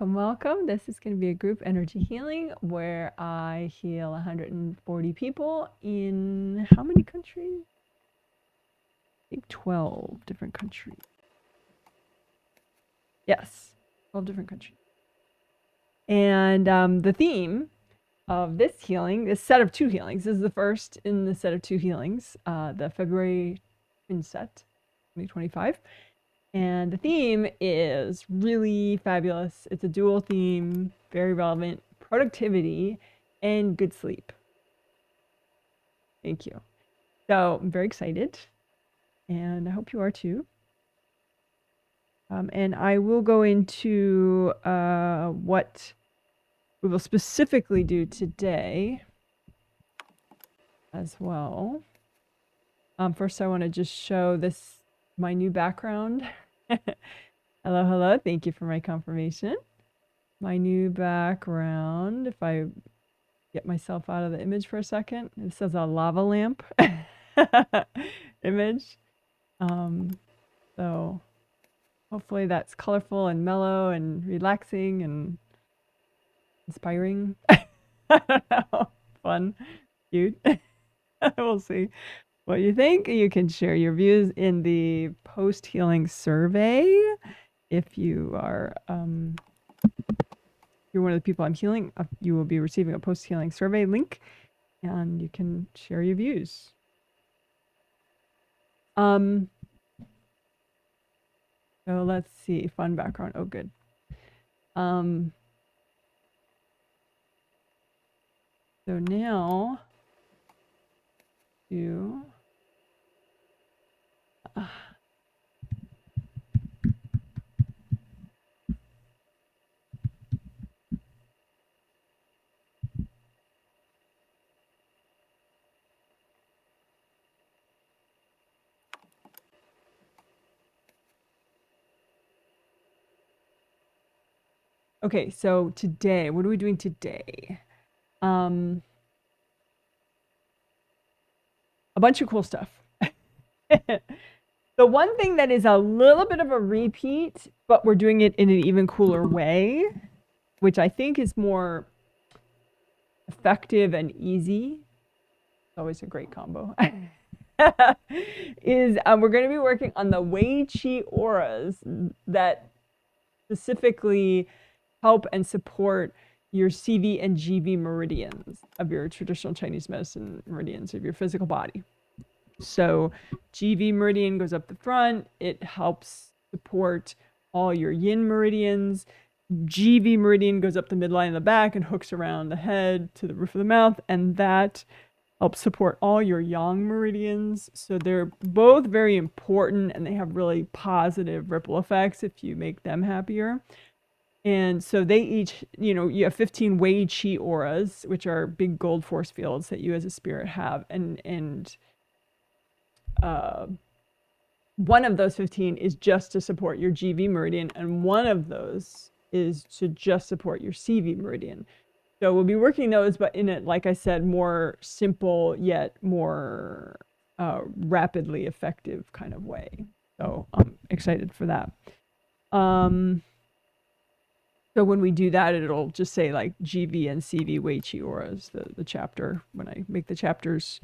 Welcome, welcome. This is going to be a group energy healing where I heal 140 people in how many countries? I think 12 different countries. Yes, 12 different countries. And the theme of this healing, this set of 2 healings, this is the first in the set of 2 healings, the February twin set 2025. And the theme is really fabulous. It's a dual theme, very relevant, productivity and good sleep. Thank you. So I'm very excited and I hope you are too. And I will go into what we will specifically do today as well. First, I want to just show this, my new background. Hello, hello. Thank you for my confirmation. My new background, if I get myself out of the image for a second, it says a lava lamp image. So hopefully that's colorful and mellow and relaxing and inspiring. I don't know. Fun, cute. We'll see what you think. You can share your views in the post-healing survey. If you are you're one of the people I'm healing, you will be receiving a post-healing survey link and you can share your views. So let's see, fun background. Oh, good. So now you okay, so today, what are we doing today? A bunch of cool stuff. The one thing that is a little bit of a repeat, but we're doing it in an even cooler way, which I think is more effective and easy. It's always a great combo. Is we're going to be working on the Wei Chi Auras that specifically help and support your CV and GV meridians of your traditional Chinese medicine meridians of your physical body. So GV meridian goes up the front. It helps support all your yin meridians. GV meridian goes up the midline in the back and hooks around the head to the roof of the mouth. And that helps support all your yang meridians. So they're both very important and they have really positive ripple effects if you make them happier. And so they each, you know, you have 15 Wei Chi auras, which are big gold force fields that you as a spirit have. And one of those 15 is just to support your GV meridian. And one of those is to just support your CV meridian. So we'll be working those, but in a, like I said, more simple yet more rapidly effective kind of way. So I'm excited for that. So when we do that, it'll just say like GV and CV Wei Chi auras, the chapter, when I make the chapters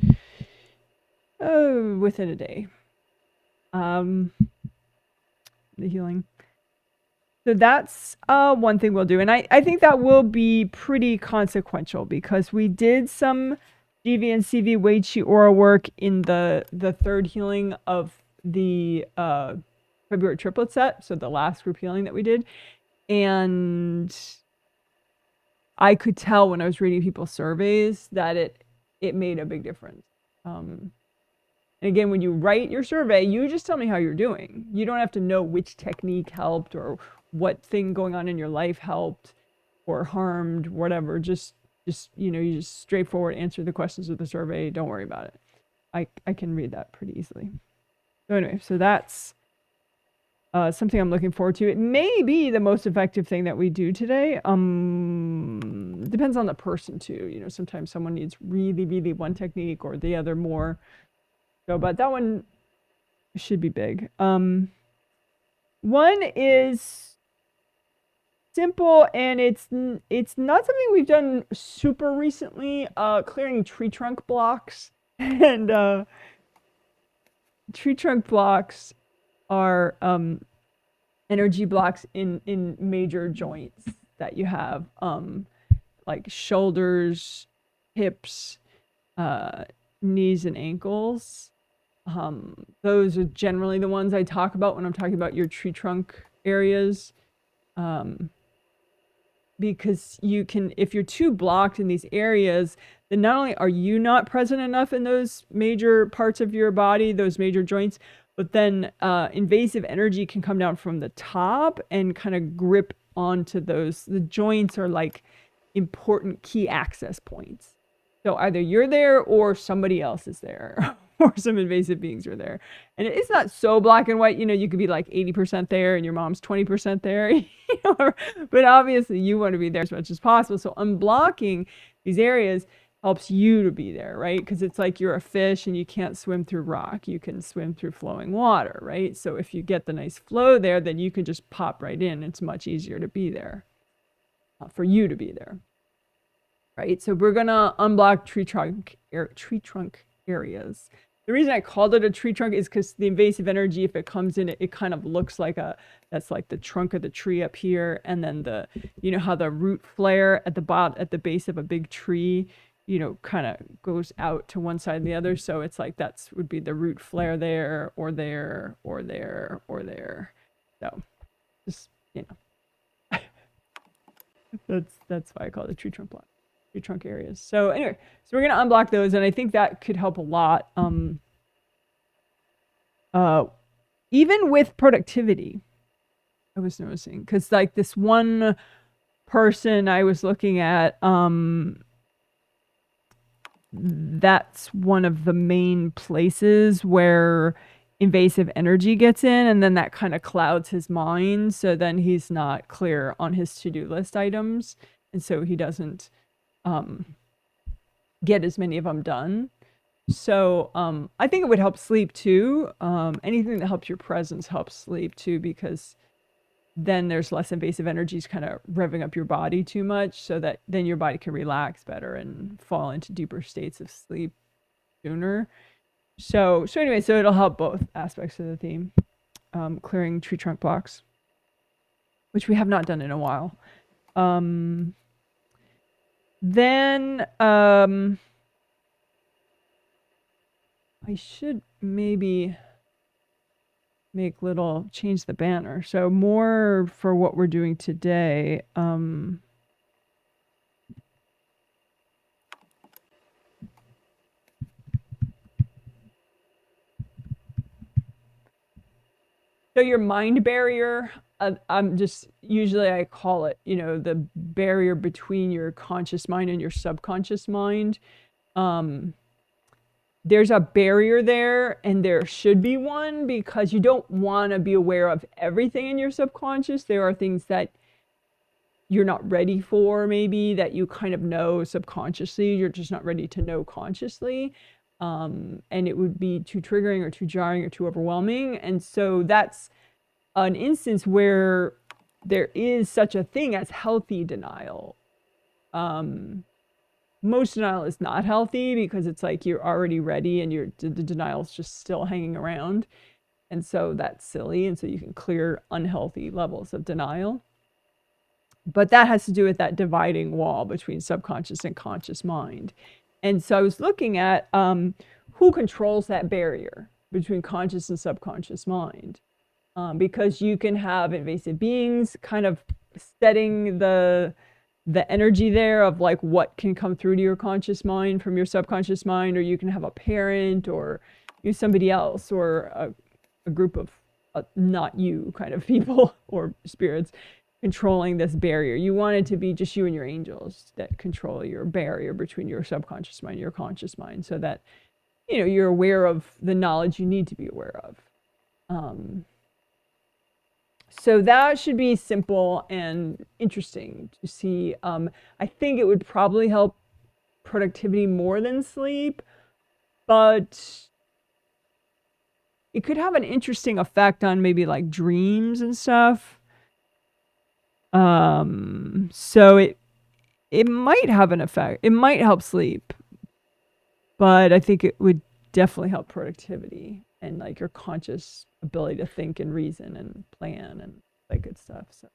within a day. The healing. So that's one thing we'll do. And I think that will be pretty consequential because we did some GV and CV Wei Chi aura work in the third healing of the February triplet set. So the last group healing that we did. And I could tell when I was reading people's surveys that it made a big difference. And again, when you write your survey, you just tell me how you're doing. You don't have to know which technique helped or what thing going on in your life helped or harmed, whatever. Just you know, you just straightforward answer the questions of the survey. Don't worry about it. I can read that pretty easily. So anyway, so that's something I'm looking forward to. It may be the most effective thing that we do today. Depends on the person too. You know, sometimes someone needs really, really one technique or the other more. So, but that one should be big. One is simple, and it's not something we've done super recently. Clearing tree trunk blocks, and tree trunk blocks are energy blocks in major joints that you have, like shoulders, hips, knees, and ankles. Those are generally the ones I talk about when I'm talking about your tree trunk areas. Because you can, if you're too blocked in these areas, then not only are you not present enough in those major parts of your body, those major joints, but then invasive energy can come down from the top and kind of grip onto those. The joints are like important key access points. So either you're there or somebody else is there. Or some invasive beings are there. And it's not so black and white. You know, you could be like 80% there and your mom's 20% there. You know? But obviously you want to be there as much as possible. So unblocking these areas helps you to be there, right? Because it's like you're a fish and you can't swim through rock. You can swim through flowing water, right? So if you get the nice flow there, then you can just pop right in. It's much easier to be there, for you to be there, right? So we're going to unblock tree trunk areas. The reason I called it a tree trunk is because the invasive energy, if it comes in, it kind of looks like that's like the trunk of the tree up here. And then you know how the root flare at the bottom, at the base of a big tree, you know, kind of goes out to one side and the other. So it's like, would be the root flare there, or there, or there, or there. So just, you know, that's why I call it a tree trunk block. Trunk areas. So anyway, so we're going to unblock those, and I think that could help a lot. Even with productivity, I was noticing, because like this one person I was looking at, that's one of the main places where invasive energy gets in, and then that kind of clouds his mind. So then he's not clear on his to-do list items, and so he doesn't get as many of them done. So I think it would help sleep too. Anything that helps your presence helps sleep too, because then there's less invasive energies kind of revving up your body too much, so that then your body can relax better and fall into deeper states of sleep sooner. So anyway, so it'll help both aspects of the theme. Clearing tree trunk blocks, which we have not done in a while. Then I should maybe change the banner. So more for what we're doing today. So your mind barrier, usually I call it, you know, the barrier between your conscious mind and your subconscious mind. There's a barrier there, and there should be one, because you don't want to be aware of everything in your subconscious. There are things that you're not ready for, maybe, that you kind of know subconsciously. You're just not ready to know consciously. And it would be too triggering or too jarring or too overwhelming. And so that's an instance where there is such a thing as healthy denial. Most denial is not healthy, because it's like you're already ready and the denial is just still hanging around. And so that's silly. And so you can clear unhealthy levels of denial. But that has to do with that dividing wall between subconscious and conscious mind. And so I was looking at who controls that barrier between conscious and subconscious mind. Because you can have invasive beings kind of setting the energy there of like what can come through to your conscious mind from your subconscious mind, or you can have a parent or somebody else, or a group of not you kind of people or spirits controlling this barrier. You want it to be just you and your angels that control your barrier between your subconscious mind and your conscious mind, so that, you know, you're aware of the knowledge you need to be aware of. So that should be simple and interesting to see. I think it would probably help productivity more than sleep, but it could have an interesting effect on maybe like dreams and stuff. So it might have an effect. It might help sleep, but I think it would definitely help productivity and like your conscious ability to think and reason and plan and that good stuff. So,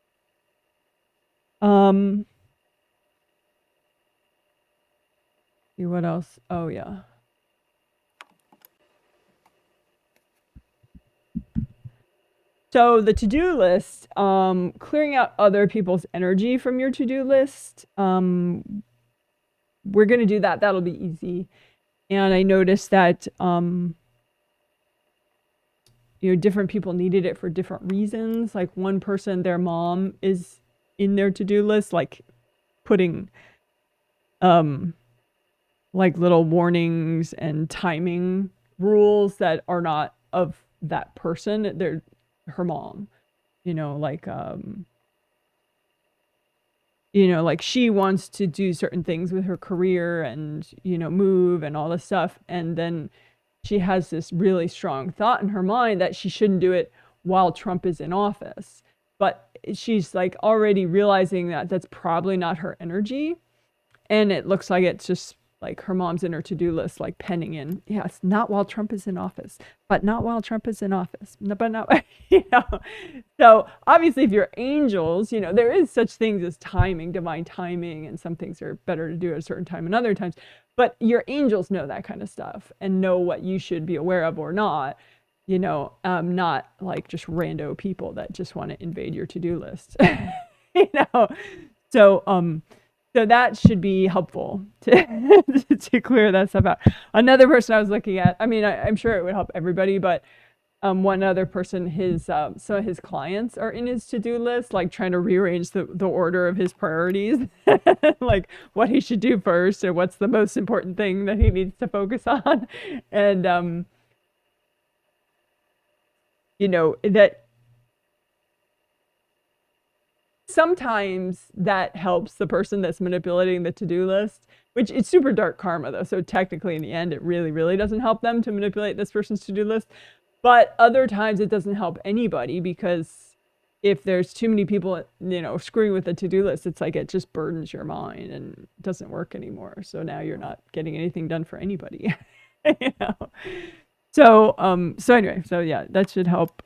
see what else? Oh yeah. So the to-do list, clearing out other people's energy from your to-do list. We're gonna do that. That'll be easy. And I noticed that different people needed it for different reasons. Like one person, their mom is in their to-do list, like putting like little warnings and timing rules that are not of that person. They're her mom, like like she wants to do certain things with her career and move and all this stuff, and then she has this really strong thought in her mind that she shouldn't do it while Trump is in office, but she's like already realizing that that's probably not her energy, and it looks like it's just like her mom's in her to-do list, like penning in, yeah, it's not while Trump is in office, but not while Trump is in office, but not, So obviously if you're angels, there is such things as timing, divine timing, and some things are better to do at a certain time and other times, but your angels know that kind of stuff and know what you should be aware of or not, not like just rando people that just want to invade your to-do list, so so that should be helpful to to clear that stuff out. Another person I was looking at, I mean, I'm sure it would help everybody, but one other person, some of his clients are in his to-do list, like trying to rearrange the order of his priorities, like what he should do first or what's the most important thing that he needs to focus on. And, that sometimes that helps the person that's manipulating the to-do list, which it's super dark karma though. So technically in the end, it really, really doesn't help them to manipulate this person's to-do list. But other times it doesn't help anybody, because if there's too many people, screwing with the to-do list, it's like it just burdens your mind and doesn't work anymore. So now you're not getting anything done for anybody. So anyway, so yeah, that should help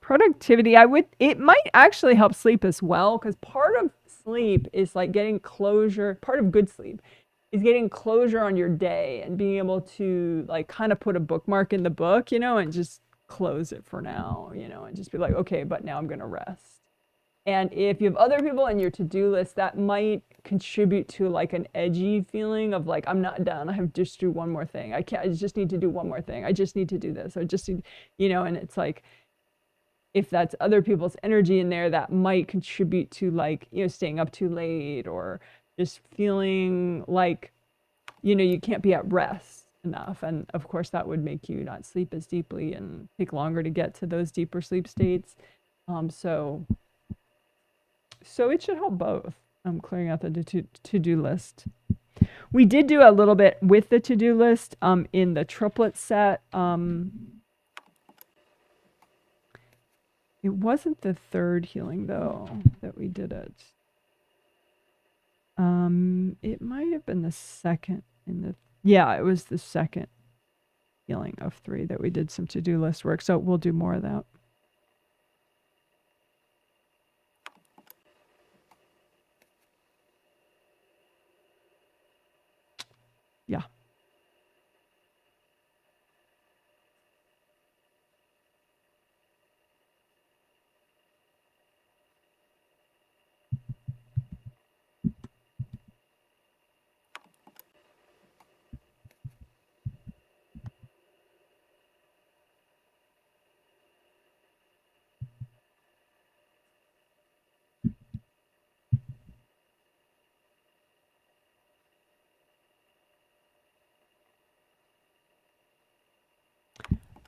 productivity. It might actually help sleep as well, because part of sleep is like getting closure. Part of good sleep is getting closure on your day and being able to like kind of put a bookmark in the book, and just close it for now, and just be like, okay, but now I'm going to rest. And if you have other people in your to-do list, that might contribute to like an edgy feeling of like, I'm not done. I have to just do one more thing. I just need to do one more thing. I just need to do this. I just need, and it's like, if that's other people's energy in there, that might contribute to like, staying up too late or just feeling like, you can't be at rest enough. And of course that would make you not sleep as deeply and take longer to get to those deeper sleep states. So it should help both. Clearing out the to-do list. We did do a little bit with the to-do list in the triplet set. It wasn't the third healing though that we did it. It might have been the second yeah, it was the second healing of 3 that we did some to-do list work. So we'll do more of that. Yeah.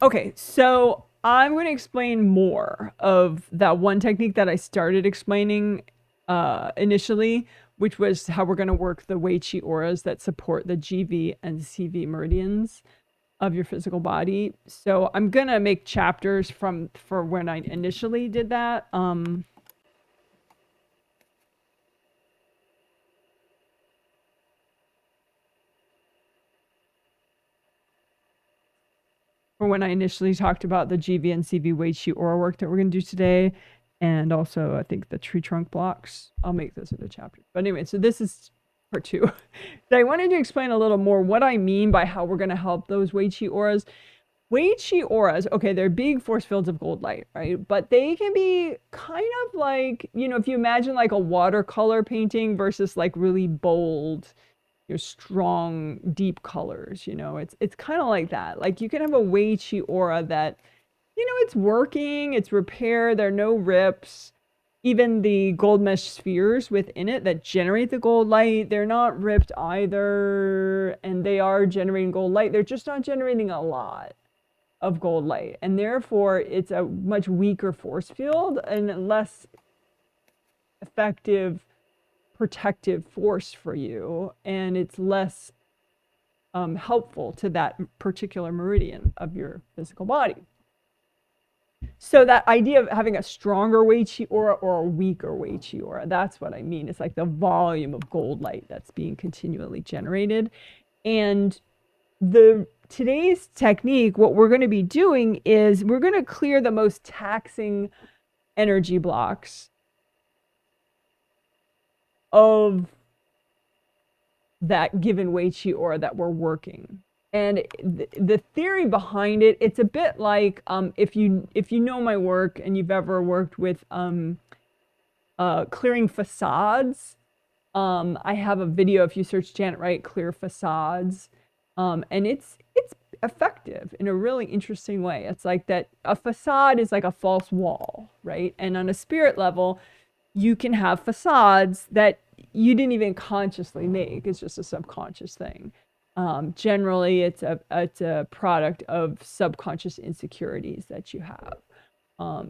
Okay, so I'm going to explain more of that one technique that I started explaining initially, which was how we're going to work the Wei Chi Auras that support the GV and CV meridians of your physical body. So I'm going to make chapters for when I initially did that. for when I initially talked about the GV and CV Wei Chi Aura work that we're going to do today. And also, I think the tree trunk blocks. I'll make those into chapters. But anyway, so this is part 2. I wanted to explain a little more what I mean by how we're going to help those Wei Chi auras. Wei Chi auras, okay, they're big force fields of gold light, right? But they can be kind of like, you know, if you imagine like a watercolor painting versus like really bold, your strong, deep colors, you know, it's kind of like that. Like you can have a Wei Chi aura that, you know, it's working, it's repair, there are no rips. Even the gold mesh spheres within it that generate the gold light, they're not ripped either, and they are generating gold light. They're just not generating a lot of gold light, and therefore it's a much weaker force field and less effective protective force for you, and it's less helpful to that particular meridian of your physical body. So that idea of having a stronger Wei Chi aura or a weaker Wei Chi aura, that's what I mean. It's like the volume of gold light that's being continually generated. And today's technique, what we're going to be doing is we're going to clear the most taxing energy blocks of that given Wei Chi aura that we're working. And the theory behind it, it's a bit like if you know my work and you've ever worked with clearing facades. I have a video, if you search Janet Wright clear facades, and it's effective in a really interesting way. It's like that a facade is like a false wall, right? And on a spirit level, you can have facades that you didn't even consciously make. It's just a subconscious thing. Generally, it's a product of subconscious insecurities that you have.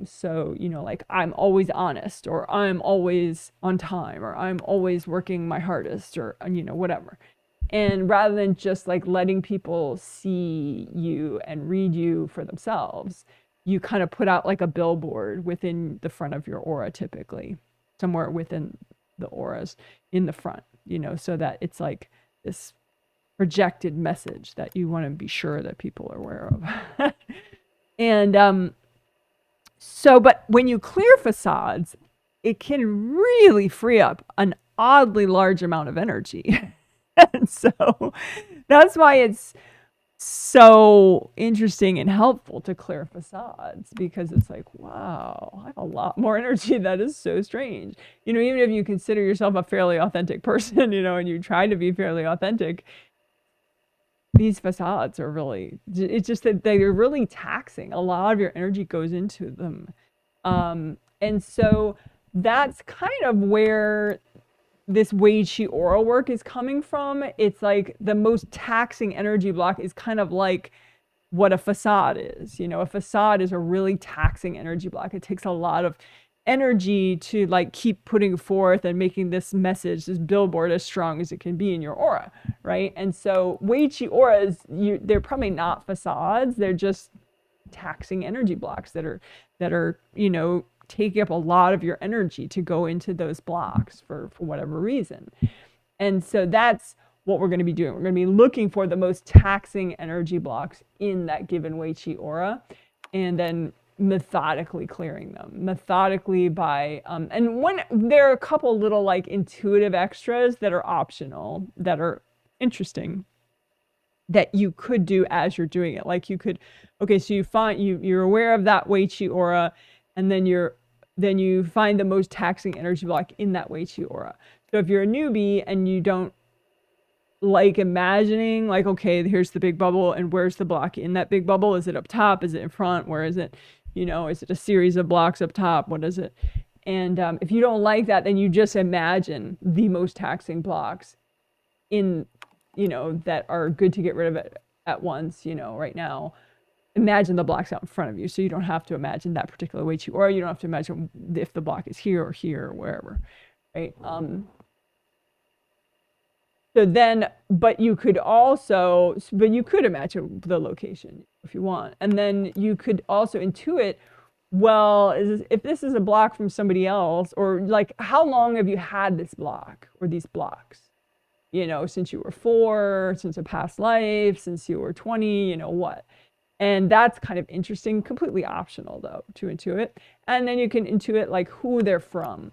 So, you know, like I'm always honest, or I'm always on time, or I'm always working my hardest, or, you know, whatever. And rather than just like letting people see you and read you for themselves, you kind of put out like a billboard within the front of your aura, typically somewhere within the auras in the front, you know, so that it's like this projected message that you want to be sure that people are aware of. And so, but when you clear facades, it can really free up an oddly large amount of energy. And so that's why it's so interesting and helpful to clear facades, because it's like, wow, I have a lot more energy. That is so strange. You know, even if you consider yourself a fairly authentic person, you know, and you try to be fairly authentic, these facades are really, it's just that they're really taxing. A lot of your energy goes into them. And so that's kind of where this Wei Chi aura work is coming from. It's like the most taxing energy block is kind of like what a facade is. You know, a facade is a really taxing energy block. It takes a lot of energy to like keep putting forth and making this message, this billboard, as strong as it can be in your aura, right? And so Wei Chi auras, they're probably not facades. They're just taxing energy blocks that are, you know, taking up a lot of your energy to go into those blocks for whatever reason. And so that's what we're going to be doing. We're going to be looking for the most taxing energy blocks in that given Wei Chi aura, and then methodically clearing them, methodically by, and there are a couple little like intuitive extras that are optional, that are interesting, that you could do as you're doing it. Like you could, okay, so you're aware of that Wei Chi aura, and then you find the most taxing energy block in that Wei Chi aura. So if you're a newbie and you don't like imagining, like, okay, here's the big bubble, and where's the block in that big bubble? Is it up top? Is it in front? Where is it? You know, is it a series of blocks up top? What is it? And if you don't like that, then you just imagine the most taxing blocks in, you know, that are good to get rid of it at once, you know, right now. Imagine the blocks out in front of you. So you don't have to imagine that particular Wei Chi, or you don't have to imagine if the block is here or here or wherever, right? So then, but you could imagine the location if you want. And then you could also intuit, well, if this is a block from somebody else, or like, how long have you had this block or these blocks? You know, since you were 4, since a past life, since you were 20, you know what? And that's kind of interesting, completely optional though, to intuit. And then you can intuit like who they're from.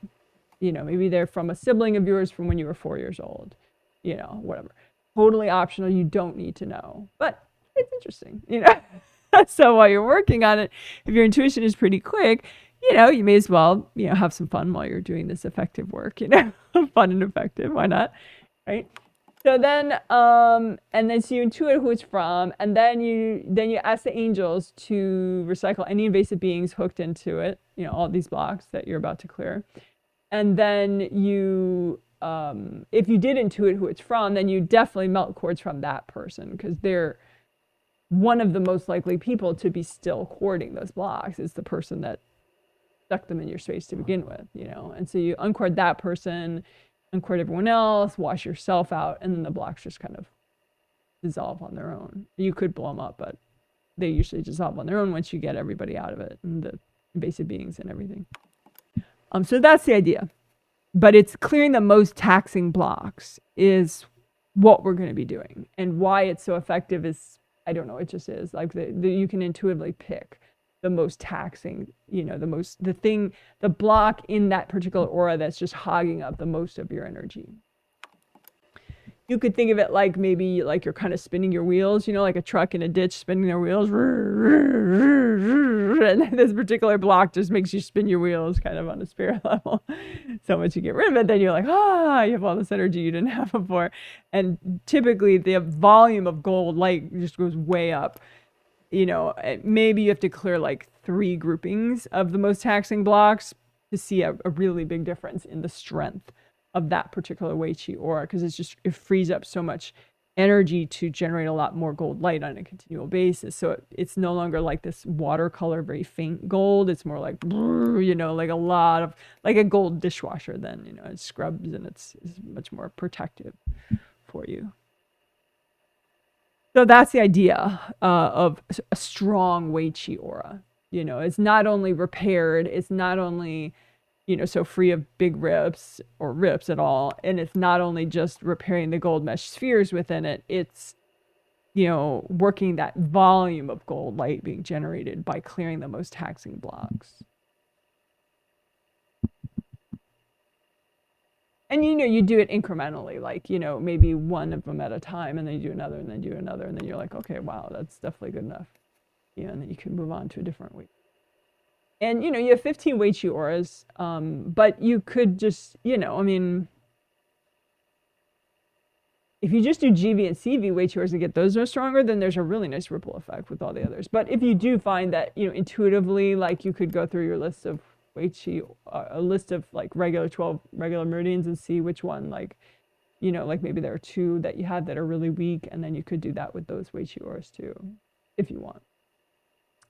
You know, maybe they're from a sibling of yours from when you were 4 years old, you know, whatever. Totally optional. You don't need to know, but it's interesting, you know. So while you're working on it, if your intuition is pretty quick, you know, you may as well, you know, have some fun while you're doing this effective work, you know, fun and effective. Why not? Right. So then, and then so you intuit who it's from, and then you ask the angels to recycle any invasive beings hooked into it, you know, all these blocks that you're about to clear. And then you, if you did intuit who it's from, then you definitely melt cords from that person, because they're one of the most likely people to be still cording those blocks is the person that stuck them in your space to begin with, you know. And so you uncord that person, uncord everyone else, wash yourself out, and then the blocks just kind of dissolve on their own. You could blow them up, but they usually dissolve on their own once you get everybody out of it, and the invasive beings and everything. So that's the idea. But it's clearing the most taxing blocks is what we're going to be doing. And why it's so effective is, I don't know, it just is. Like you can intuitively pick the most taxing, you know, the block in that particular aura that's just hogging up the most of your energy. You could think of it like maybe like you're kind of spinning your wheels, you know, like a truck in a ditch spinning their wheels. And this particular block just makes you spin your wheels kind of on a spirit level. So once you get rid of it, then you're like, you have all this energy you didn't have before. And typically the volume of gold light just goes way up. You know, maybe you have to clear like 3 groupings of the most taxing blocks to see a really big difference in the strength of that particular Wei Chi aura, because it frees up so much energy to generate a lot more gold light on a continual basis. So it's no longer like this watercolor, very faint gold. It's more like, you know, like a gold dishwasher then, you know, it scrubs and it's much more protective for you. So that's the idea of a strong Wei Chi aura. You know, it's not only repaired, it's not only, you know, so free of big rips or rips at all. And it's not only just repairing the gold mesh spheres within it, it's, you know, working that volume of gold light being generated by clearing the most taxing blocks. And, you know, you do it incrementally, like, you know, maybe one of them at a time, and then you do another, and then do another, and then you're like, okay, wow, that's definitely good enough. You know, and then you can move on to a different Wei. And, you know, you have 15 Wei Chi auras, but you could just, you know, I mean, if you just do GV and CV Wei Chi auras and get those no stronger, then there's a really nice ripple effect with all the others. But if you do find that, you know, intuitively, like you could go through your list of Wei Chi, a list of like 12 regular meridians and see which one, like, you know, like maybe there are 2 that you have that are really weak, and then you could do that with those Wei Chi auras too, if you want.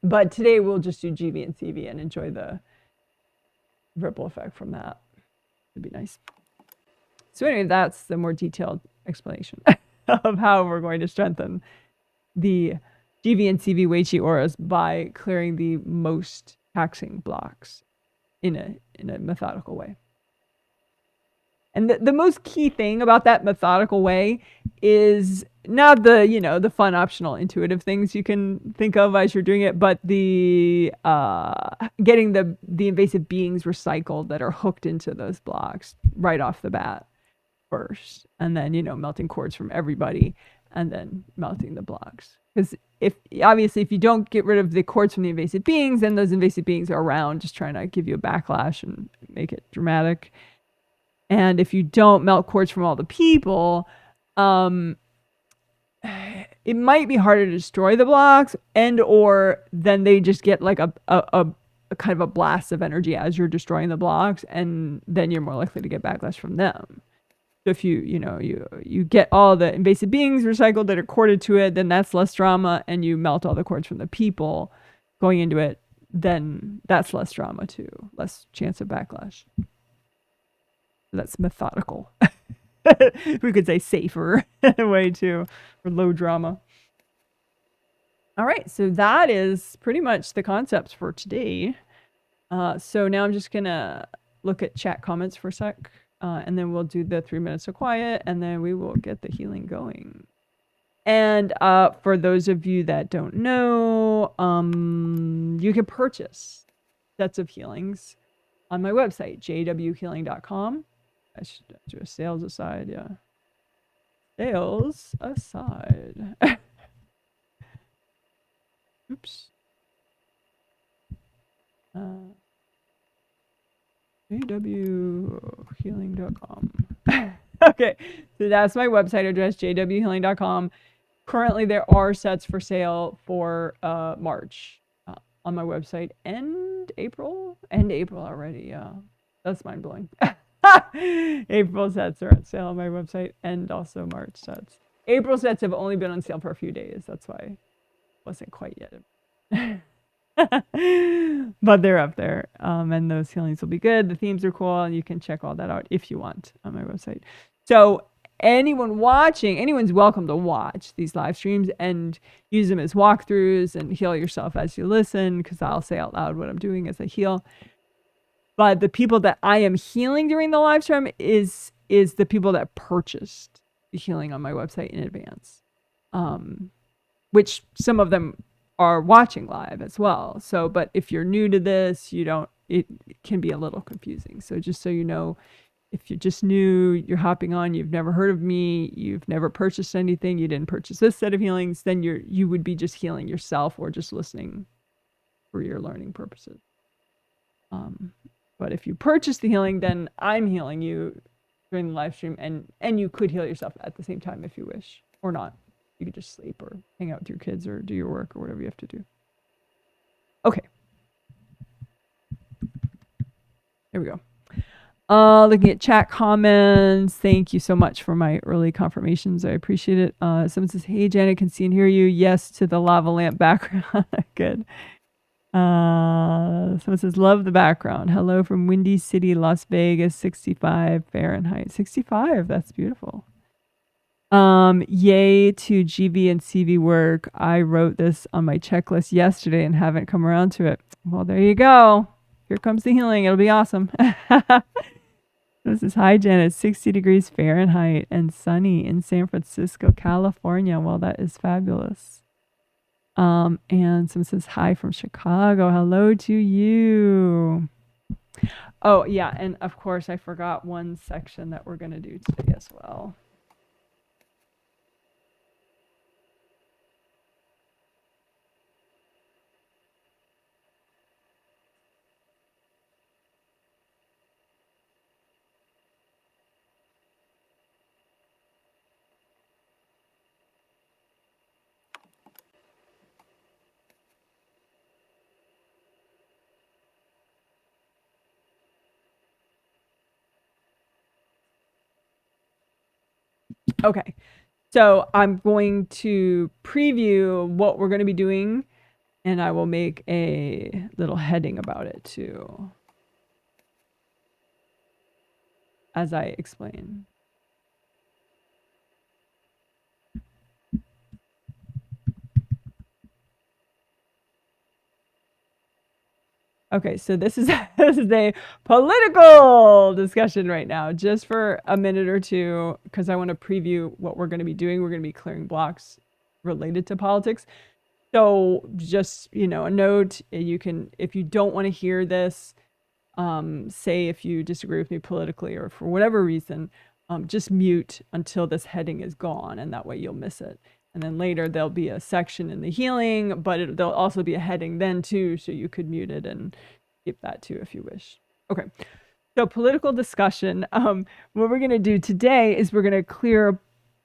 But today we'll just do GV and CV and enjoy the ripple effect from that. It'd be nice. So anyway, that's the more detailed explanation of how we're going to strengthen the GV and CV Wei Chi auras by clearing the most taxing blocks in a methodical way. And the most key thing about that methodical way is not the, you know, the fun optional intuitive things you can think of as you're doing it, but the getting the invasive beings recycled that are hooked into those blocks right off the bat first, and then, you know, melting cords from everybody, and then melting the blocks. Because if you don't get rid of the cords from the invasive beings, then those invasive beings are around just trying to give you a backlash and make it dramatic. And if you don't melt cords from all the people, it might be harder to destroy the blocks, and or then they just get like a kind of a blast of energy as you're destroying the blocks, and then you're more likely to get backlash from them. So if you get all the invasive beings recycled that are corded to it, then that's less drama, and you melt all the cords from the people going into it, then that's less drama too, less chance of backlash. That's methodical. We could say safer in a way too, or low drama. All right, so that is pretty much the concepts for today. So now I'm just gonna look at chat comments for a sec, and then we'll do the 3 minutes of quiet, and then we will get the healing going. And for those of you that don't know, you can purchase sets of healings on my website, jwhealing.com. I should do a sales aside, yeah. Sales aside. Oops. jwhealing.com. Okay, so that's my website address, jwhealing.com. Currently, there are sets for sale for March on my website. End April already. Yeah, that's mind blowing. April sets are on sale on my website, and also March sets. April sets have only been on sale for a few days. That's why it wasn't quite yet. But they're up there, and those healings will be good. The themes are cool, and you can check all that out if you want on my website. So anyone watching, anyone's welcome to watch these live streams and use them as walkthroughs and heal yourself as you listen, because I'll say out loud what I'm doing as I heal. But the people that I am healing during the live stream is the people that purchased the healing on my website in advance, which some of them are watching live as well. So, but if you're new to this, it can be a little confusing. So just so you know, if you're just new, you're hopping on, you've never heard of me, you've never purchased anything, you didn't purchase this set of healings, then you would be just healing yourself or just listening for your learning purposes. But if you purchase the healing, then I'm healing you during the live stream, and you could heal yourself at the same time if you wish, or not. You could just sleep or hang out with your kids or do your work or whatever you have to do. Okay. There we go. Looking at chat comments. Thank you so much for my early confirmations. I appreciate it. Someone says, hey, Janet, can see and hear you. Yes to the lava lamp background. Good. Someone says, love the background. Hello from Windy City, Las Vegas, 65 Fahrenheit. 65. That's beautiful. Yay to GV and CV work. I wrote this on my checklist yesterday and haven't come around to it. Well, there you go. Here comes the healing. It'll be awesome. This is hi, Janet. 60 degrees Fahrenheit and sunny in San Francisco, California. Well, that is fabulous. And someone says hi from Chicago. Hello to you. Oh, yeah. And of course, I forgot one section that we're going to do today as well. Okay, so I'm going to preview what we're going to be doing, and I will make a little heading about it too, as I explain. Okay, so this is this is a political discussion right now, just for a minute or two, because I want to preview what we're going to be doing. We're going to be clearing blocks related to politics. So just, a note, you can, if you don't want to hear this, say if you disagree with me politically or for whatever reason, just mute until this heading is gone, and that way you'll miss it. And then later there'll be a section in the healing, but there'll also be a heading then too, so you could mute it and skip that too if you wish. Okay, so political discussion. What we're going to do today is we're going to clear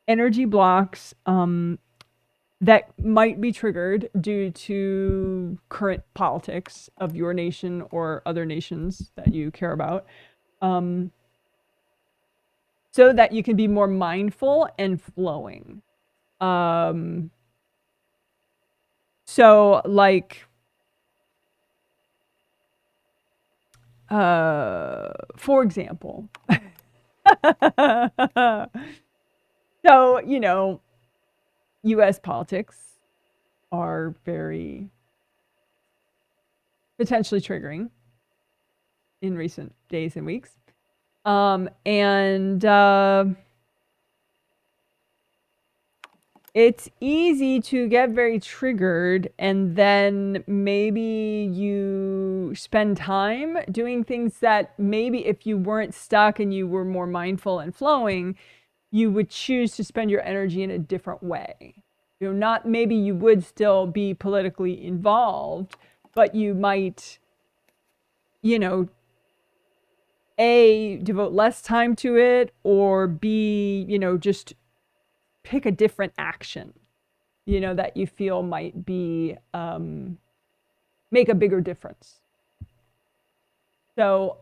energy blocks that might be triggered due to current politics of your nation or other nations that you care about, so that you can be more mindful and flowing. So like, for example, so, US politics are very potentially triggering in recent days and weeks. it's easy to get very triggered, and then maybe you spend time doing things that maybe if you weren't stuck and you were more mindful and flowing, you would choose to spend your energy in a different way. You know, not maybe you would still be politically involved, but you might, you know, A, devote less time to it, or B, you know, just pick a different action, you know, that you feel might be, make a bigger difference. So,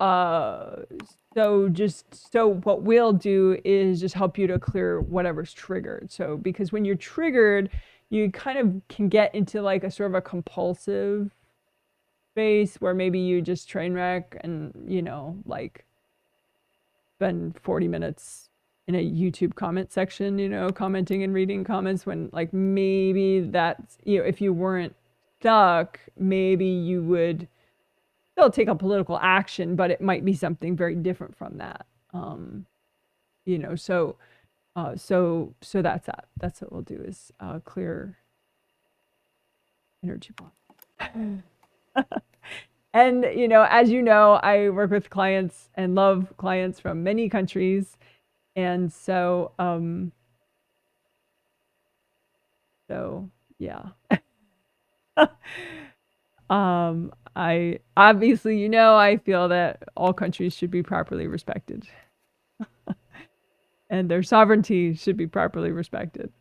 so what we'll do is just help you to clear whatever's triggered. So, because when you're triggered, you kind of can get into like a sort of a compulsive space where maybe you just train wreck and, you know, like spend 40 minutes in a YouTube comment section, you know, commenting and reading comments, when like maybe that's, you know, if you weren't stuck, maybe you would still take a political action, but it might be something very different from that. You know, so that's that. That's what we'll do, is clear energy block. And, you know, as you know, I work with clients and love clients from many countries. And so, yeah. I obviously, you know, I feel that all countries should be properly respected. And their sovereignty should be properly respected.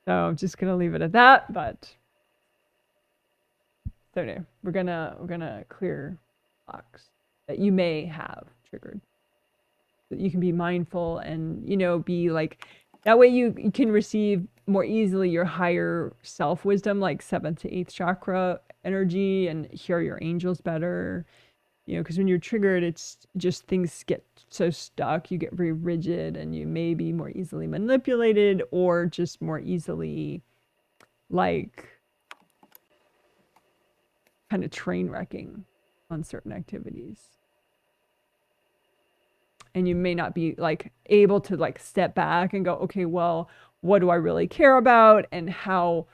So I'm just gonna leave it at that, but so anyway, we're gonna clear blocks that you may have triggered. That you can be mindful and, you know, be like, that way you can receive more easily your higher self wisdom, like 7th to 8th chakra energy, and hear your angels better. You know, because when you're triggered, it's just things get so stuck, you get very rigid, and you may be more easily manipulated, or just more easily like kind of train wrecking on certain activities. And you may not be like able to like step back and go, okay, well, what do I really care about, and how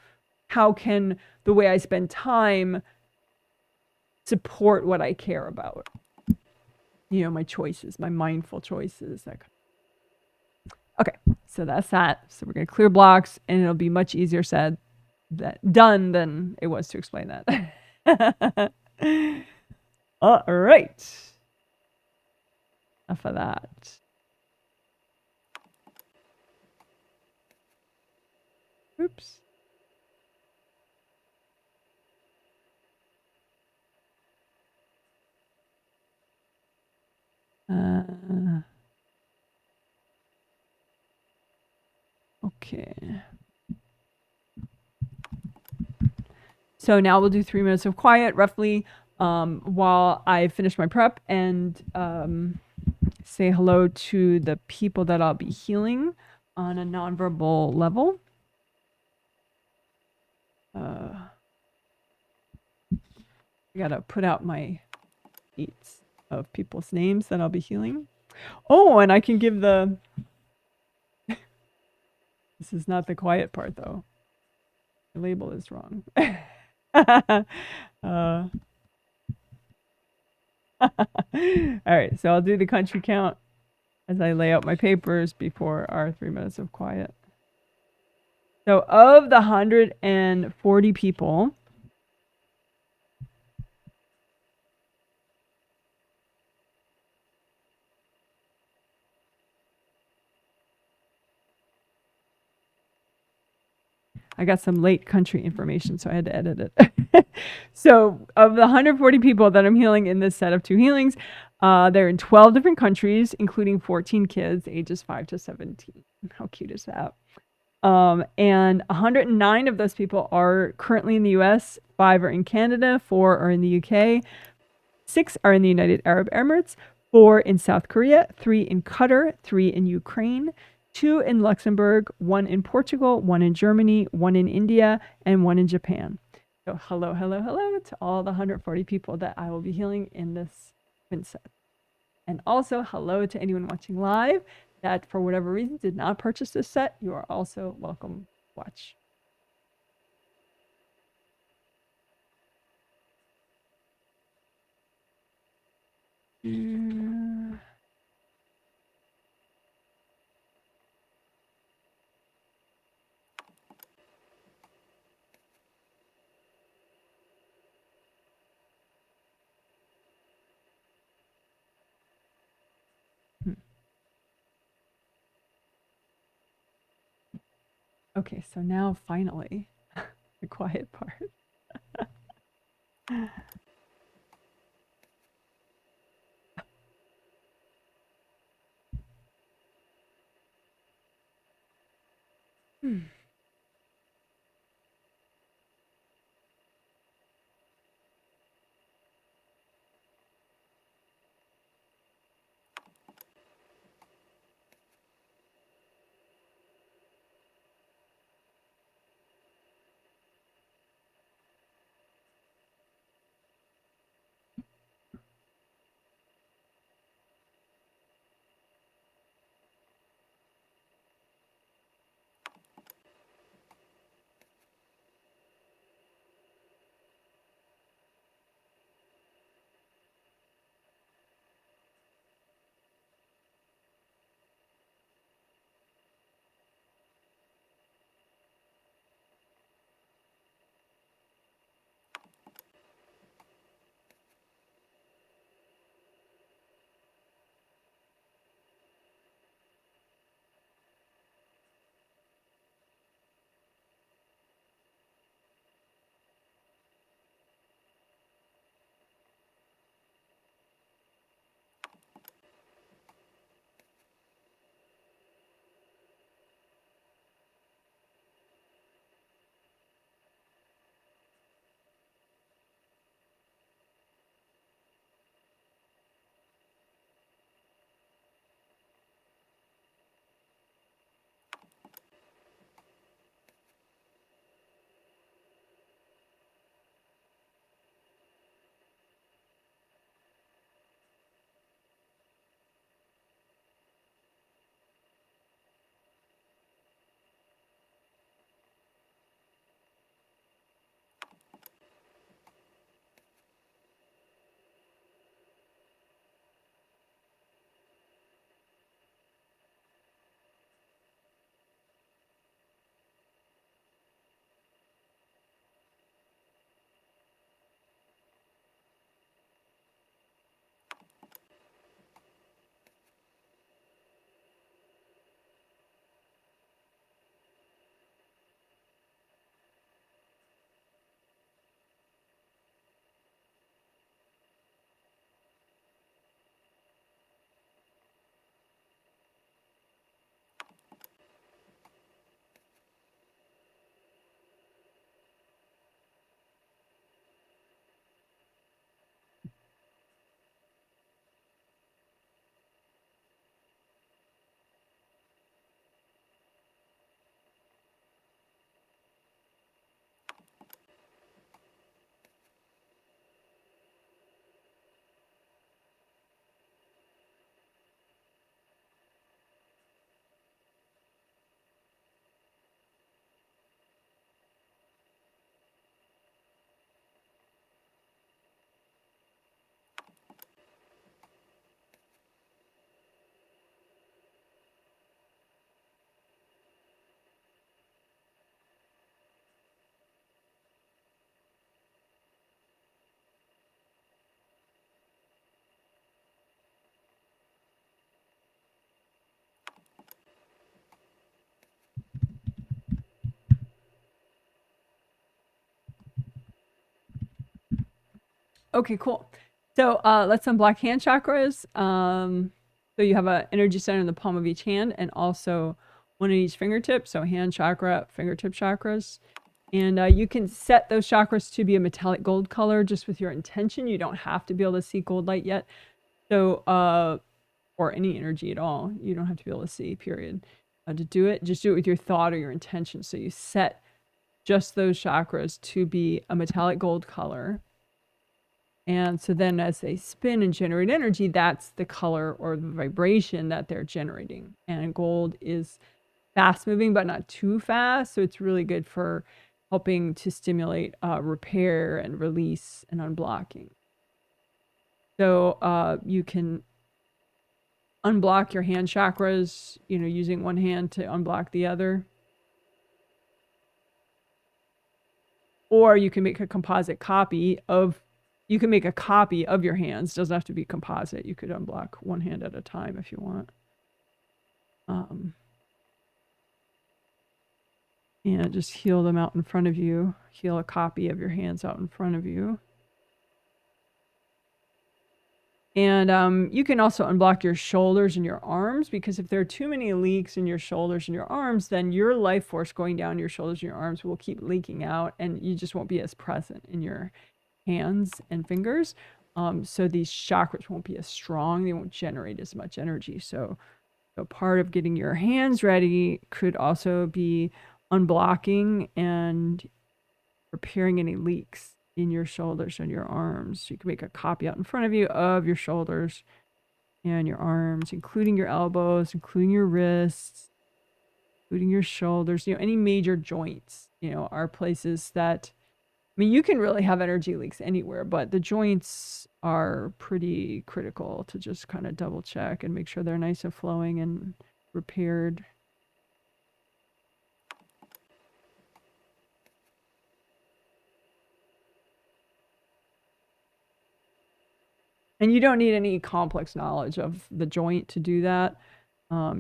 can the way I spend time support what I care about? You know, my choices, my mindful choices. Okay, so that's that. So we're gonna clear blocks, and it'll be much easier said done than it was to explain that. All right. Enough of that. Oops. Okay. So now we'll do 3 minutes of quiet, roughly, while I finish my prep and say hello to the people that I'll be healing on a nonverbal level. I gotta put out my sheets of people's names that I'll be healing. Oh, and I can give the... This is not the quiet part, though. The label is wrong. All right, so I'll do the country count as I lay out my papers before our 3 minutes of quiet. So of the 140 people, I got some late country information, so I had to edit it. So of the 140 people that I'm healing in this set of 2 healings, they're in 12 different countries, including 14 kids, ages 5 to 17. How cute is that? And 109 of those people are currently in the US, 5 are in Canada, 4 are in the UK, 6 are in the United Arab Emirates, 4 in South Korea, 3 in Qatar, 3 in Ukraine, 2 in Luxembourg, 1 in Portugal, 1 in Germany, 1 in India, and 1 in Japan. So hello, hello, hello to all the 140 people that I will be healing in this twin set. And also hello to anyone watching live that for whatever reason did not purchase this set. You are also welcome Watch. Okay, so now finally, the quiet part. Okay, cool. So let's unblock hand chakras. So you have an energy center in the palm of each hand and also one in each fingertip. So hand chakra, fingertip chakras. And you can set those chakras to be a metallic gold color just with your intention. You don't have to be able to see gold light yet. So, or any energy at all. You don't have to be able to see, period. To do it, just do it with your thought or your intention. So you set just those chakras to be a metallic gold color. And so then as they spin and generate energy, that's the color or the vibration that they're generating. And gold is fast moving, but not too fast. So it's really good for helping to stimulate repair and release and unblocking. So you can unblock your hand chakras, you know, using one hand to unblock the other. Or you can make a composite copy of, you can make a copy of your hands. Doesn't have to be composite. You could unblock one hand at a time if you want. And just heal them out in front of you. Heal a copy of your hands out in front of you. And you can also unblock your shoulders and your arms, because if there are too many leaks in your shoulders and your arms, then your life force going down your shoulders and your arms will keep leaking out, and you just won't be as present in your hands and fingers. So these chakras won't be as strong. They won't generate as much energy. So part of getting your hands ready could also be unblocking and repairing any leaks in your shoulders and your arms. You can make a copy out in front of you of your shoulders and your arms, including your elbows, including your wrists, including your shoulders. You know, any major joints, you know, are places that, I mean, you can really have energy leaks anywhere, but the joints are pretty critical to just kind of double check and make sure they're nice and flowing and repaired. And you don't need any complex knowledge of the joint to do that.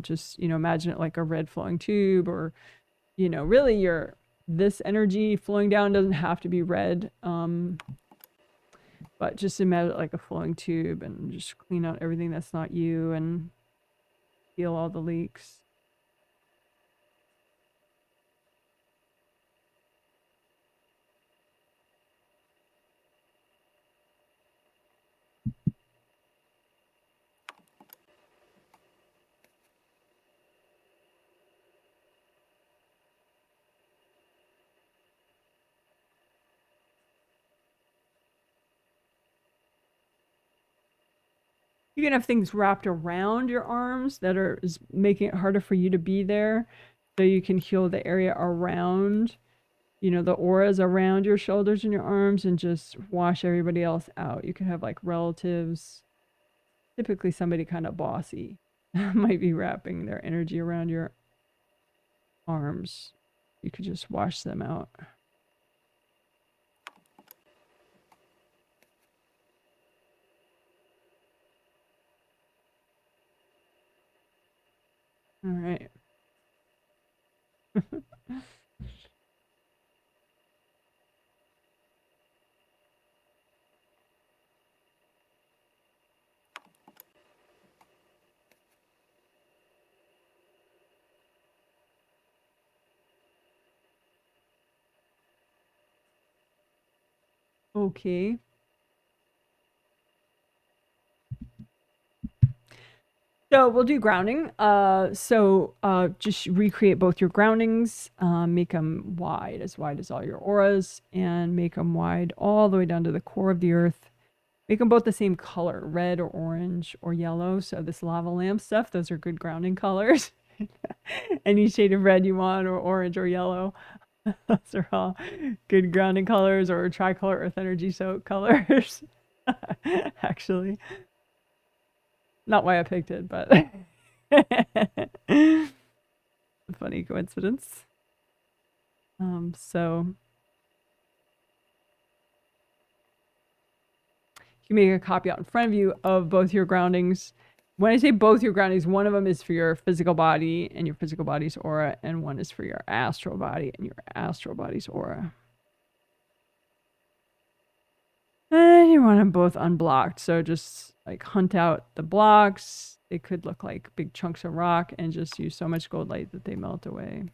Just, you know, imagine it like a red flowing tube, or, you know, really this energy flowing down doesn't have to be red. But just imagine it like a flowing tube, and just clean out everything that's not you and heal all the leaks. You can have things wrapped around your arms that is making it harder for you to be there. So you can heal the area around, you know, the auras around your shoulders and your arms, and just wash everybody else out. You can have like relatives, typically somebody kind of bossy, might be wrapping their energy around your arms. You could just wash them out. All right. Okay. So we'll do grounding. Just recreate both your groundings, make them wide as all your auras, and make them wide all the way down to the core of the earth. Make them both the same color, red or orange or yellow. So this lava lamp stuff, those are good grounding colors. Any shade of red you want, or orange or yellow. Those are all good grounding colors, or tricolor earth energy soak colors. Actually. Not why I picked it, but funny coincidence. So you make a copy out in front of you of both your groundings. When I say both your groundings, one of them is for your physical body and your physical body's aura, and one is for your astral body and your astral body's aura. And you want them both unblocked. So just like hunt out the blocks. They could look like big chunks of rock, and just use so much gold light that they melt away.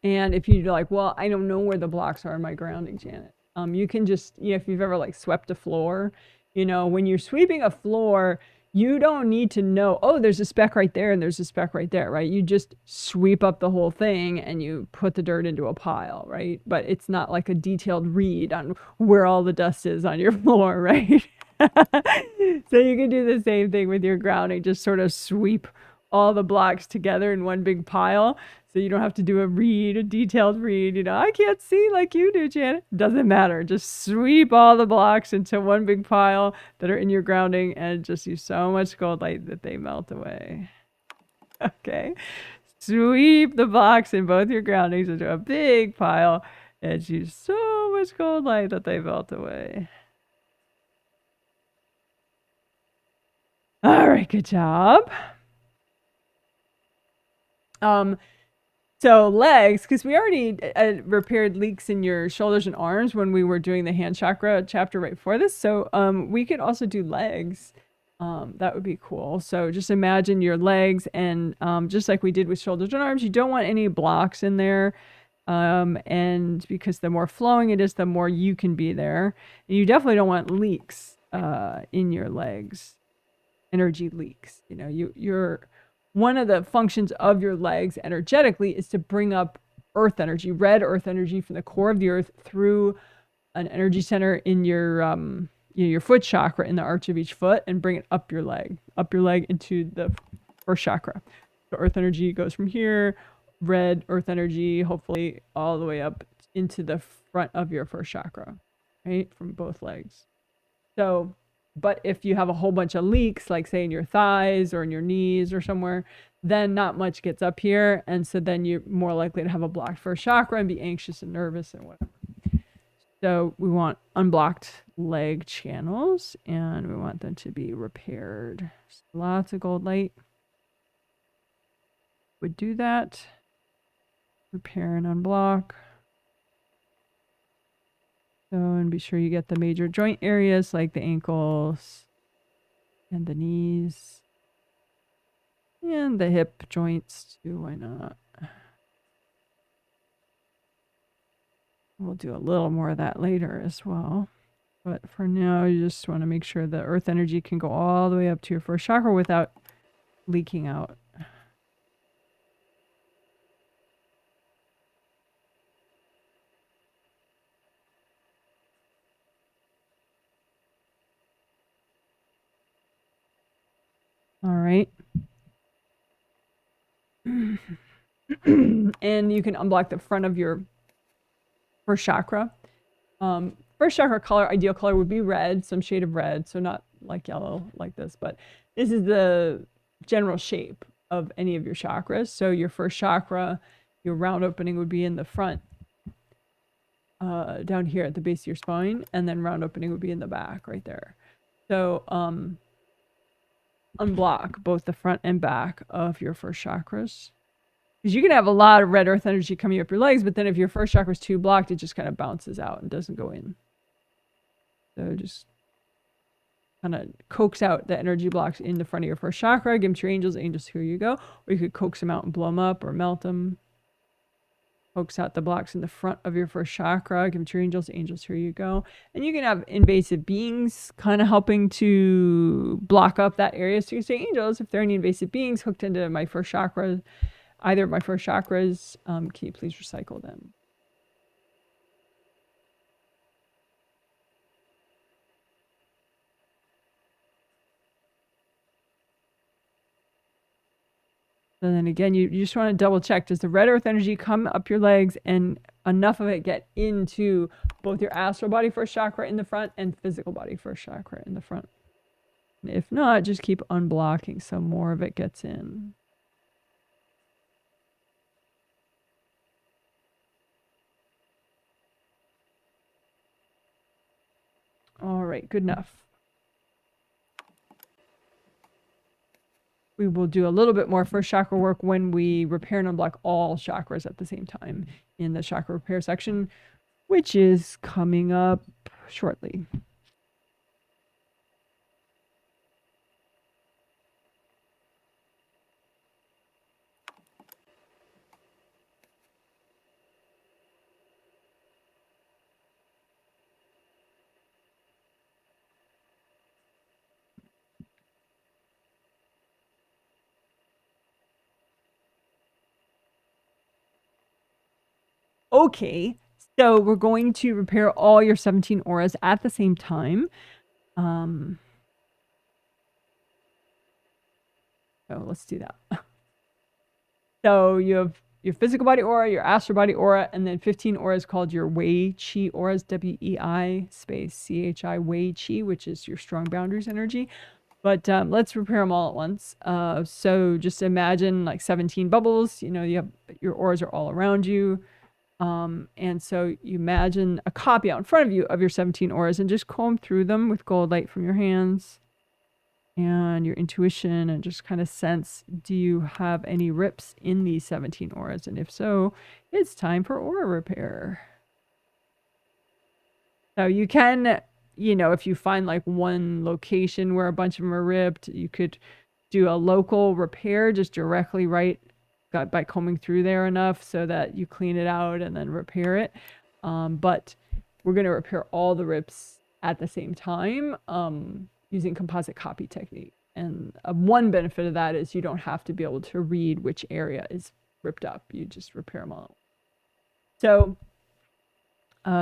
And if you're like, well, I don't know where the blocks are in my grounding, Janet, you can just, you know, if you've ever like swept a floor, you know, when you're sweeping a floor, you don't need to know, oh, there's a speck right there and there's a speck right there, right? You just sweep up the whole thing and you put the dirt into a pile, right? But it's not like a detailed read on where all the dust is on your floor, right? So you can do the same thing with your grounding, just sort of sweep all the blocks together in one big pile. So you don't have to do a detailed read. You know, I can't see like you do, Janet. Doesn't matter. Just sweep all the blocks into one big pile that are in your grounding and just use so much gold light that they melt away. Okay. Sweep the blocks in both your groundings into a big pile and use so much gold light that they melt away. All right, good job. So legs, because we already repaired leaks in your shoulders and arms when we were doing the hand chakra chapter right before this. So we could also do legs. That would be cool. So just imagine your legs, and just like we did with shoulders and arms, you don't want any blocks in there. And because the more flowing it is, the more you can be there. And you definitely don't want leaks in your legs, energy leaks. You know, you're one of the functions of your legs energetically is to bring up earth energy, red earth energy from the core of the earth through an energy center in your foot chakra in the arch of each foot, and bring it up your leg into the first chakra. So earth energy goes from here, red earth energy, hopefully all the way up into the front of your first chakra, right? From both legs. So, but if you have a whole bunch of leaks, like say in your thighs or in your knees or somewhere, then not much gets up here. And so then you're more likely to have a blocked first chakra and be anxious and nervous and whatever. So we want unblocked leg channels and we want them to be repaired. So lots of gold light would do that. Repair and unblock. So, and be sure you get the major joint areas like the ankles and the knees and the hip joints too. Why not? We'll do a little more of that later as well. But for now, you just want to make sure the earth energy can go all the way up to your first chakra without leaking out. All right. And you can unblock the front of your first chakra. First chakra color, ideal color would be red, some shade of red. So not like yellow like this, but this is the general shape of any of your chakras. So your first chakra, your round opening would be in the front, down here at the base of your spine, and then round opening would be in the back right there. So unblock both the front and back of your first chakras. Because you can have a lot of red earth energy coming up your legs, but then if your first chakra is too blocked, it just kind of bounces out and doesn't go in. So just kind of coax out the energy blocks in the front of your first chakra. Give them to your angels. Angels, here you go. Or you could coax them out and blow them up or melt them. Coax out the blocks in the front of your first chakra. Give them to your angels. Angels, here you go. And you can have invasive beings kind of helping to block up that area. So you can say, angels, if there are any invasive beings hooked into my first chakra, either of my first chakras, can you please recycle them? And then again, you just want to double check. Does the red earth energy come up your legs and enough of it get into both your astral body first chakra in the front and physical body first chakra in the front? And if not, just keep unblocking so more of it gets in. All right, good enough. We will do a little bit more first chakra work when we repair and unblock all chakras at the same time in the chakra repair section, which is coming up shortly. Okay, so we're going to repair all your 17 auras at the same time. So let's do that. So you have your physical body aura, your astral body aura, and then 15 auras called your Wei Chi auras, WEI space CHI Wei Chi, which is your strong boundaries energy. But let's repair them all at once. So just imagine like 17 bubbles. You know, you have your auras are all around you. And so you imagine a copy out in front of you of your 17 auras and just comb through them with gold light from your hands and your intuition and just kind of sense, do you have any rips in these 17 auras? And if so, it's time for aura repair. So you can, you know, if you find like one location where a bunch of them are ripped, you could do a local repair just directly right by combing through there enough so that you clean it out and then repair it. But we're going to repair all the rips at the same time using composite copy technique. And one benefit of that is you don't have to be able to read which area is ripped up. You just repair them all. So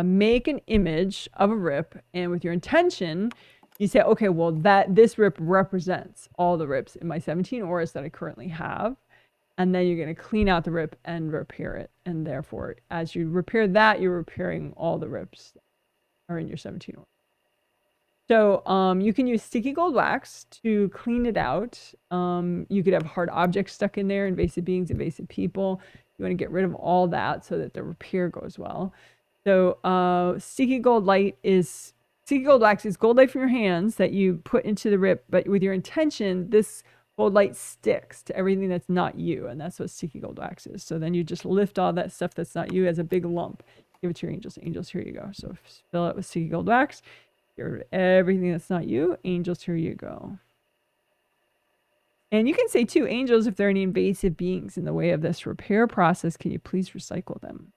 make an image of a rip, and with your intention, you say, okay, well, this rip represents all the rips in my 17 auras that I currently have. And then you're going to clean out the rip and repair it. And therefore, as you repair that, you're repairing all the rips that are in your 17 auras. So you can use sticky gold wax to clean it out. You could have hard objects stuck in there, invasive beings, invasive people. You want to get rid of all that so that the repair goes well. So sticky gold wax is gold light from your hands that you put into the rip, but with your intention, this gold light sticks to everything that's not you, and that's what sticky gold wax is. So then you just lift all that stuff that's not you as a big lump, give it to your angels. Angels, here you go. So fill it with sticky gold wax. Get rid of everything that's not you. Angels, here you go. And you can say too, angels, if there are any invasive beings in the way of this repair process, can you please recycle them?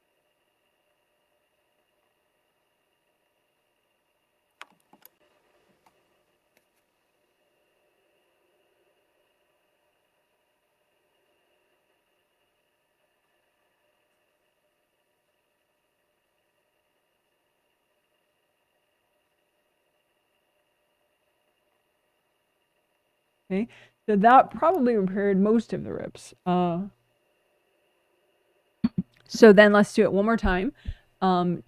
Okay, so that probably repaired most of the rips. So then let's do it one more time in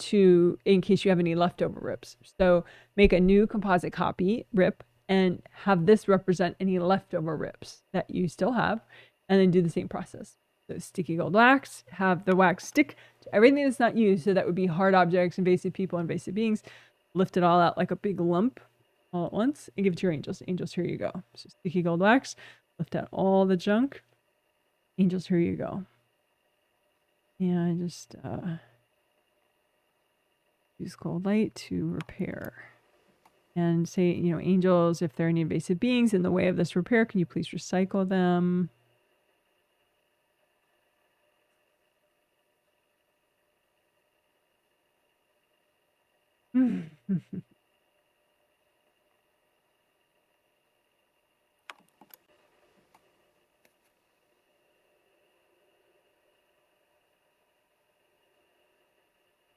case you have any leftover rips. So make a new composite copy rip and have this represent any leftover rips that you still have, and then do the same process. So sticky gold wax, have the wax stick to everything that's not used. So that would be hard objects, invasive people, invasive beings. Lift it all out like a big lump all at once and give it to your angels. Angels, here you go. So sticky gold wax, lift out all the junk. Angels, here you go. And just use gold light to repair. And say, you know, angels, if there are any invasive beings in the way of this repair, can you please recycle them?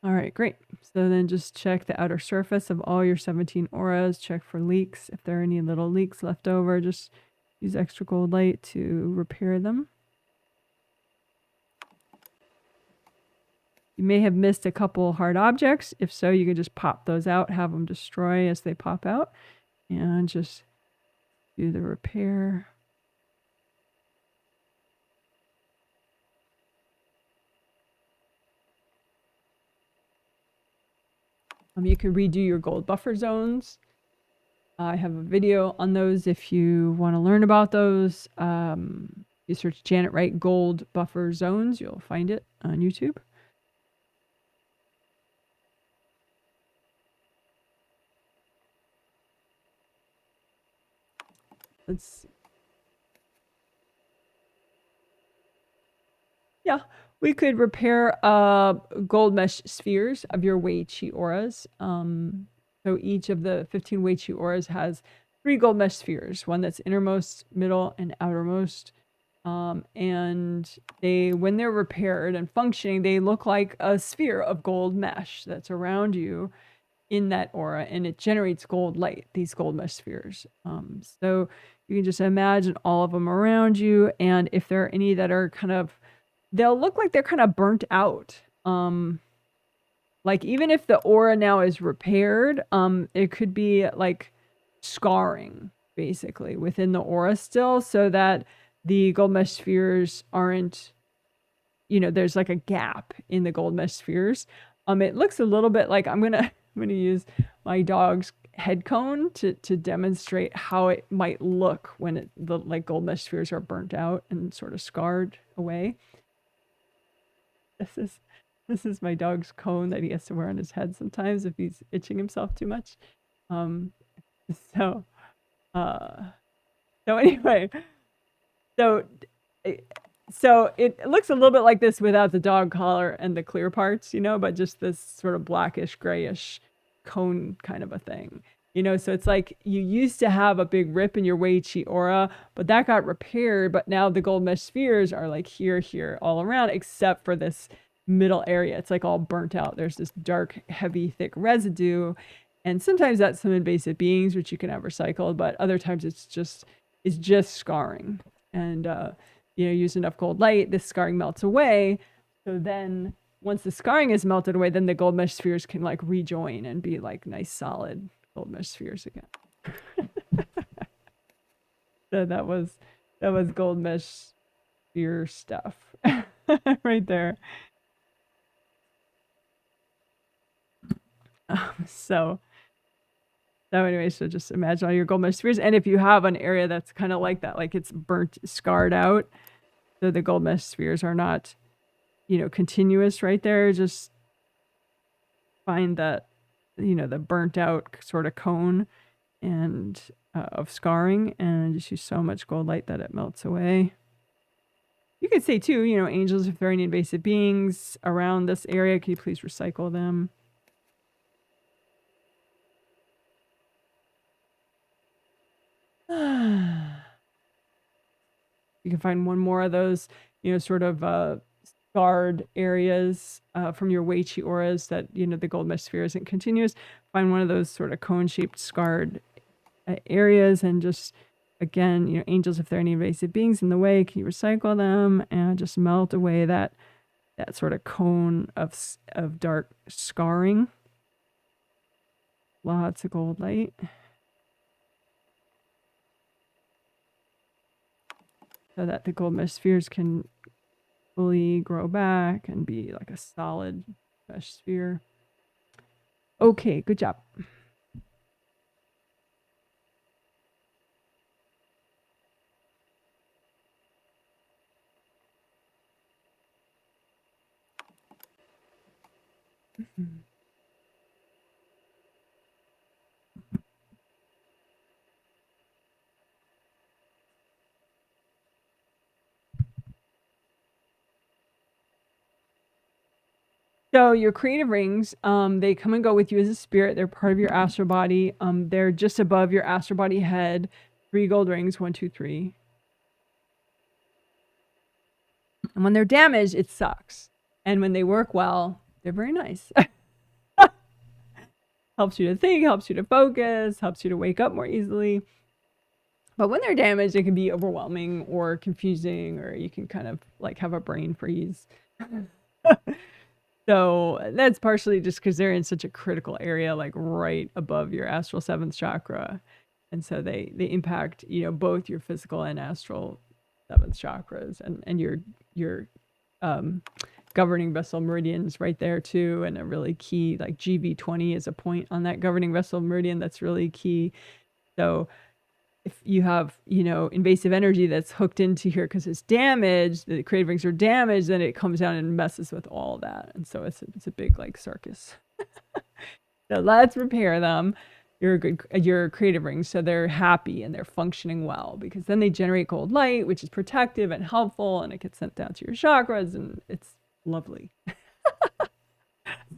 All right, great. So then just check the outer surface of all your 17 auras. Check for leaks. If there are any little leaks left over, just use extra gold light to repair them. You may have missed a couple hard objects. If so, you can just pop those out, have them destroy as they pop out, and just do the repair. You can redo your gold buffer zones. I have a video on those if you want to learn about those. You search Janet Wright gold buffer zones, you'll find it on YouTube. Let's see. Yeah, we could repair gold mesh spheres of your Wei Chi auras. So each of the 15 Wei Chi auras has 3 gold mesh spheres, one that's innermost, middle, and outermost. And they, when they're repaired and functioning, they look like a sphere of gold mesh that's around you in that aura, and it generates gold light, these gold mesh spheres. So you can just imagine all of them around you, and if there are any that are kind of, they'll look like they're kind of burnt out. Like even if the aura now is repaired, it could be like scarring basically within the aura still, so that the gold mesh spheres aren't, you know, there's like a gap in the gold mesh spheres. It looks a little bit like, I'm gonna use my dog's head cone to demonstrate how it might look when the like gold mesh spheres are burnt out and sort of scarred away. This is my dog's cone that he has to wear on his head sometimes if he's itching himself too much. So anyway, so it looks a little bit like this without the dog collar and the clear parts, you know, but just this sort of blackish, grayish cone kind of a thing, you know. So it's like you used to have a big rip in your Wei Chi aura, but that got repaired. But now the gold mesh spheres are like here, all around, except for this middle area. It's like all burnt out. There's this dark, heavy, thick residue. And sometimes that's some invasive beings, which you can have recycled, but other times it's just scarring. And you know, use enough gold light, this scarring melts away. So then once the scarring is melted away, then the gold mesh spheres can like rejoin and be like nice solid gold mesh spheres again. So that was gold mesh sphere stuff right there. So anyway, so just imagine all your gold mesh spheres. And if you have an area that's kind of like that, like it's burnt, scarred out, so the gold mesh spheres are not, you know, continuous right there, just find that, you know, the burnt out sort of cone and of scarring, and just use so much gold light that it melts away. You could say too, you know, angels, if there are any invasive beings around this area, can you please recycle them? You can find one more of those, you know, sort of scarred areas from your Wei Chi auras that, you know, the gold mesh sphere isn't continuous. Find one of those sort of cone-shaped scarred areas, and just, again, you know, angels, if there are any invasive beings in the way, can you recycle them and just melt away that sort of cone of dark scarring. Lots of gold light. So that the gold mesh spheres can fully grow back and be like a solid mesh sphere. Okay, good job. So your creative rings, they come and go with you as a spirit. They're part of your astral body. They're just above your astral body head. 3 gold rings, 1, 2, 3. And when they're damaged, it sucks. And when they work well, they're very nice. Helps you to think, helps you to focus, helps you to wake up more easily. But when they're damaged, it can be overwhelming or confusing, or you can kind of like have a brain freeze. So that's partially just because they're in such a critical area, like right above your astral 7th chakra. And so they impact, you know, both your physical and astral 7th chakras, and your governing vessel meridians right there too. And a really key, like GV20 is a point on that governing vessel meridian that's really key. So if you have, you know, invasive energy that's hooked into here because it's damaged, the creative rings are damaged, then it comes down and messes with all of that. And so it's a big like circus. So let's repair them. Your creative rings, so they're happy and they're functioning well, because then they generate gold light, which is protective and helpful, and it gets sent down to your chakras, and it's lovely.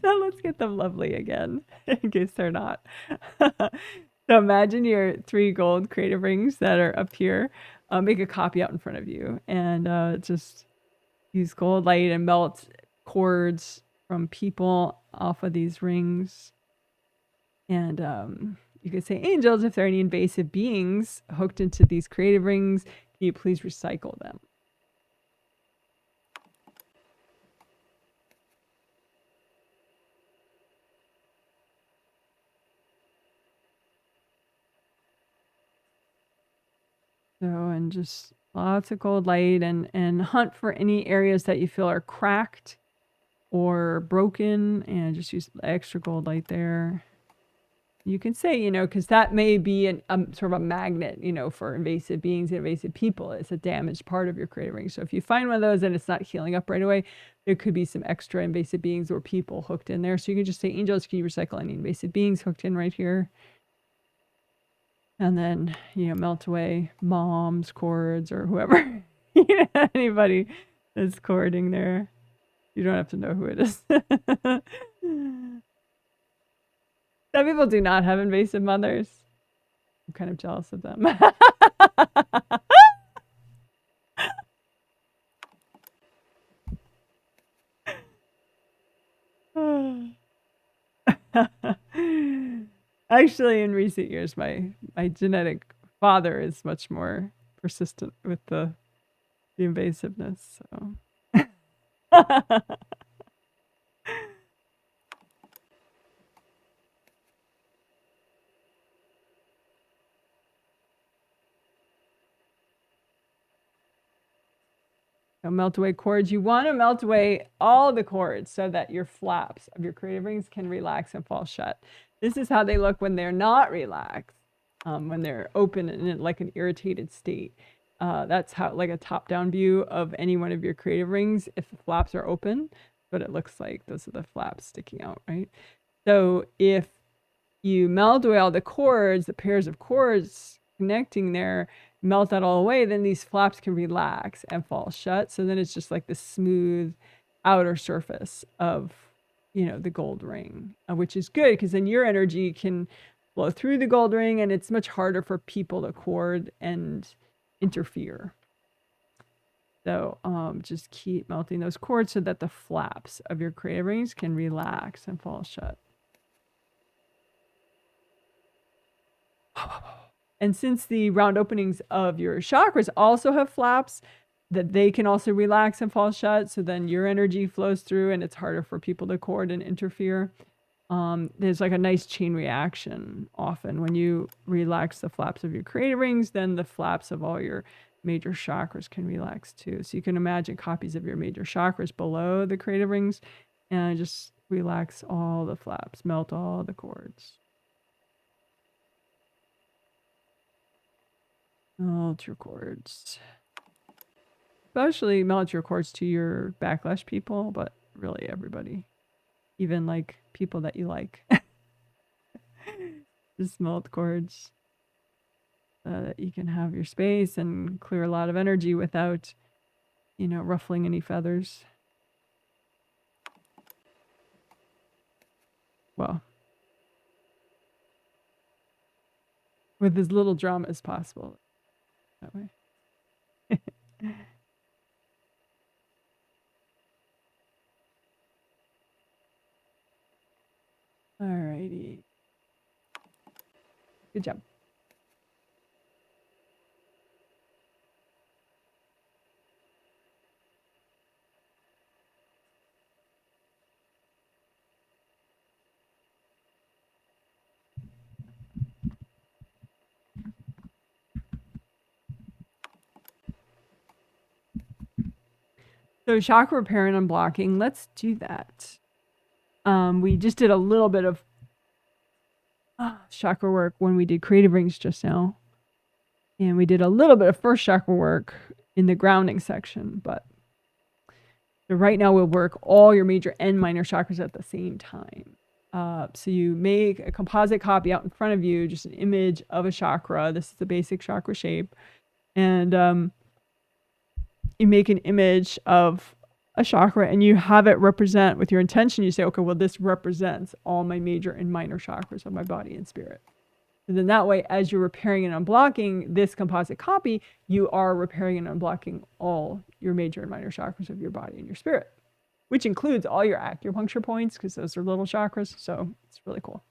So let's get them lovely again, in case they're not. So imagine your 3 gold creative rings that are up here. make a copy out in front of you, and just use gold light and melt cords from people off of these rings. And you could say, angels, if there are any invasive beings hooked into these creative rings, can you please recycle them? So, and just lots of gold light, and hunt for any areas that you feel are cracked or broken, and just use extra gold light there. You can say, you know, because that may be sort of a magnet, you know, for invasive beings and invasive people. It's a damaged part of your creative ring. So if you find one of those and it's not healing up right away, there could be some extra invasive beings or people hooked in there. So you can just say, angels, can you recycle any invasive beings hooked in right here? And then, you know, melt away moms, cords, or whoever, you know, anybody that's cording there. You don't have to know who it is. Some people do not have invasive mothers. I'm kind of jealous of them. Actually, in recent years, my genetic father is much more persistent with the invasiveness. So. Melt away cords. You want to melt away all the cords so that your flaps of your creative rings can relax and fall shut. This is how they look when they're not relaxed, when they're open and in like an irritated state. That's how, like a top-down view of any one of your creative rings. If the flaps are open, what it looks like. Those are the flaps sticking out, right? So if you melt away all the cords, the pairs of cords connecting there, melt that all away, then these flaps can relax and fall shut. So then it's just like the smooth outer surface of, you know, the gold ring, which is good because then your energy can flow through the gold ring and it's much harder for people to cord and interfere. So just keep melting those cords so that the flaps of your creative rings can relax and fall shut. And since the round openings of your chakras also have flaps, that they can also relax and fall shut. So then your energy flows through and it's harder for people to cord and interfere. There's like a nice chain reaction often when you relax the flaps of your creative rings, then the flaps of all your major chakras can relax too. So you can imagine copies of your major chakras below the creative rings and just relax all the flaps, melt all the cords. Melt your cords. Especially melt your cords to your backlash people, but really everybody. Even like people that you like. Just melt cords so that you can have your space and clear a lot of energy without, you know, ruffling any feathers. Well, with as little drama as possible. That way. Alrighty. Good job. So chakra repair and unblocking, let's do that. We just did a little bit of chakra work when we did creative rings just now. And we did a little bit of first chakra work in the grounding section. But so right now we'll work all your major and minor chakras at the same time. So you make a composite copy out in front of you, just an image of a chakra. This is the basic chakra shape. And you make an image of a chakra and you have it represent with your intention. You say, okay, well, this represents all my major and minor chakras of my body and spirit. And then that way, as you're repairing and unblocking this composite copy, you are repairing and unblocking all your major and minor chakras of your body and your spirit, which includes all your acupuncture points, because those are little chakras. So it's really cool.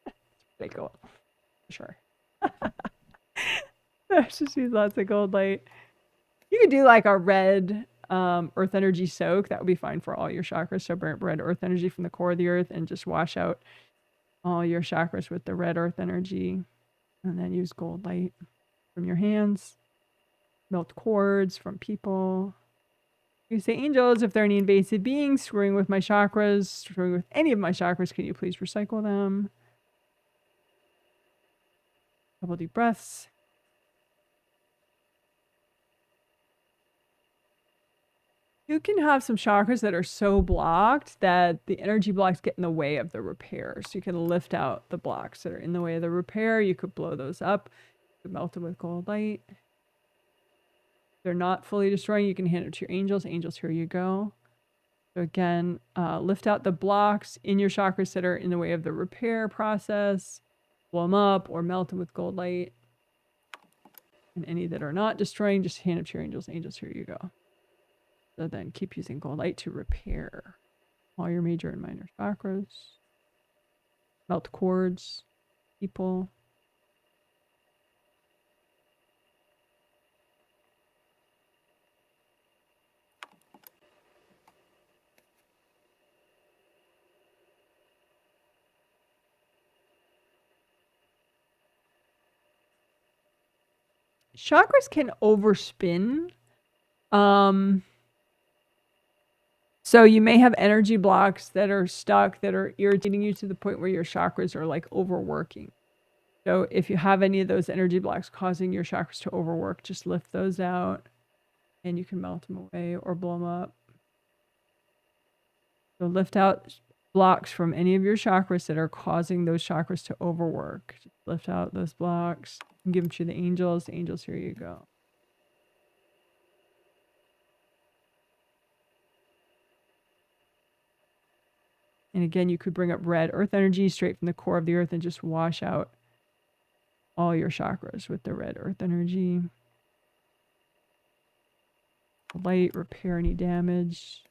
It's pretty cool, for sure. Let's just use lots of gold light. You could do like a red earth energy soak. That would be fine for all your chakras. So burn red earth energy from the core of the earth and just wash out all your chakras with the red earth energy. And then use gold light from your hands. Melt cords from people. You say, angels, if there are any invasive beings screwing with my chakras, screwing with any of my chakras, can you please recycle them? Couple deep breaths. You can have some chakras that are so blocked that the energy blocks get in the way of the repair. So you can lift out the blocks that are in the way of the repair. You could blow those up. You could melt them with gold light. If they're not fully destroying, you can hand it to your angels. Angels, here you go. So again, lift out the blocks in your chakras that are in the way of the repair process. Blow them up or melt them with gold light. And any that are not destroying, just hand it to your angels. Angels, here you go. So then keep using gold light to repair all your major and minor chakras. Melt cords, people. Chakras can overspin. So you may have energy blocks that are stuck, that are irritating you to the point where your chakras are like overworking. So if you have any of those energy blocks causing your chakras to overwork, just lift those out and you can melt them away or blow them up. So lift out blocks from any of your chakras that are causing those chakras to overwork. Just lift out those blocks and give them to the angels. The angels, here you go. And again, you could bring up red earth energy straight from the core of the earth and just wash out all your chakras with the red earth energy. Light, repair any damage.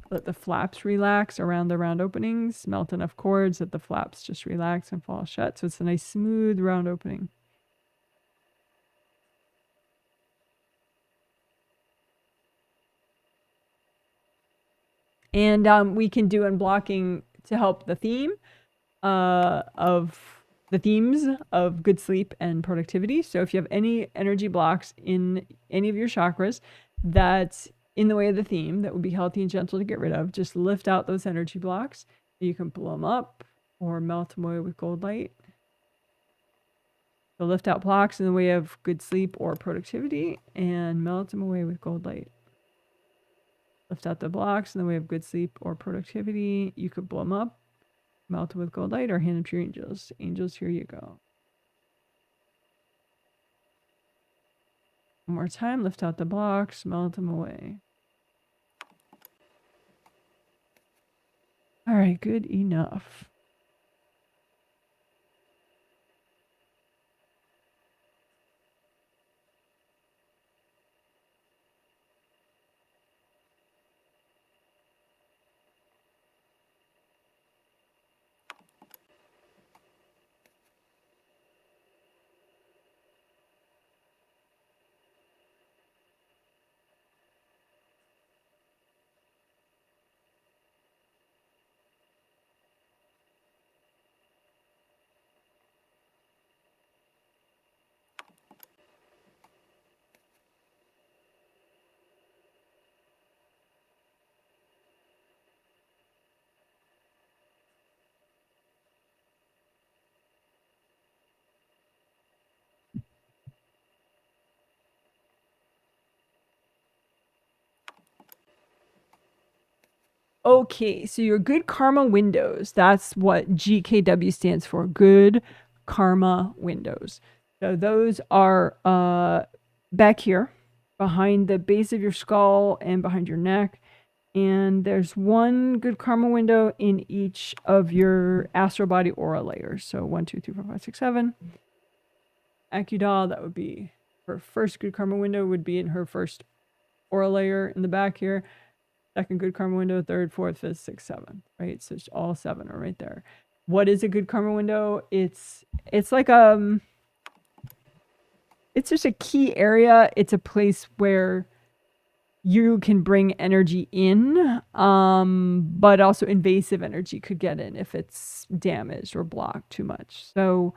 Let the flaps relax around the round openings. Melt enough cords that the flaps just relax and fall shut. So it's a nice smooth round opening. And we can do unblocking to help the theme of the themes of good sleep and productivity. So if you have any energy blocks in any of your chakras that's in the way of the theme that would be healthy and gentle to get rid of, just lift out those energy blocks. You can blow them up or melt them away with gold light. So lift out blocks in the way of good sleep or productivity and melt them away with gold light. Lift out the blocks in the way of good sleep or productivity. You could blow them up, melt them with gold light, or hand them to your angels. Angels, here you go. One more time, lift out the blocks, melt them away. All right, good enough. Okay, so your good karma windows, that's what GKW stands for, good karma windows. So those are back here behind the base of your skull and behind your neck. And there's one good karma window in each of your astral body aura layers. So 1, 2, 3, 4, 5, 6, 7. Akudal, that would be her first good karma window, would be in her first aura layer in the back here. Second good karma window, third, fourth, fifth, sixth, seventh, right? So all 7 are right there. What is a good karma window? It's like it's just a key area. It's a place where you can bring energy in, but also invasive energy could get in if it's damaged or blocked too much. So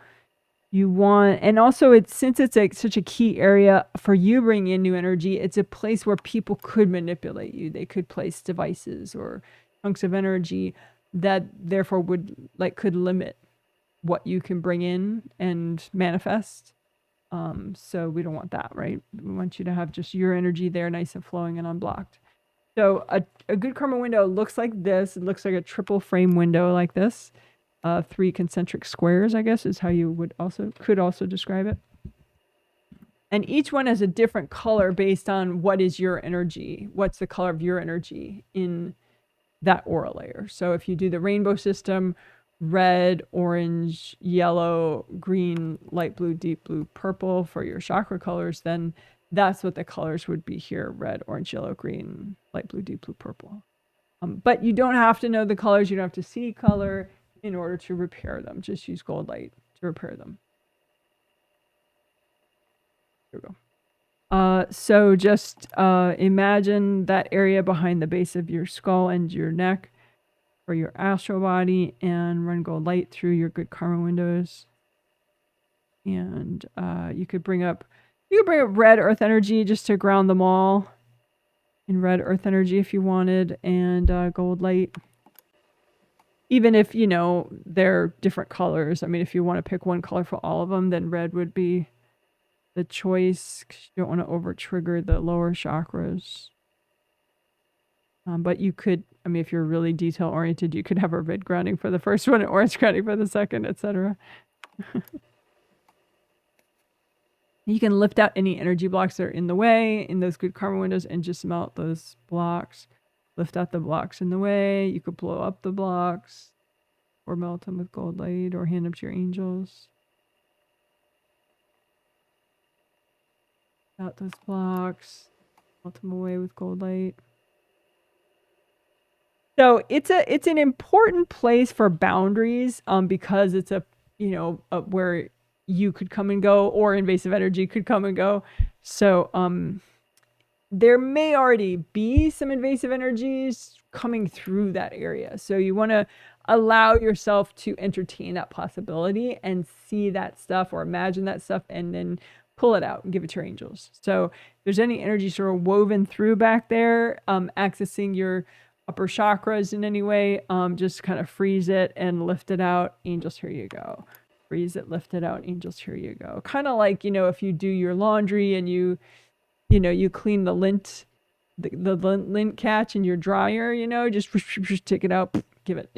you want, and also it's, since it's like such a key area for you bringing in new energy, it's a place where people could manipulate you. They could place devices or chunks of energy that therefore would could limit what you can bring in and manifest. So we don't want that, right? We want you to have just your energy there, nice and flowing and unblocked. So a good karma window looks like this. It looks like a triple frame window like this. 3 concentric squares, I guess, is how you could also describe it. And each one has a different color based on what is your energy. What's the color of your energy in that aura layer? So if you do the rainbow system, red, orange, yellow, green, light blue, deep blue, purple for your chakra colors, then that's what the colors would be here: red, orange, yellow, green, light blue, deep blue, purple. But you don't have to know the colors. You don't have to see color in order to repair them. Just use gold light to repair them. There we go. So just imagine that area behind the base of your skull and your neck for your astral body, and run gold light through your good karma windows. And you could bring up red earth energy just to ground them all in red earth energy if you wanted, and gold light. Even if, you know, they're different colors. I mean, if you want to pick one color for all of them, then red would be the choice, 'cause you don't want to over trigger the lower chakras. But you could, I mean, if you're really detail oriented, you could have a red grounding for the first one and orange grounding for the second, etc. You can lift out any energy blocks that are in the way in those good karma windows and just melt those blocks. Lift out the blocks in the way. You could blow up the blocks or melt them with gold light or hand them to your angels. Out those blocks, melt them away with gold light. So it's an important place for boundaries, because it's where you could come and go, or invasive energy could come and go. So there may already be some invasive energies coming through that area. So you want to allow yourself to entertain that possibility and see that stuff or imagine that stuff, and then pull it out and give it to your angels. So if there's any energy sort of woven through back there, accessing your upper chakras in any way, just kind of freeze it and lift it out. Angels, here you go. Freeze it, lift it out. Angels, here you go. Kind of like, if you do your laundry and you clean the lint, the lint catch in your dryer, just take it out, give it,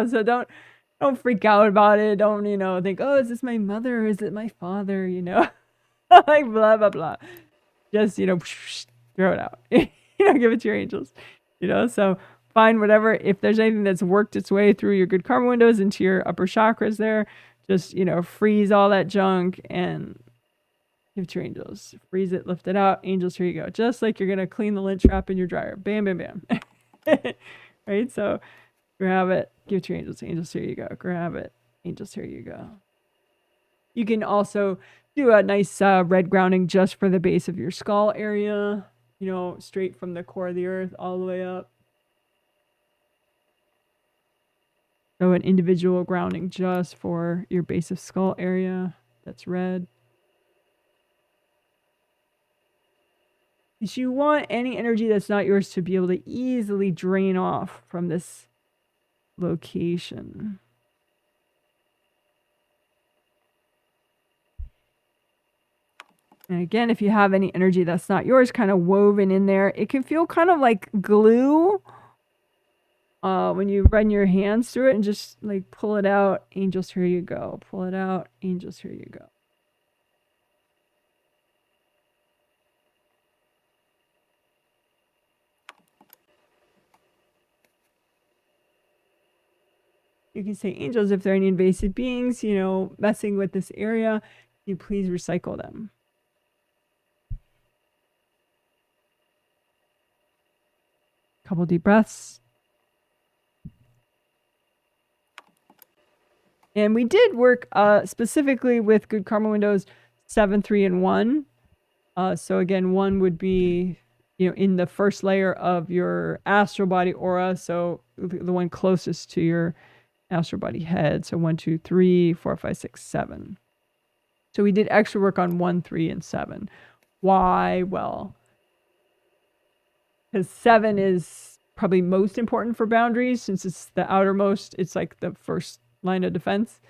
so don't freak out about it. Don't, think, oh, is this my mother or is it my father? Like blah, blah, blah. Just, throw it out, give it to your angels, so find whatever, if there's anything that's worked its way through your good karma windows into your upper chakras there, just, freeze all that junk and give it to your angels. Freeze it, lift it out. Angels, here you go. Just like you're going to clean the lint trap in your dryer. Bam, bam, bam. Right? So grab it, give it to your angels. Angels, here you go. Grab it. Angels, here you go. You can also do a nice red grounding just for the base of your skull area, straight from the core of the earth all the way up. So an individual grounding just for your base of skull area. That's red. Because you want any energy that's not yours to be able to easily drain off from this location. And again, if you have any energy that's not yours kind of woven in there, it can feel kind of like glue. when you run your hands through it and just like pull it out, angels, here you go. Pull it out, angels, here you go. You can say, angels, if there are any invasive beings, you know, messing with this area, you please recycle them. Couple deep breaths. And we did work specifically with good karma windows 7, 3, and 1. So again, 1 would be, you know, in the first layer of your astral body aura. So the one closest to your astral body head. So 1, 2, 3, 4, 5, 6, 7. So we did extra work on 1, 3, and 7. Why? Well, because 7 is probably most important for boundaries since it's the outermost. It's like the first line of defense.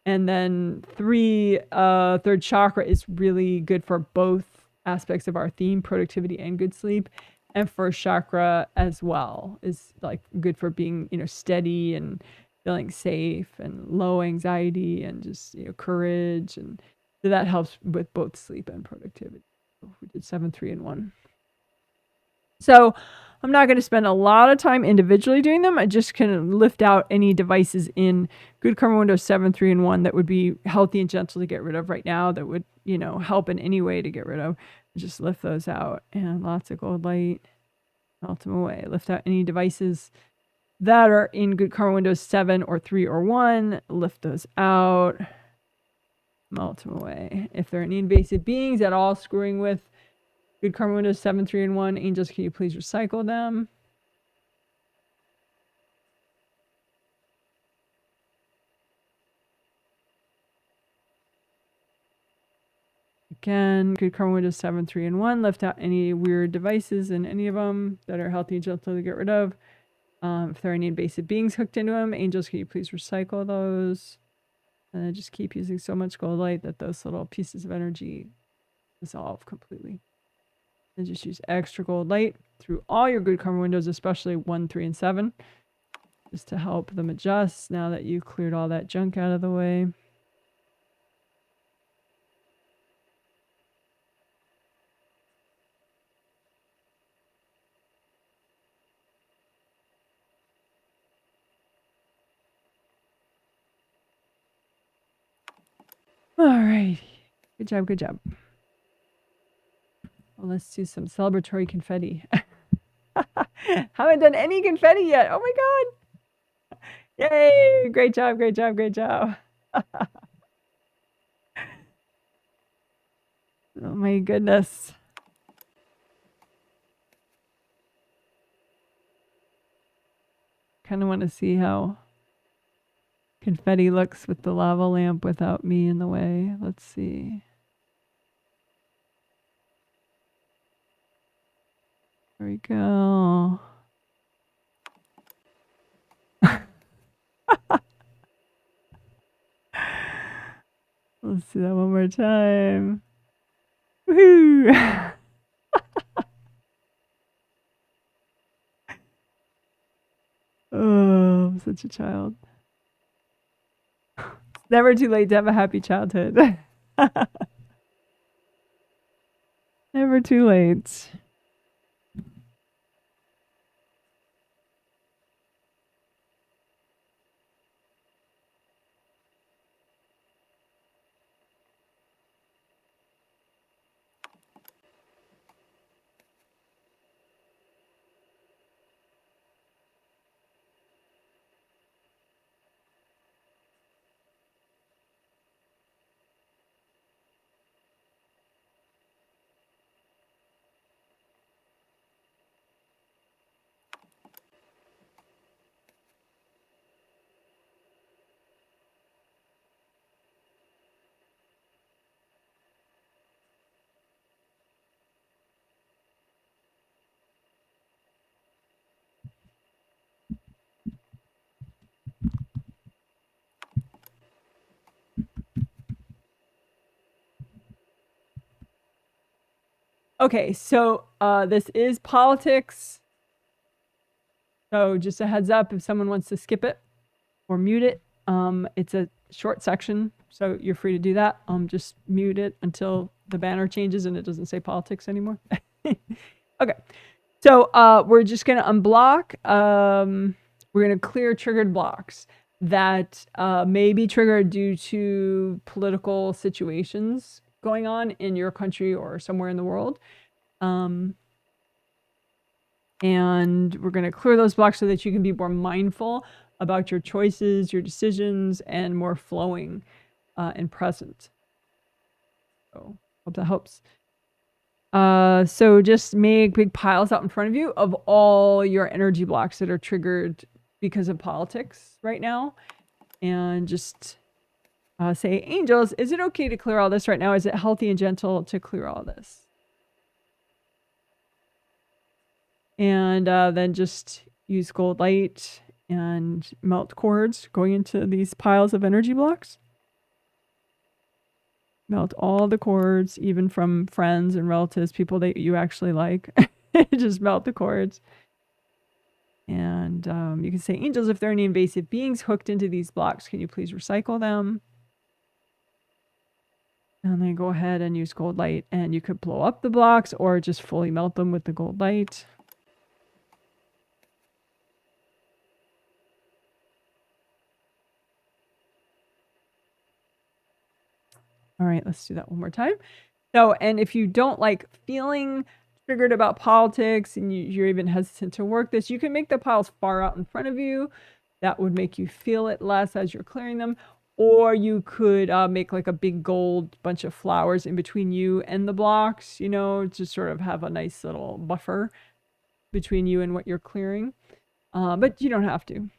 And then 3, third chakra, is really good for both aspects of our theme, productivity and good sleep. And first chakra as well is like good for being, you know, steady and feeling safe and low anxiety and just, you know, courage. And so that helps with both sleep and productivity. So we did 7, 3, and 1. So I'm not going to spend a lot of time individually doing them. I just can lift out any devices in good karma window 7, 3, and 1 that would be healthy and gentle to get rid of right now, that would, you know, help in any way to get rid of. Just lift those out. And lots of gold light. Melt them away. Lift out any devices that are in good karma windows 7 or 3 or 1. Lift those out. Melt them away. If there are any invasive beings at all screwing with good karma windows 7, 3, and 1, angels, can you please recycle them? Again, good karma windows 7, 3, and 1. Lift out any weird devices in any of them that are healthy and gentle to get rid of. If there are any invasive beings hooked into them, angels, can you please recycle those? And I just keep using so much gold light that those little pieces of energy dissolve completely. And just use extra gold light through all your good karma windows, especially 1, 3, and 7, just to help them adjust now that you cleared all that junk out of the way. All right. Good job, good job. Well, let's do some celebratory confetti. Haven't done any confetti yet. Oh my God. Yay. Great job, great job, great job. Oh my goodness. Kind of want to see how confetti looks with the lava lamp without me in the way. Let's see. There we go. Let's do that one more time. Woohoo! Oh, I'm such a child. It's never too late to have a happy childhood. Never too late. Okay, so this is politics. So just a heads up if someone wants to skip it or mute it. It's a short section, so you're free to do that. Just mute it until the banner changes and it doesn't say politics anymore. Okay. So we're just going to unblock. We're going to clear triggered blocks that may be triggered due to political situations going on in your country or somewhere in the world. And we're going to clear those blocks so that you can be more mindful about your choices, your decisions, and more flowing and present. So hope that helps. So just make big piles out in front of you of all your energy blocks that are triggered because of politics right now. And just say, angels, is it okay to clear all this right now? Is it healthy and gentle to clear all this? And then just use gold light and melt cords going into these piles of energy blocks. Melt all the cords, even from friends and relatives, people that you actually like. Just melt the cords. And you can say, angels, if there are any invasive beings hooked into these blocks, can you please recycle them? And then go ahead and use gold light. And you could blow up the blocks or just fully melt them with the gold light. All right, let's do that one more time. So, and if you don't like feeling triggered about politics and you're even hesitant to work this, you can make the piles far out in front of you. That would make you feel it less as you're clearing them. Or you could make like a big gold bunch of flowers in between you and the blocks, you know, to sort of have a nice little buffer between you and what you're clearing. But you don't have to.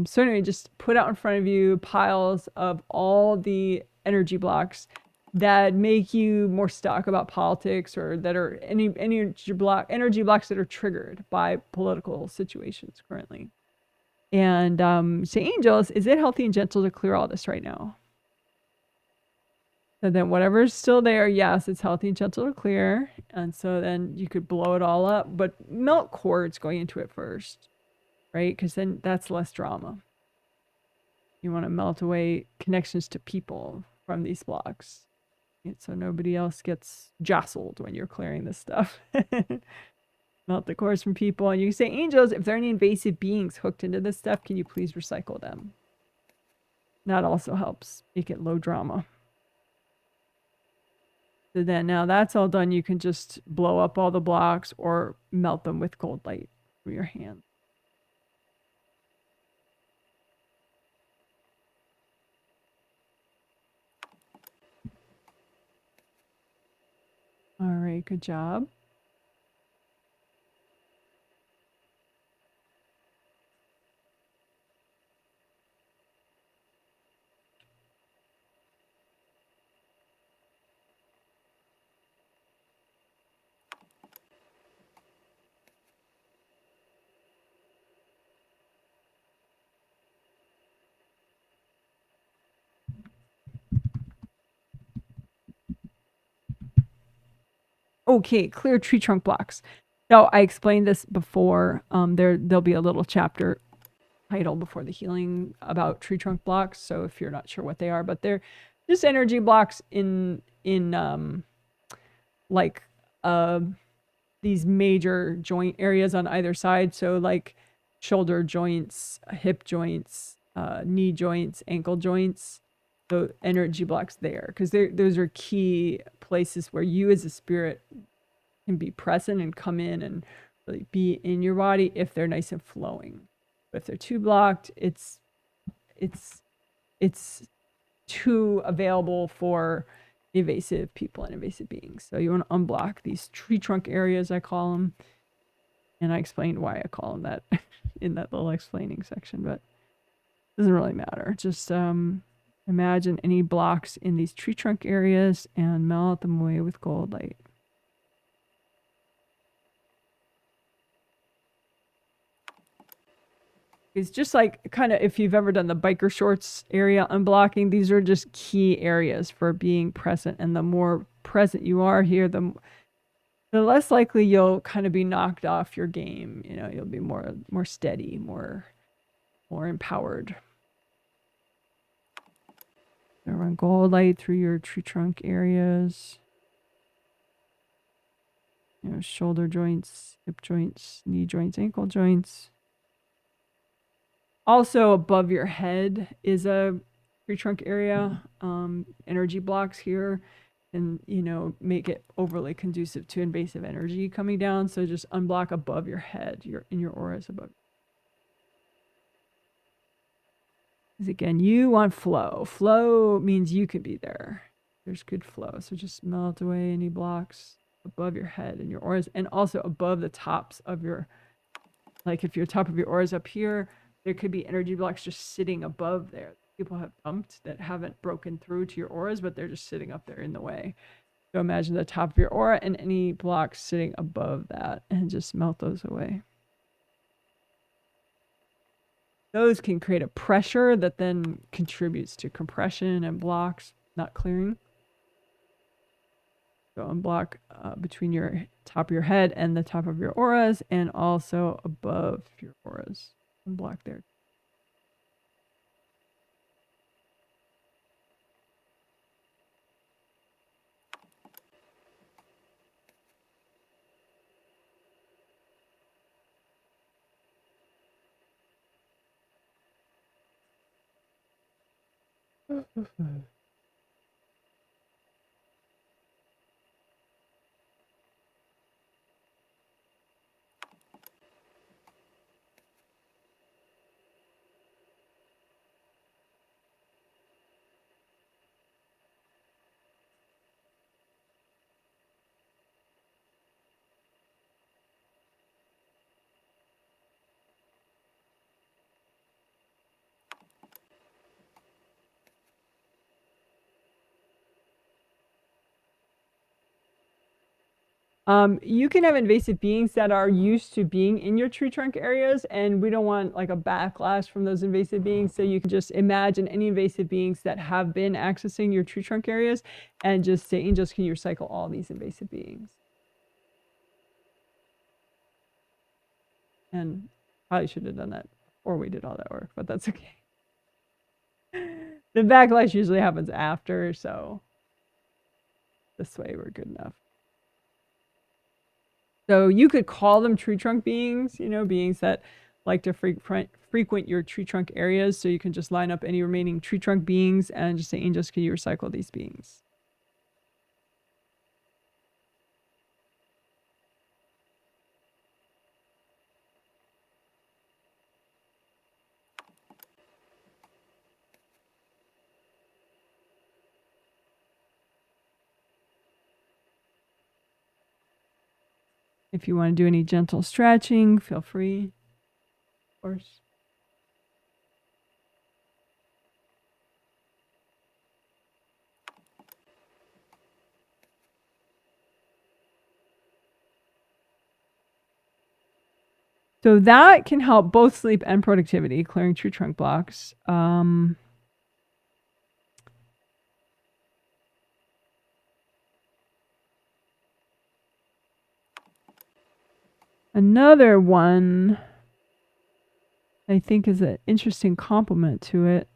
So anyway, just put out in front of you piles of all the energy blocks that make you more stuck about politics or that are any energy blocks that are triggered by political situations currently. And say, angels, is it healthy and gentle to clear all this right now? So then whatever's still there, yes, it's healthy and gentle to clear. And so then you could blow it all up, but melt cords going into it first, right? Because then that's less drama. You want to melt away connections to people from these blocks. So nobody else gets jostled when you're clearing this stuff. Melt the cords from people. And you can say, angels, if there are any invasive beings hooked into this stuff, can you please recycle them? That also helps make it low drama. So then now that's all done, you can just blow up all the blocks or melt them with gold light through your hand. All right, good job. Okay, clear tree trunk blocks. So I explained this before. There'll be a little chapter title before the healing about tree trunk blocks. So if you're not sure what they are, but they're just energy blocks in like these major joint areas on either side. So like shoulder joints, hip joints, knee joints, ankle joints. So energy blocks there, because those are key places where you as a spirit can be present and come in and really be in your body if they're nice and flowing. But if they're too blocked, it's too available for invasive people and invasive beings. So you want to unblock these tree trunk areas, I call them. And I explained why I call them that in that little explaining section, but it doesn't really matter. Just imagine any blocks in these tree trunk areas and melt them away with gold light. It's just like kind of if you've ever done the biker shorts area unblocking, these are just key areas for being present. And the more present you are here, the less likely you'll kind of be knocked off your game. You know, you'll be more steady, more empowered. Run gold light through your tree trunk areas. You know, shoulder joints, hip joints, knee joints, ankle joints. Also above your head is a tree trunk area. Energy blocks here, and you know, make it overly conducive to invasive energy coming down. So just unblock above your head, in your auras above. Because again, you want flow. Flow means you could be there. There's good flow. So just melt away any blocks above your head and your auras, and also above the tops of your, like if your top of your auras up here, there could be energy blocks just sitting above there. People have dumped that haven't broken through to your auras, but they're just sitting up there in the way. So imagine the top of your aura and any blocks sitting above that, and just melt those away. Those can create a pressure that then contributes to compression and blocks not clearing. So unblock between your top of your head and the top of your auras, and also above your auras. Unblock there. You can have invasive beings that are used to being in your tree trunk areas, and we don't want like a backlash from those invasive beings. So you can just imagine any invasive beings that have been accessing your tree trunk areas, and just say, angels, can you recycle all these invasive beings? And probably should have done that before we did all that work, but that's okay. The backlash usually happens after, so this way we're good enough. So you could call them tree trunk beings, you know, beings that like to frequent your tree trunk areas. So you can just line up any remaining tree trunk beings and just say, angels, can you recycle these beings? If you want to do any gentle stretching, feel free, of course. So that can help both sleep and productivity, clearing tree trunk blocks. Another one I think is an interesting complement to it.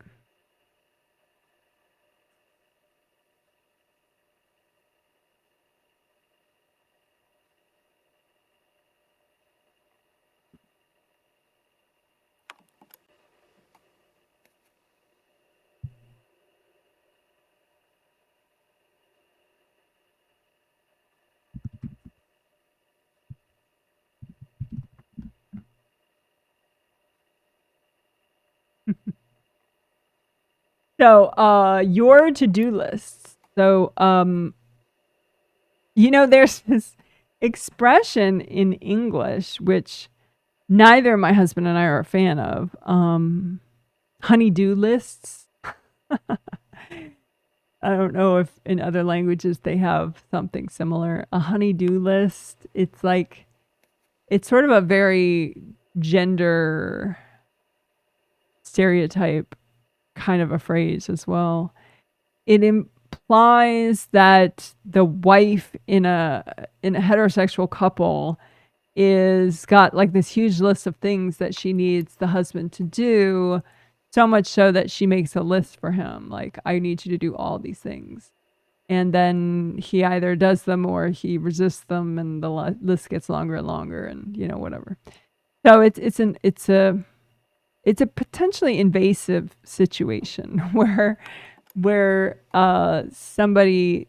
So your to-do lists. So you know, there's this expression in English which neither my husband and I are a fan of. Honey-do lists. I don't know if in other languages they have something similar. A honey-do list. It's like, it's sort of a very gender stereotype kind of a phrase as well. It implies that the wife in a heterosexual couple is got like this huge list of things that she needs the husband to do, so much so that she makes a list for him, like, I need you to do all these things. And then he either does them or he resists them, and the list gets longer and longer, and whatever. So it's a potentially invasive situation where somebody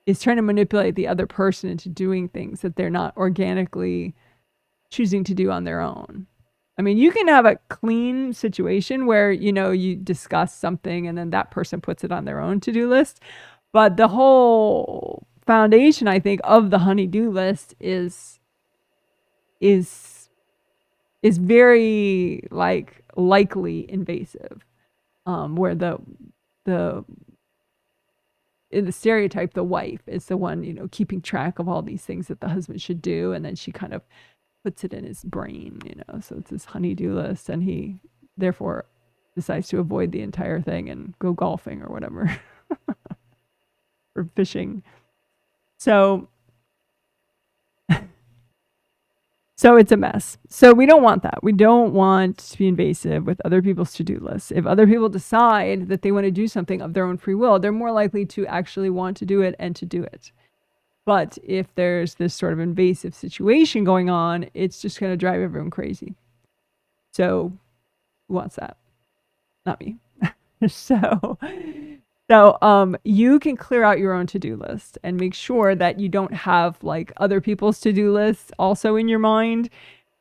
is trying to manipulate the other person into doing things that they're not organically choosing to do on their own. I mean, you can have a clean situation where, you discuss something and then that person puts it on their own to-do list. But the whole foundation, I think, of the honey-do list is very likely invasive, where the in the stereotype, the wife is the one, keeping track of all these things that the husband should do, and then she kind of puts it in his brain, so it's his honey-do list, and he therefore decides to avoid the entire thing and go golfing or whatever. Or fishing. So it's a mess. So we don't want that. We don't want to be invasive with other people's to-do lists. If other people decide that they want to do something of their own free will, they're more likely to actually want to do it and to do it. But if there's this sort of invasive situation going on, it's just going to drive everyone crazy. So who wants that? Not me. So you can clear out your own to-do list and make sure that you don't have like other people's to-do lists also in your mind.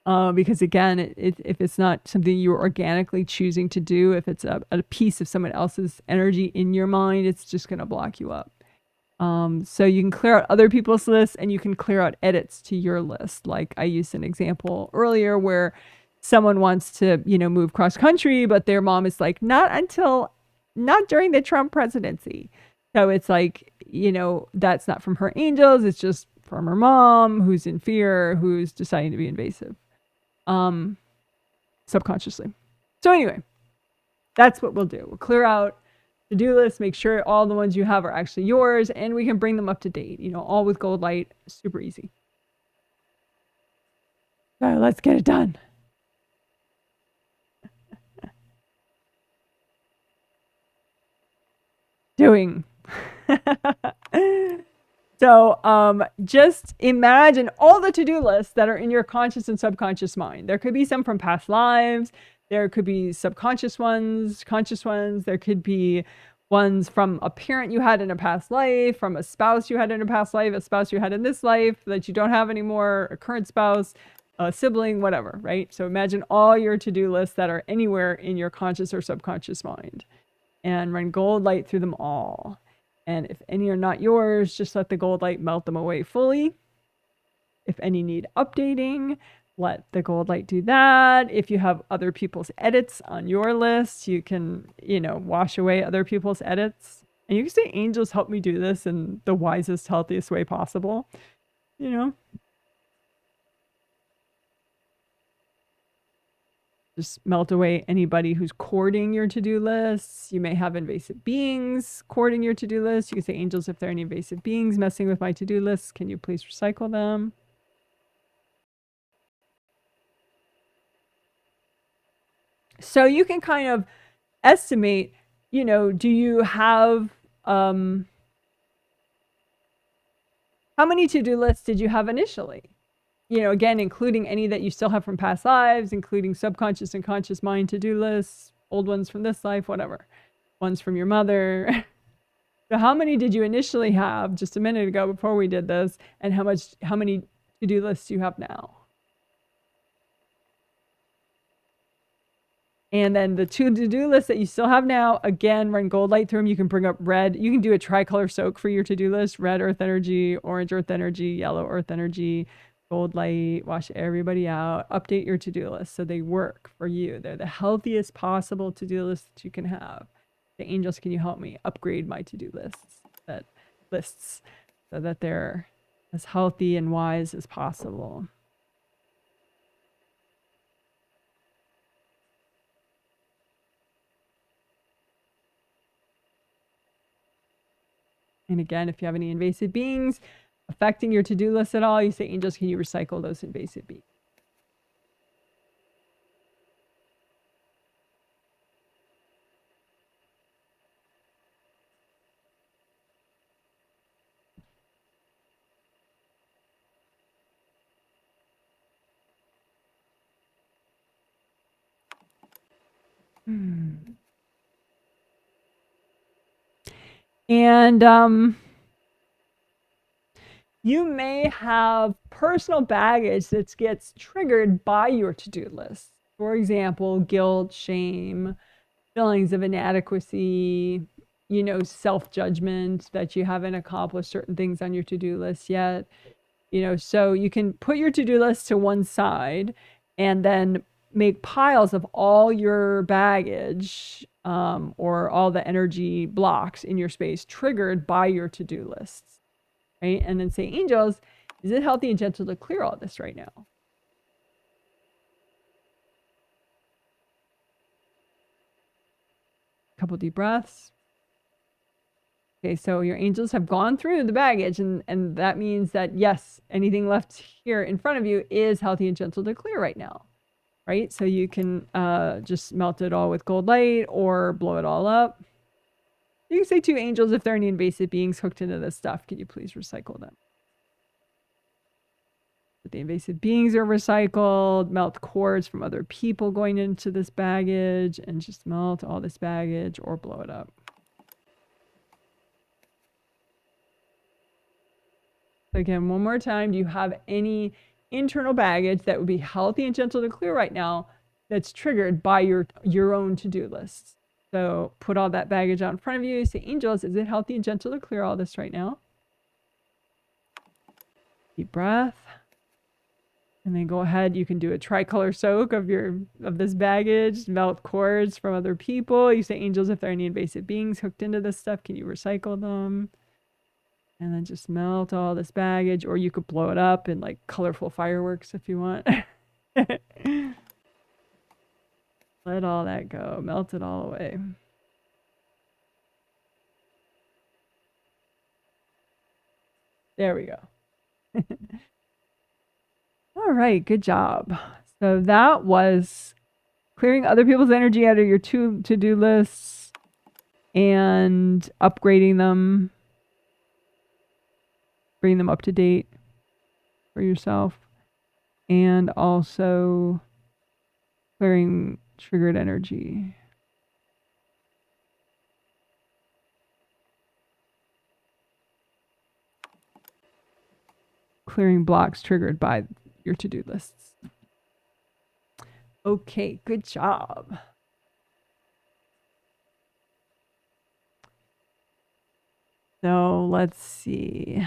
Because again, if it's not something you're organically choosing to do, if it's a piece of someone else's energy in your mind, it's just going to block you up. So you can clear out other people's lists, and you can clear out edits to your list. Like I used an example earlier where someone wants to, move cross country, but their mom is like, not during the Trump presidency. So it's like, that's not from her angels. It's just from her mom, who's in fear, who's deciding to be invasive, subconsciously. So anyway, that's what we'll do. We'll clear out to-do lists, make sure all the ones you have are actually yours, and we can bring them up to date, all with gold light, super easy. So let's get it done. Doing. So just imagine all the to-do lists that are in your conscious and subconscious mind. There could be some from past lives. There could be subconscious ones, conscious ones. There could be ones from a parent you had in a past life, from a spouse you had in a past life, a spouse you had in this life that you don't have anymore, a current spouse, a sibling, whatever, right? So imagine all your to-do lists that are anywhere in your conscious or subconscious mind, and run gold light through them all. And if any are not yours, just let the gold light melt them away fully. If any need updating, let the gold light do that. If you have other people's edits on your list, you can, wash away other people's edits. And you can say, angels, help me do this in the wisest, healthiest way possible. Just melt away anybody who's courting your to-do lists. You may have invasive beings courting your to-do list. You can say, angels, if there are any invasive beings messing with my to-do lists, can you please recycle them? So you can kind of estimate, do you have, how many to-do lists did you have initially? Again, including any that you still have from past lives, including subconscious and conscious mind to-do lists, old ones from this life, whatever, ones from your mother. So how many did you initially have just a minute ago before we did this? And how many to-do lists do you have now? And then the two to-do lists that you still have now, again, run gold light through them. You can bring up red. You can do a tricolor soak for your to-do list: red earth energy, orange earth energy, yellow earth energy, gold light, wash everybody out, update your to-do list so they work for you. They're the healthiest possible to-do list that you can have. The angels, can you help me upgrade my to-do lists so that they're as healthy and wise as possible? And again, if you have any invasive beings affecting your to-do list at all, you say, angels, can you recycle those invasive beings? And you may have personal baggage that gets triggered by your to-do list. For example, guilt, shame, feelings of inadequacy, you know, self-judgment that you haven't accomplished certain things on your to-do list yet. You know, so you can put your to-do list to one side and then make piles of all your baggage or all the energy blocks in your space triggered by your to-do lists, right? And then say, angels, is it healthy and gentle to clear all this right now? Couple deep breaths. Okay, so your angels have gone through the baggage, and that means that, yes, anything left here in front of you is healthy and gentle to clear right now, right? So you can just melt it all with gold light or blow it all up. You can say to angels, if there are any invasive beings hooked into this stuff, could you please recycle them? But the invasive beings are recycled, melt cords from other people going into this baggage, and just melt all this baggage or blow it up. Again, one more time, do you have any internal baggage that would be healthy and gentle to clear right now that's triggered by your own to-do lists? So put all that baggage out in front of you. Say, angels, is it healthy and gentle to clear all this right now? Deep breath. And then go ahead, you can do a tricolor soak of this baggage, melt cords from other people. You say, angels, if there are any invasive beings hooked into this stuff, can you recycle them? And then just melt all this baggage, or you could blow it up in like colorful fireworks if you want. Let all that go, melt it all away. There we go. All right, good job. So that was clearing other people's energy out of your to-do lists and upgrading them, bring them up to date for yourself, and also clearing triggered energy. Clearing blocks triggered by your to-do lists. Okay, good job. So let's see.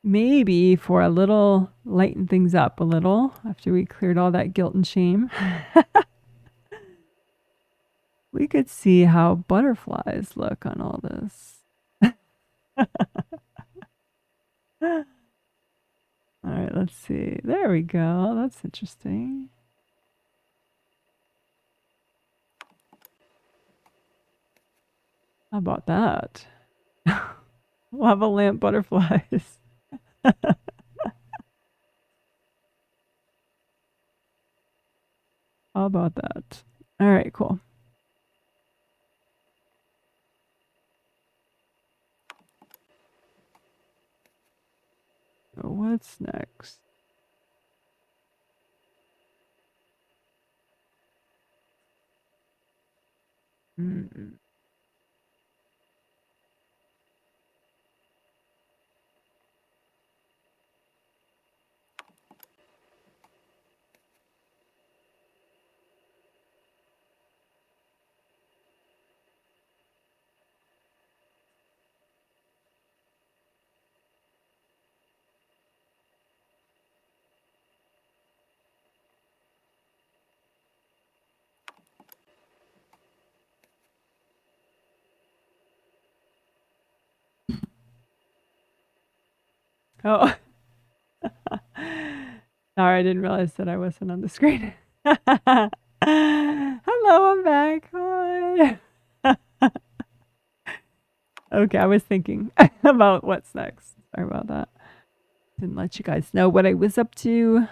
Maybe for a little, lighten things up a little after we cleared all that guilt and shame, we could see how butterflies look on all this. All right, let's see. There we go. That's interesting. How about that? Lava lamp butterflies. How about that? All right, cool. So what's next? Oh. Sorry, I didn't realize that I wasn't on the screen. Hello, I'm back. Hi. Okay, I was thinking about what's next. Sorry about that. Didn't let you guys know what I was up to.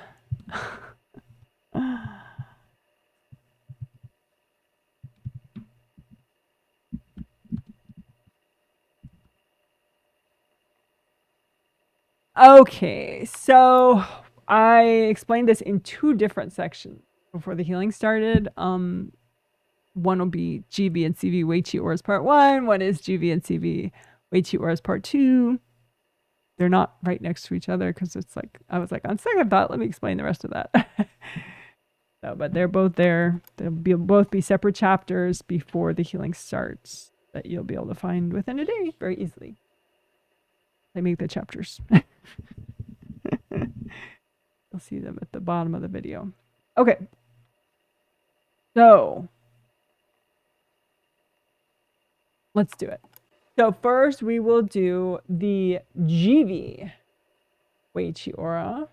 Okay, so I explained this in 2 different sections before the healing started. One will be GV and CV Wei Chi Auras Part 1. One is GV and CV Wei Chi Auras Part 2. They're not right next to each other because it's like, I was like, on second thought, let me explain the rest of that. So, but they're both there. They'll both be separate chapters before the healing starts that you'll be able to find within a day very easily. They make the chapters. You'll see them at the bottom of the video. Okay. So let's do it. So first we will do the GV Wei Chi Aura.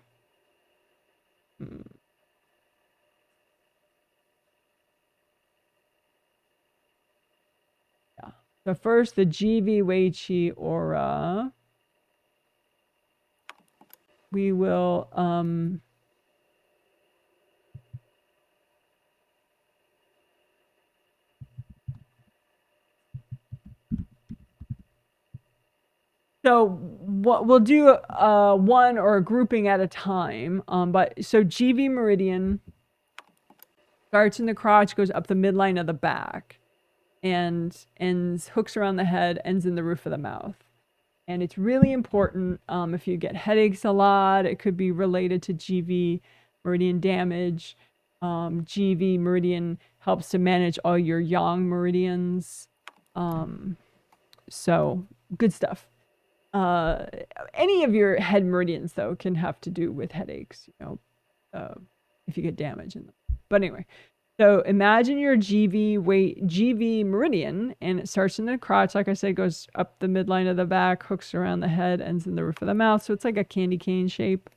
Yeah. So first the GV Wei Chi Aura. We will so what we'll do one or a grouping at a time. But so GV meridian starts in the crotch, goes up the midline of the back, and ends, hooks around the head, ends in the roof of the mouth. And it's really important if you get headaches a lot, it could be related to GV meridian damage. GV meridian helps to manage all your yang meridians. So good stuff. Any of your head meridians, though, can have to do with headaches, you know, if you get damage in them. But anyway, so imagine your GV meridian, and it starts in the crotch. Like I said, goes up the midline of the back, hooks around the head, ends in the roof of the mouth. So it's like a candy cane shape.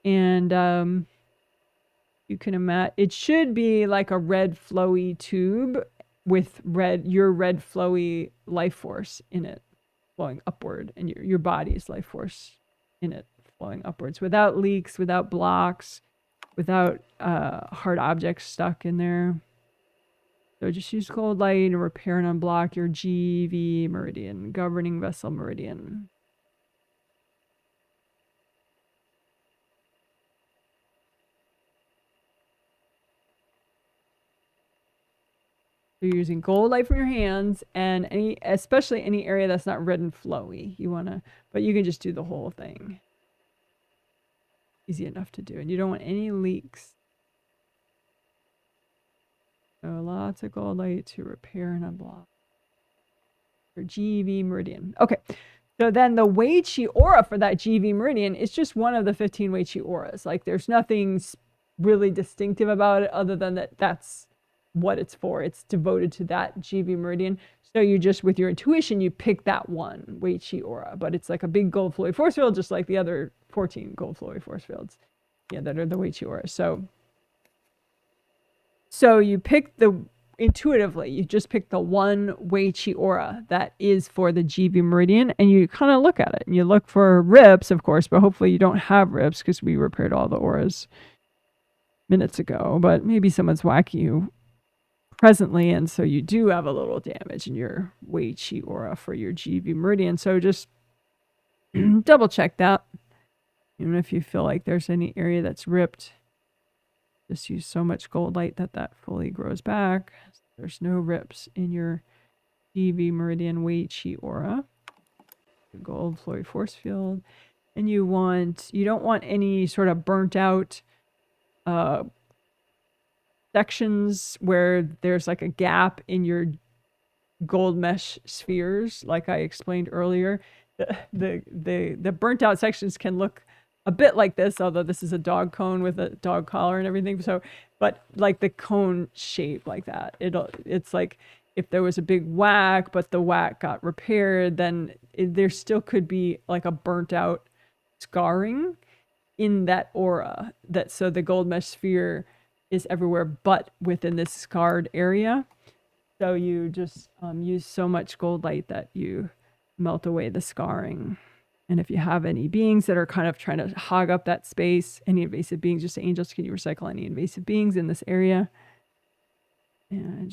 And you can imagine, it should be like a red flowy tube with your red flowy life force in it, flowing upward, and your body's life force in it flowing upwards, without leaks, without blocks, without hard objects stuck in there. So just use cold light and repair and unblock your GV meridian, governing vessel meridian. So you're using gold light from your hands, and especially any area that's not red and flowy. But you can just do the whole thing. Easy enough to do, and you don't want any leaks. So lots of gold light to repair and unblock your GV meridian. Okay, so then the Wei Chi aura for that GV meridian is just one of the 15 Wei Chi auras. Like there's nothing really distinctive about it other than that's what it's for. It's devoted to that GV meridian. So you just, with your intuition, you pick that one Wei Chi aura, but it's like a big gold flowy force field, just like the other 14 gold flowy force fields, yeah, that are the Wei Chi aura. So you pick intuitively, you just pick the one Wei Chi aura that is for the GV meridian, and you kind of look at it, and you look for rips, of course, but hopefully you don't have rips because we repaired all the auras minutes ago, but maybe someone's whacking you presently, and so you do have a little damage in your Wei Chi aura for your GV meridian. So just double check that. Even if you feel like there's any area that's ripped, just use so much gold light that fully grows back. There's no rips in your GV meridian Wei Chi aura. Gold flowy force field. And you don't want any sort of burnt out sections where there's like a gap in your gold mesh spheres, like I explained earlier. The burnt out sections can look a bit like this, although this is a dog cone with a dog collar and everything. So, but like the cone shape like that, it's like if there was a big whack, but the whack got repaired, then there still could be like a burnt out scarring in that aura. So the gold mesh sphere is everywhere but within this scarred area. So you just use so much gold light that you melt away the scarring. And if you have any beings that are kind of trying to hog up that space, any invasive beings, just say, angels, can you recycle any invasive beings in this area? And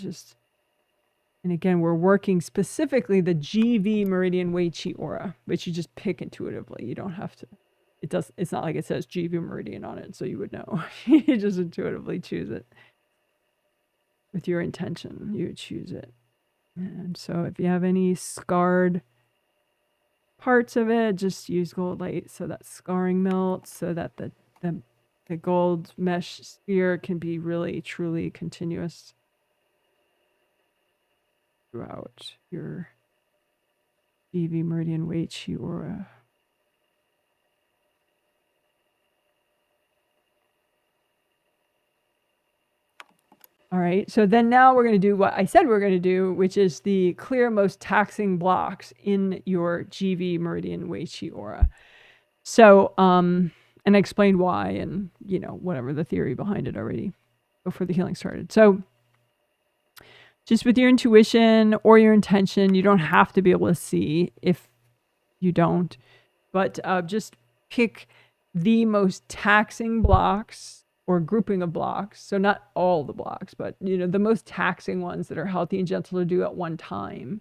again, we're working specifically the GV meridian Wei Chi aura, which you just pick intuitively. You don't have to, it's not like it says GV meridian on it, so you would know. You just intuitively choose it. With your intention, you choose it. And so if you have any scarred parts of it, just use gold light so that scarring melts, so that the gold mesh sphere can be really, truly continuous throughout your GV meridian Wei Chi aura. All right, so then now we're going to do what I said we're going to do, which is the clear most taxing blocks in your GV meridian Wei Chi aura. So, and I explained why and, you know, whatever the theory behind it already before the healing started. So just with your intuition or your intention, you don't have to be able to see if you don't, but just pick the most taxing blocks or grouping of blocks. So not all the blocks, but, you know, the most taxing ones that are healthy and gentle to do at one time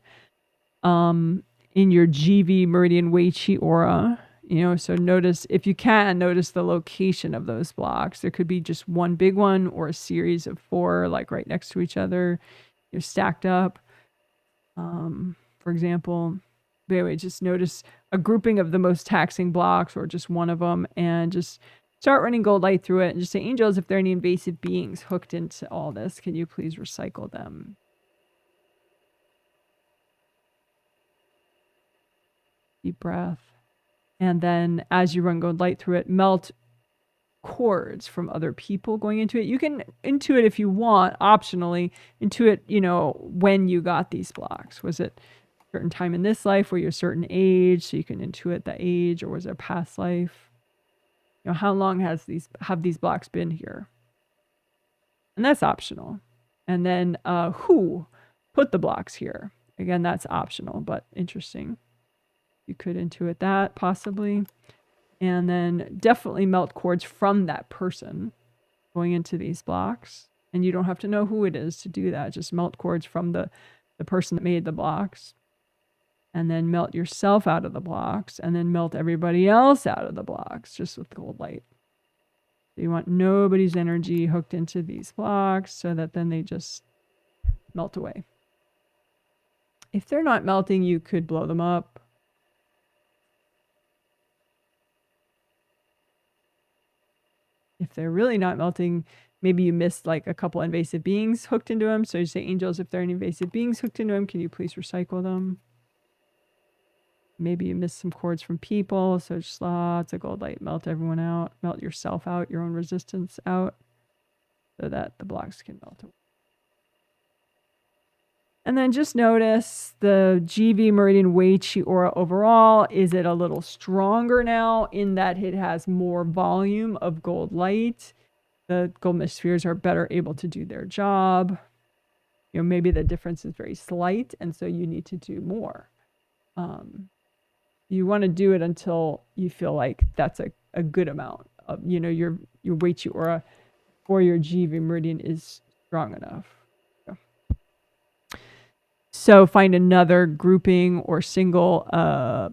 in your GV meridian Wei Chi aura. You know, so notice, if you can, notice the location of those blocks. There could be just one big one or a series of 4, like right next to each other, you're stacked up, for example. But anyway, just notice a grouping of the most taxing blocks or just one of them, and just start running gold light through it and just say, angels, if there are any invasive beings hooked into all this, can you please recycle them? Deep breath. And then as you run gold light through it, melt cords from other people going into it. You can intuit if you want, optionally, intuit, you know, when you got these blocks. Was it a certain time in this life? Were you a certain age? So you can intuit the age, or was it a past life? You know, how long have these blocks been here? And that's optional. And then who put the blocks here? Again, that's optional, but interesting. You could intuit that possibly. And then definitely melt cords from that person going into these blocks. And you don't have to know who it is to do that. Just melt cords from the person that made the blocks. And then melt yourself out of the blocks. And then melt everybody else out of the blocks, just with gold light. So you want nobody's energy hooked into these blocks, so that then they just melt away. If they're not melting, you could blow them up. If they're really not melting, maybe you missed like a couple invasive beings hooked into them. So you say, angels, if there are any invasive beings hooked into them, can you please recycle them? Maybe you missed some cords from people. So just lots of gold light, melt everyone out, melt yourself out, your own resistance out, so that the blocks can melt away. And then just notice the GV meridian Wei Chi aura overall. Is it a little stronger now in that it has more volume of gold light? The gold mesh spheres are better able to do their job. You know, maybe the difference is very slight, and so you need to do more. You want to do it until you feel like that's a good amount of, you know, your Wei Chi aura or your GV meridian is strong enough. So find another grouping or single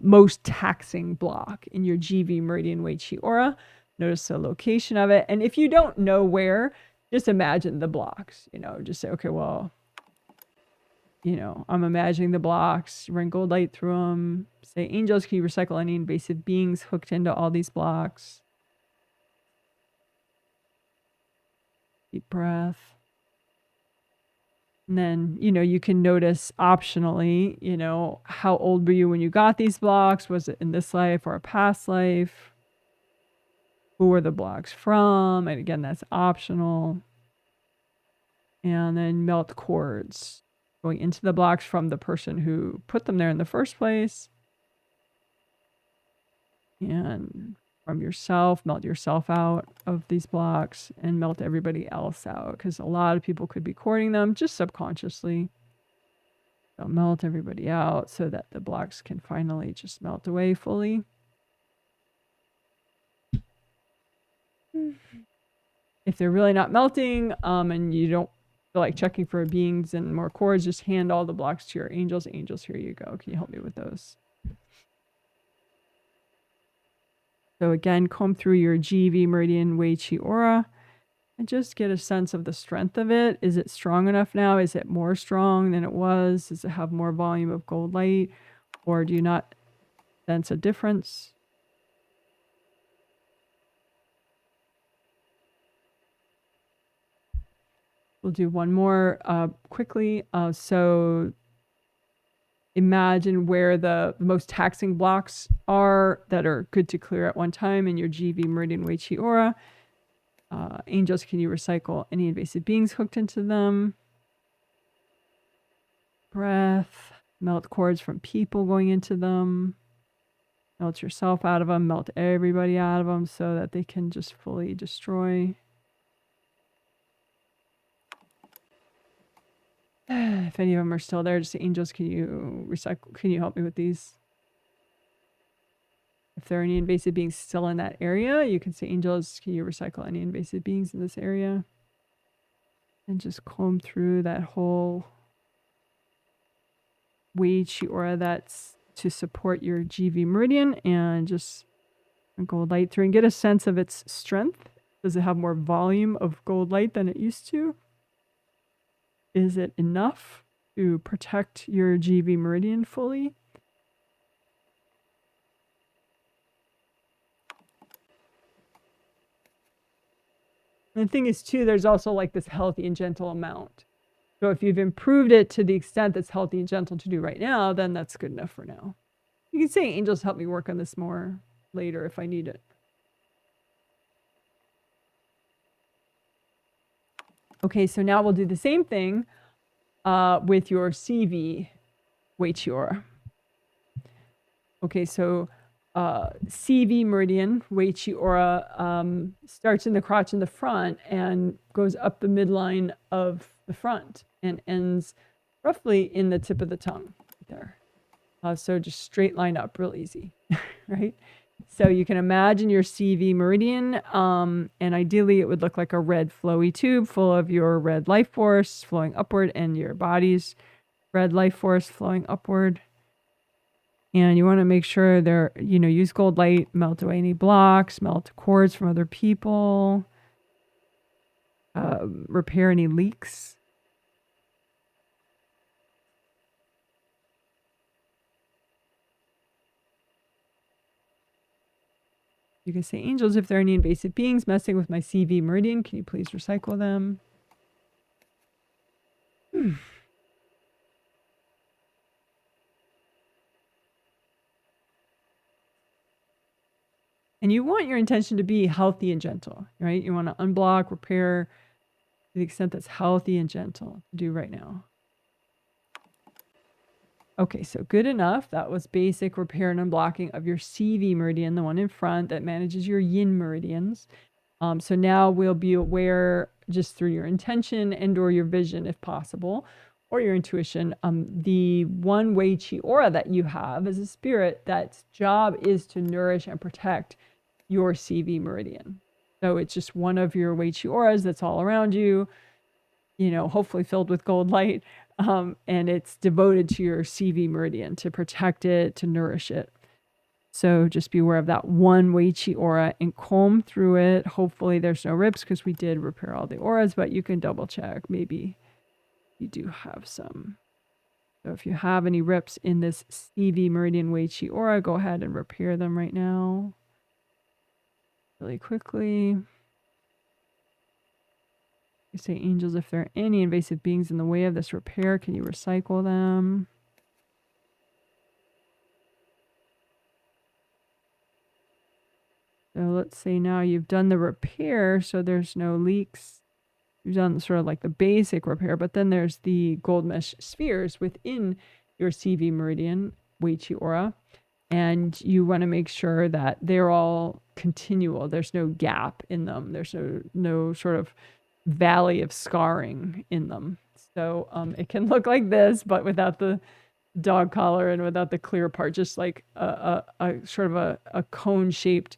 most taxing block in your GV meridian Wei Chi aura. Notice the location of it. And if you don't know where, just imagine the blocks. You know, just say, okay, well, you know, I'm imagining the blocks, run gold light through them. Say, angels, can you recycle any invasive beings hooked into all these blocks? Deep breath. And then, you know, you can notice optionally, you know, how old were you when you got these blocks? Was it in this life or a past life? Who were the blocks from? And again, that's optional. And then melt cords going into the blocks from the person who put them there in the first place. And from yourself, melt yourself out of these blocks and melt everybody else out, because a lot of people could be cording them just subconsciously. They'll melt everybody out so that the blocks can finally just melt away fully. If they're really not melting, and you don't feel like checking for beings and more cords, just hand all the blocks to your angels. Angels, here you go. Can you help me with those? So again, comb through your GV meridian Wei Chi aura and just get a sense of the strength of it. Is it strong enough now? Is it more strong than it was? Does it have more volume of gold light? Or do you not sense a difference? We'll do one more quickly. So imagine where the most taxing blocks are that are good to clear at one time in your GV meridian Wei Chi aura. Angels, can you recycle any invasive beings hooked into them? Breath. Melt cords from people going into them. Melt yourself out of them. Melt everybody out of them so that they can just fully destroy. If any of them are still there, just say, angels, can you recycle? Can you help me with these? If there are any invasive beings still in that area, you can say, angels, can you recycle any invasive beings in this area? And just comb through that whole Wei Chi aura that's to support your GV meridian, and just gold light through and get a sense of its strength. Does it have more volume of gold light than it used to? Is it enough to protect your GV meridian fully? And the thing is too, there's also like this healthy and gentle amount. So if you've improved it to the extent that's healthy and gentle to do right now, then that's good enough for now. You can say, angels, help me work on this more later if I need it. Okay, so now we'll do the same thing with your CV Wei Chi aura. Okay, so CV meridian Wei Chi aura starts in the crotch in the front and goes up the midline of the front and ends roughly in the tip of the tongue there. So just straight line up, real easy, right? So you can imagine your CV meridian, and ideally it would look like a red flowy tube full of your red life force flowing upward and your body's red life force flowing upward. And you want to make sure they're, use gold light, melt away any blocks, melt cords from other people, repair any leaks. You can say, angels, if there are any invasive beings messing with my CV meridian, can you please recycle them? And you want your intention to be healthy and gentle, right? You want to unblock, repair to the extent that's healthy and gentle to do right now. Okay, so good enough. That was basic repair and unblocking of your CV meridian, the one in front that manages your yin meridians. So now we'll be aware just through your intention and or your vision, if possible, or your intuition, the one Wei Chi aura that you have as a spirit that's job is to nourish and protect your CV meridian. So it's just one of your Wei Chi auras that's all around you, hopefully filled with gold light. And it's devoted to your CV meridian to protect it, to nourish it. So just be aware of that one Wei Chi aura and comb through it. Hopefully there's no rips because we did repair all the auras, but you can double check. Maybe you do have some. So if you have any rips in this CV meridian Wei Chi aura, go ahead and repair them right now. Really quickly. You say, angels, if there are any invasive beings in the way of this repair, can you recycle them? So let's say now you've done the repair, so there's no leaks. You've done sort of like the basic repair, but then there's the gold mesh spheres within your CV meridian, Wei Chi aura. And you want to make sure that they're all continual. There's no gap in them. There's no sort of valley of scarring in them. So it can look like this, but without the dog collar and without the clear part, just like a sort of a cone-shaped,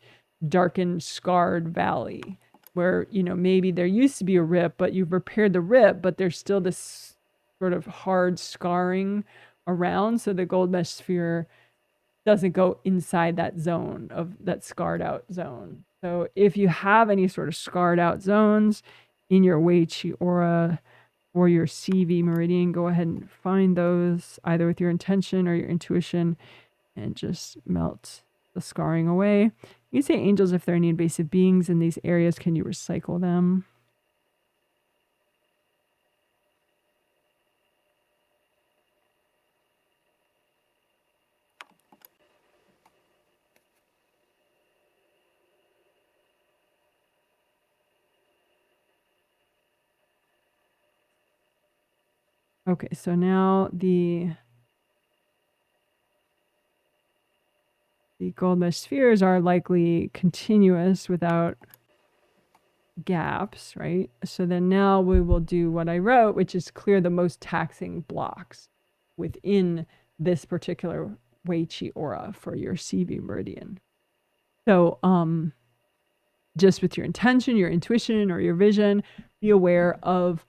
darkened, scarred valley where, you know, maybe there used to be a rip, but you've repaired the rip, but there's still this sort of hard scarring around. So the gold mesh sphere doesn't go inside that zone of that scarred out zone. So if you have any sort of scarred out zones in your Wei Chi aura or your CV meridian, go ahead and find those either with your intention or your intuition and just melt the scarring away. You say angels, if there are any invasive beings in these areas, can you recycle them? Okay, so now the gold mesh spheres are likely continuous without gaps, right? So then now we will do what I wrote, which is clear the most taxing blocks within this particular Wei Chi aura for your CV meridian. So just with your intention, your intuition, or your vision, be aware of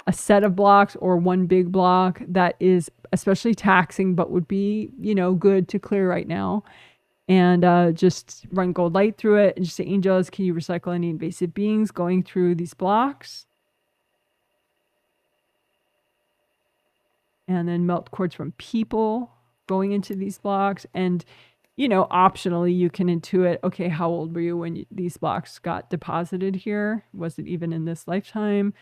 a set of blocks or one big block that is especially taxing, but would be, you know, good to clear right now. And just run gold light through it and just say, angels, can you recycle any invasive beings going through these blocks? And then melt cords from people going into these blocks. And, you know, optionally, you can intuit, okay, how old were you when these blocks got deposited here? Was it even in this lifetime?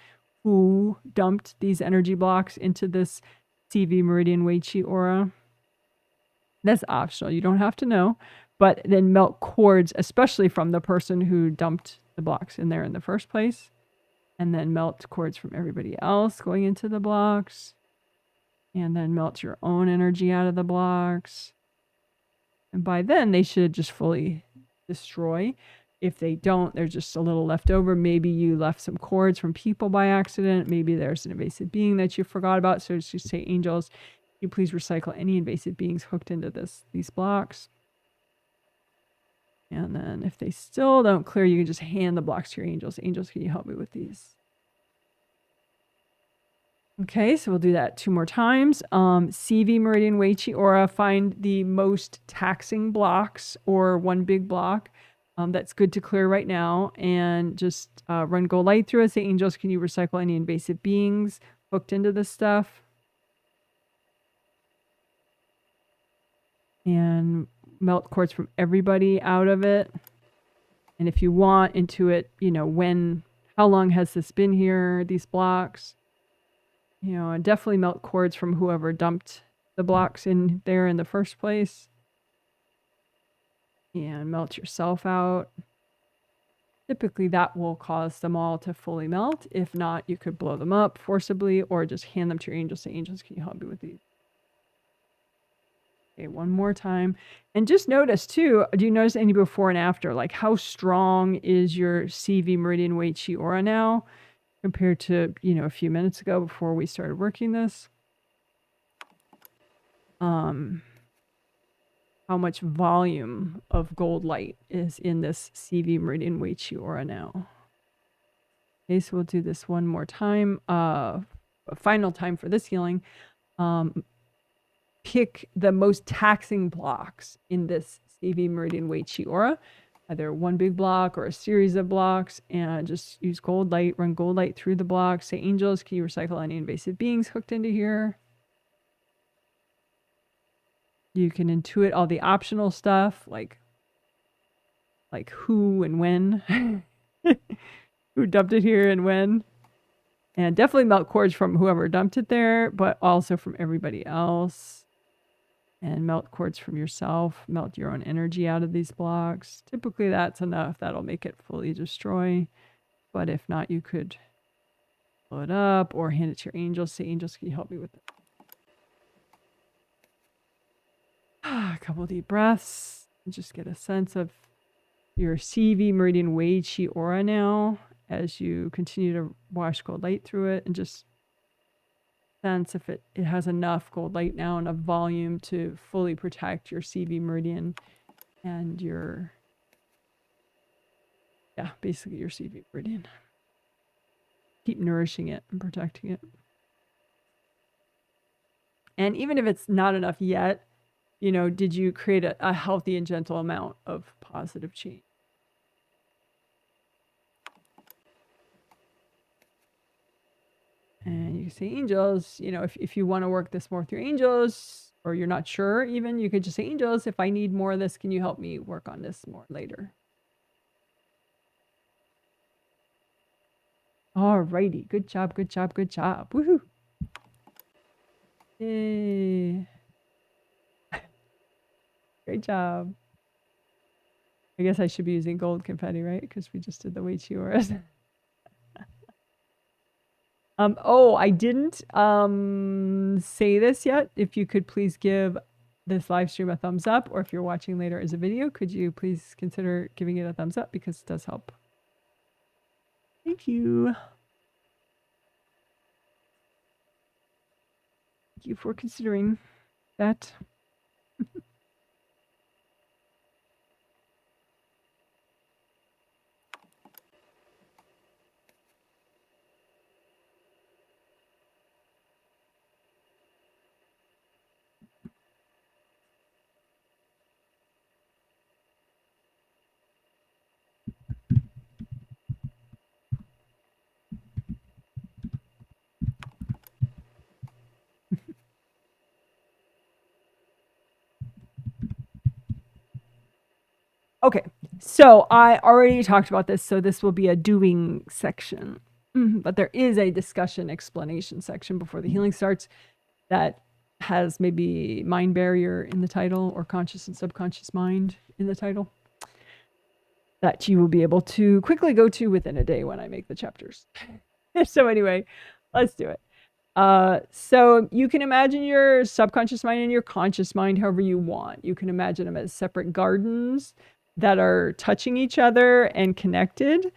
Who dumped these energy blocks into this CV meridian Wei Chi aura? That's optional. You don't have to know. But then melt cords, especially from the person who dumped the blocks in there in the first place. And then melt cords from everybody else going into the blocks. And then melt your own energy out of the blocks. And by then, they should just fully destroy. If they don't, there's just a little left over. Maybe you left some cords from people by accident. Maybe there's an invasive being that you forgot about. So just say, angels, you please recycle any invasive beings hooked into these blocks. And then if they still don't clear, you can just hand the blocks to your angels. Angels, can you help me with these? Okay, so we'll do that 2 more times. CV meridian Wei Chi aura, find the most taxing blocks or one big block that's good to clear right now. And just run gold light through it. Say, angels, can you recycle any invasive beings hooked into this stuff? And melt cords from everybody out of it. And if you want, intuit, you know, how long has this been here, these blocks? You know, and definitely melt cords from whoever dumped the blocks in there in the first place. And melt yourself out. Typically that will cause them all to fully melt. If not, you could blow them up forcibly or just hand them to your angels. Say, angels, can you help me with these? Okay, 1 more time. And just notice too, do you notice any before and after? Like how strong is your CV meridian Wei Chi aura now compared to, you know, a few minutes ago before we started working this? How much volume of gold light is in this CV meridian Wei Chi aura now? Okay, so we'll do this 1 more time. A final time for this healing. Pick the most taxing blocks in this CV meridian Wei Chi aura, either one big block or a series of blocks, and just use gold light, run gold light through the blocks. Say, angels, can you recycle any invasive beings hooked into here? You can intuit all the optional stuff, like who and when, who dumped it here and when. And definitely melt cords from whoever dumped it there, but also from everybody else. And melt cords from yourself. Melt your own energy out of these blocks. Typically that's enough. That'll make it fully destroy. But if not, you could blow it up or hand it to your angels. Say, angels, can you help me with it? A couple deep breaths. Just get a sense of your CV meridian Wei Chi aura now as you continue to wash gold light through it, and just sense if it has enough gold light now, enough volume to fully protect your CV meridian and your, yeah, basically your CV meridian. Keep nourishing it and protecting it. And even if it's not enough yet, you know, did you create a healthy and gentle amount of positive change? And you can say angels, you know, if you want to work this more through angels, or you're not sure even, you could just say angels, if I need more of this, can you help me work on this more later? Alrighty, good job, good job, good job. Woohoo! Yay. Great job. I guess I should be using gold confetti, right? Because we just did the Wei Chi Auras. Oh, I didn't say this yet. If you could please give this live stream a thumbs up, or if you're watching later as a video, could you please consider giving it a thumbs up, because it does help. Thank you. Thank you for considering that. Okay, so I already talked about this, so this will be a doing section. But there is a discussion explanation section before the healing starts that has maybe mind barrier in the title, or conscious and subconscious mind in the title, that you will be able to quickly go to within a day when I make the chapters. So anyway, let's do it. So you can imagine your subconscious mind and your conscious mind however you want. You can imagine them as separate gardens that are touching each other and connected.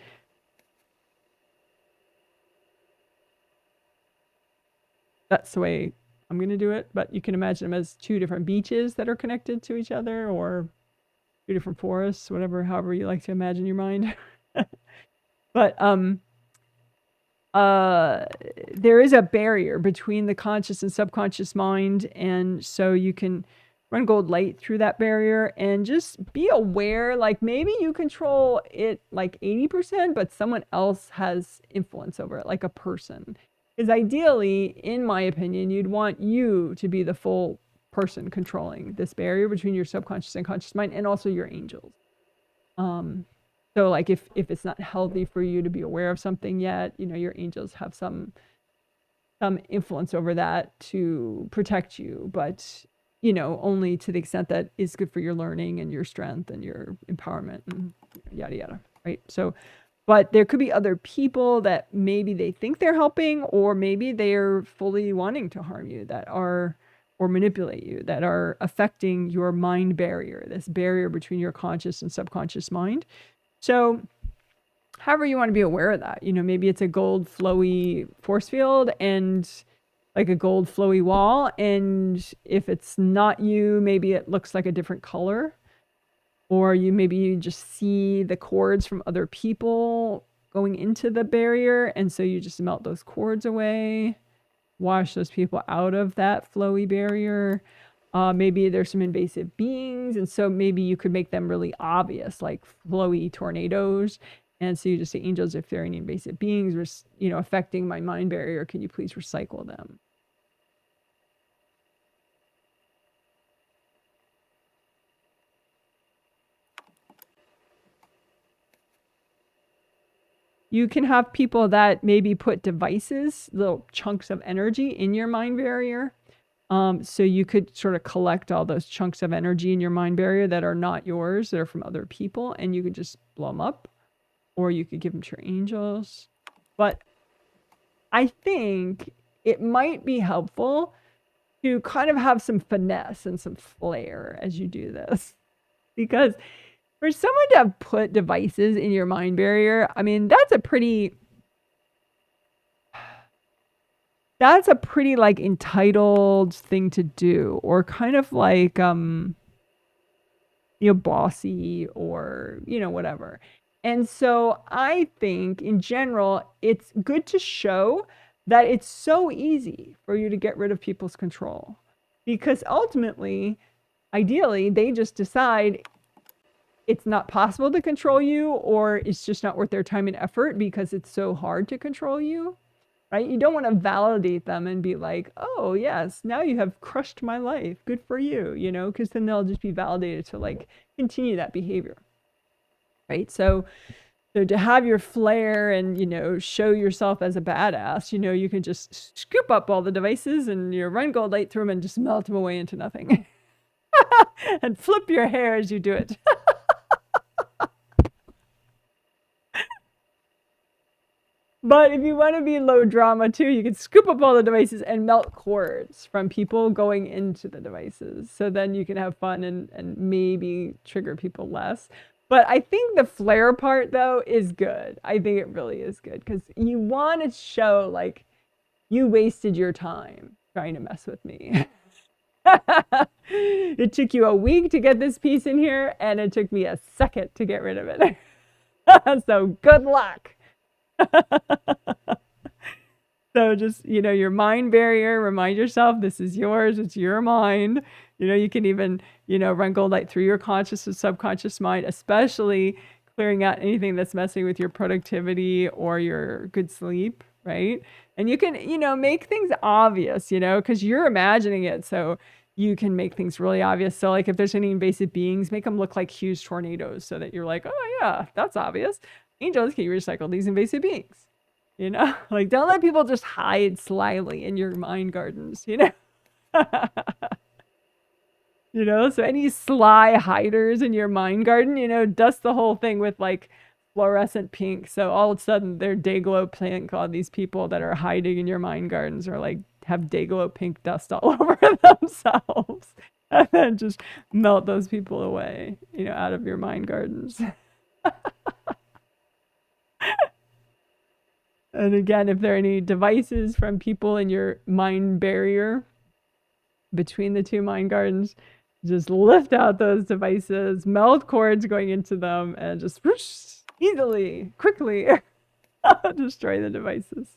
That's the way I'm going to do it, but you can imagine them as two different beaches that are connected to each other, or two different forests, whatever, however you like to imagine your mind. But there is a barrier between the conscious and subconscious mind, and so you can run gold light through that barrier and just be aware, like maybe you control it like 80%, but someone else has influence over it, like a person. Because ideally, in my opinion, you'd want you to be the full person controlling this barrier between your subconscious and conscious mind, and also your angels. So like if it's not healthy for you to be aware of something yet, you know, your angels have some influence over that to protect you, but you know, only to the extent that is good for your learning and your strength and your empowerment and yada yada, right? So, but there could be other people that maybe they think they're helping, or maybe they're fully wanting to harm you, that are, or manipulate you, that are affecting your mind barrier, this barrier between your conscious and subconscious mind. So however you want to be aware of that, you know, maybe it's a gold flowy force field and like a gold flowy wall, and if it's not you, maybe it looks like a different color, or you just see the cords from other people going into the barrier, and so you just melt those cords away, wash those people out of that flowy barrier. Maybe there's some invasive beings, and so maybe you could make them really obvious, like flowy tornadoes. And so you just say, angels, if there are any invasive beings, you know, affecting my mind barrier, can you please recycle them? You can have people that maybe put devices, little chunks of energy in your mind barrier. So you could sort of collect all those chunks of energy in your mind barrier that are not yours, that are from other people, and you could just blow them up, or you could give them to your angels. But I think it might be helpful to kind of have some finesse and some flair as you do this, because for someone to put devices in your mind barrier, I mean, that's a pretty that's a pretty like entitled thing to do, or kind of like bossy, or whatever. And so I think in general it's good to show that it's so easy for you to get rid of people's control, because ultimately, ideally, they just decide it's not possible to control you, or it's just not worth their time and effort because it's so hard to control you, right? You don't want to validate them and be like, oh yes, now you have crushed my life, good for you, because then they'll just be validated to like continue that behavior, right? So to have your flair and show yourself as a badass, you can just scoop up all the devices and run gold light through them and just melt them away into nothing. And flip your hair as you do it. But if you want to be low drama too, you can scoop up all the devices and melt cords from people going into the devices. So then you can have fun and maybe trigger people less. But I think the flare part though is good. I think it really is good, because you want to show like you wasted your time trying to mess with me. It took you a week to get this piece in here, and it took me a second to get rid of it. So good luck. So just, your mind barrier, remind yourself this is yours, it's your mind. You can even, run gold light through your conscious and subconscious mind, especially clearing out anything that's messing with your productivity or your good sleep, right? And you can, make things obvious, because you're imagining it. So you can make things really obvious. So like if there's any invasive beings, make them look like huge tornadoes so that you're like, oh yeah, that's obvious. Angels, can you recycle these invasive beings? Like don't let people just hide slyly in your mind gardens, So any sly hiders in your mind garden, dust the whole thing with like fluorescent pink. So all of a sudden they're day glow pink. All these people that are hiding in your mind gardens are like have day glow pink dust all over themselves. And then just melt those people away, out of your mind gardens. And again, if there are any devices from people in your mind barrier between the two mind gardens, just lift out those devices, melt cords going into them, and just whoosh, easily, quickly destroy the devices.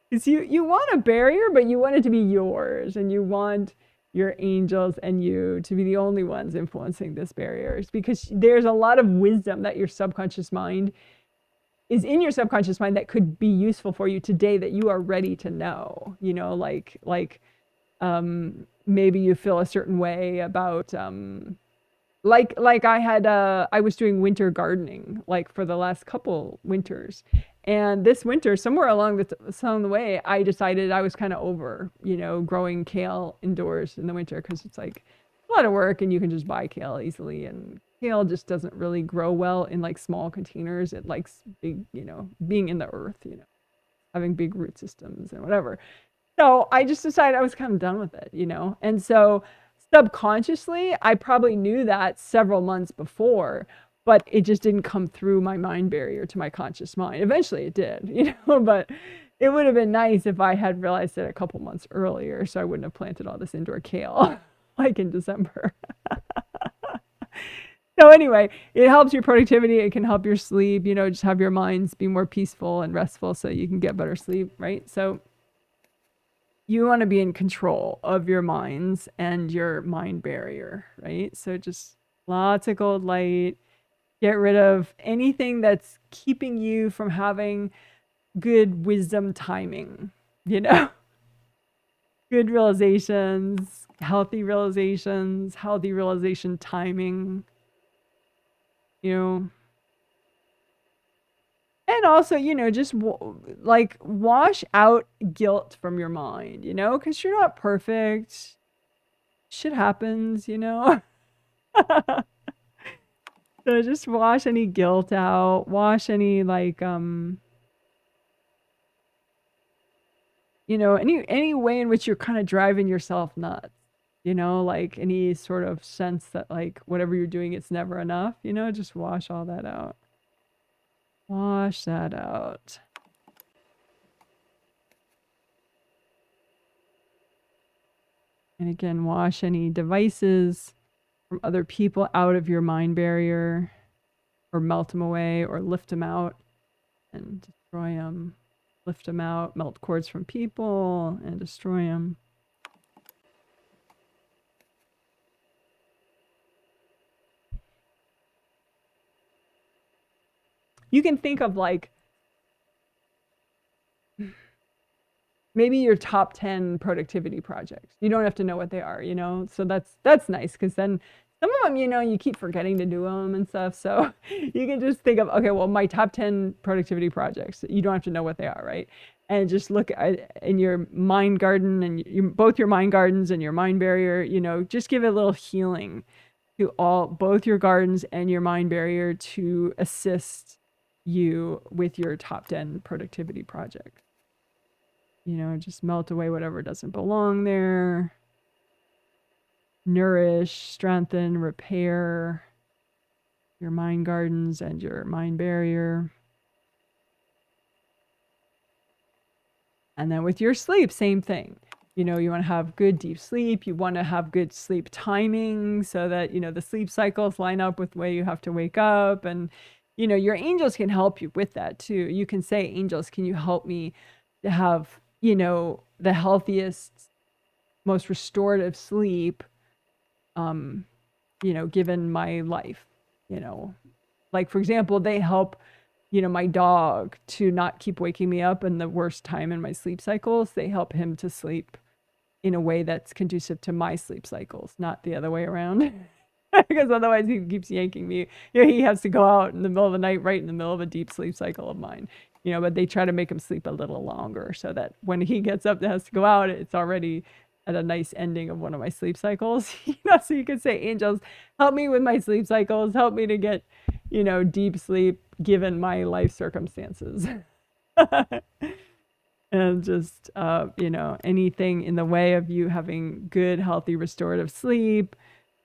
Because you want a barrier, but you want it to be yours, and you want your angels and you to be the only ones influencing this barriers, because there's a lot of wisdom that your subconscious mind is in your subconscious mind that could be useful for you today that you are ready to know, maybe you feel a certain way about, like I was doing winter gardening, like for the last couple winters. And this winter, somewhere along the way, I decided I was kind of over, growing kale indoors in the winter, because it's like a lot of work and you can just buy kale easily, and kale just doesn't really grow well in like small containers. It likes big, being in the earth, having big root systems and whatever. So I just decided I was kind of done with it, And so subconsciously, I probably knew that several months before, but it just didn't come through my mind barrier to my conscious mind. Eventually it did, but it would have been nice if I had realized it a couple months earlier, so I wouldn't have planted all this indoor kale like in December. So anyway, it helps your productivity. It can help your sleep, just have your minds be more peaceful and restful so you can get better sleep, right? So you want to be in control of your minds and your mind barrier, right? So just lots of gold light. Get rid of anything that's keeping you from having good wisdom timing, good realizations, healthy realization timing, And also, just like wash out guilt from your mind, because you're not perfect. Shit happens, So just wash any guilt out, wash any like, any way in which you're kind of driving yourself nuts, like any sort of sense that like whatever you're doing, it's never enough, just wash all that out. Wash that out. And again, wash any devices from other people out of your mind barrier, or melt them away, or lift them out and destroy them. Lift them out, melt cords from people, and destroy them. You can think of like maybe your top 10 productivity projects. You don't have to know what they are, you know? So that's nice, because then some of them, you know, you keep forgetting to do them and stuff. So you can just think of, okay, well, my top 10 productivity projects. You don't have to know what they are, right? And just look at in your mind garden and both your mind gardens and your mind barrier, you know, just give it a little healing to both your gardens and your mind barrier to assist you with your top 10 productivity project. You know, just melt away whatever doesn't belong there. Nourish, strengthen, repair your mind gardens and your mind barrier. And then with your sleep, same thing. You know, you want to have good deep sleep. You want to have good sleep timing so that, you know, the sleep cycles line up with the way you have to wake up. And, you know, your angels can help you with that too. You can say, angels, can you help me to have, you know, the healthiest, most restorative sleep, you know, given my life, you know, like, for example, they help, you know, my dog to not keep waking me up in the worst time in my sleep cycles. They help him to sleep in a way that's conducive to my sleep cycles, not the other way around. Because otherwise he keeps yanking me. You know, he has to go out in the middle of the night, right in the middle of a deep sleep cycle of mine. You know, but they try to make him sleep a little longer so that when he gets up and has to go out, it's already at a nice ending of one of my sleep cycles. You know, so you can say, angels, help me with my sleep cycles, help me to get, you know, deep sleep given my life circumstances. And just, you know, anything in the way of you having good, healthy, restorative sleep,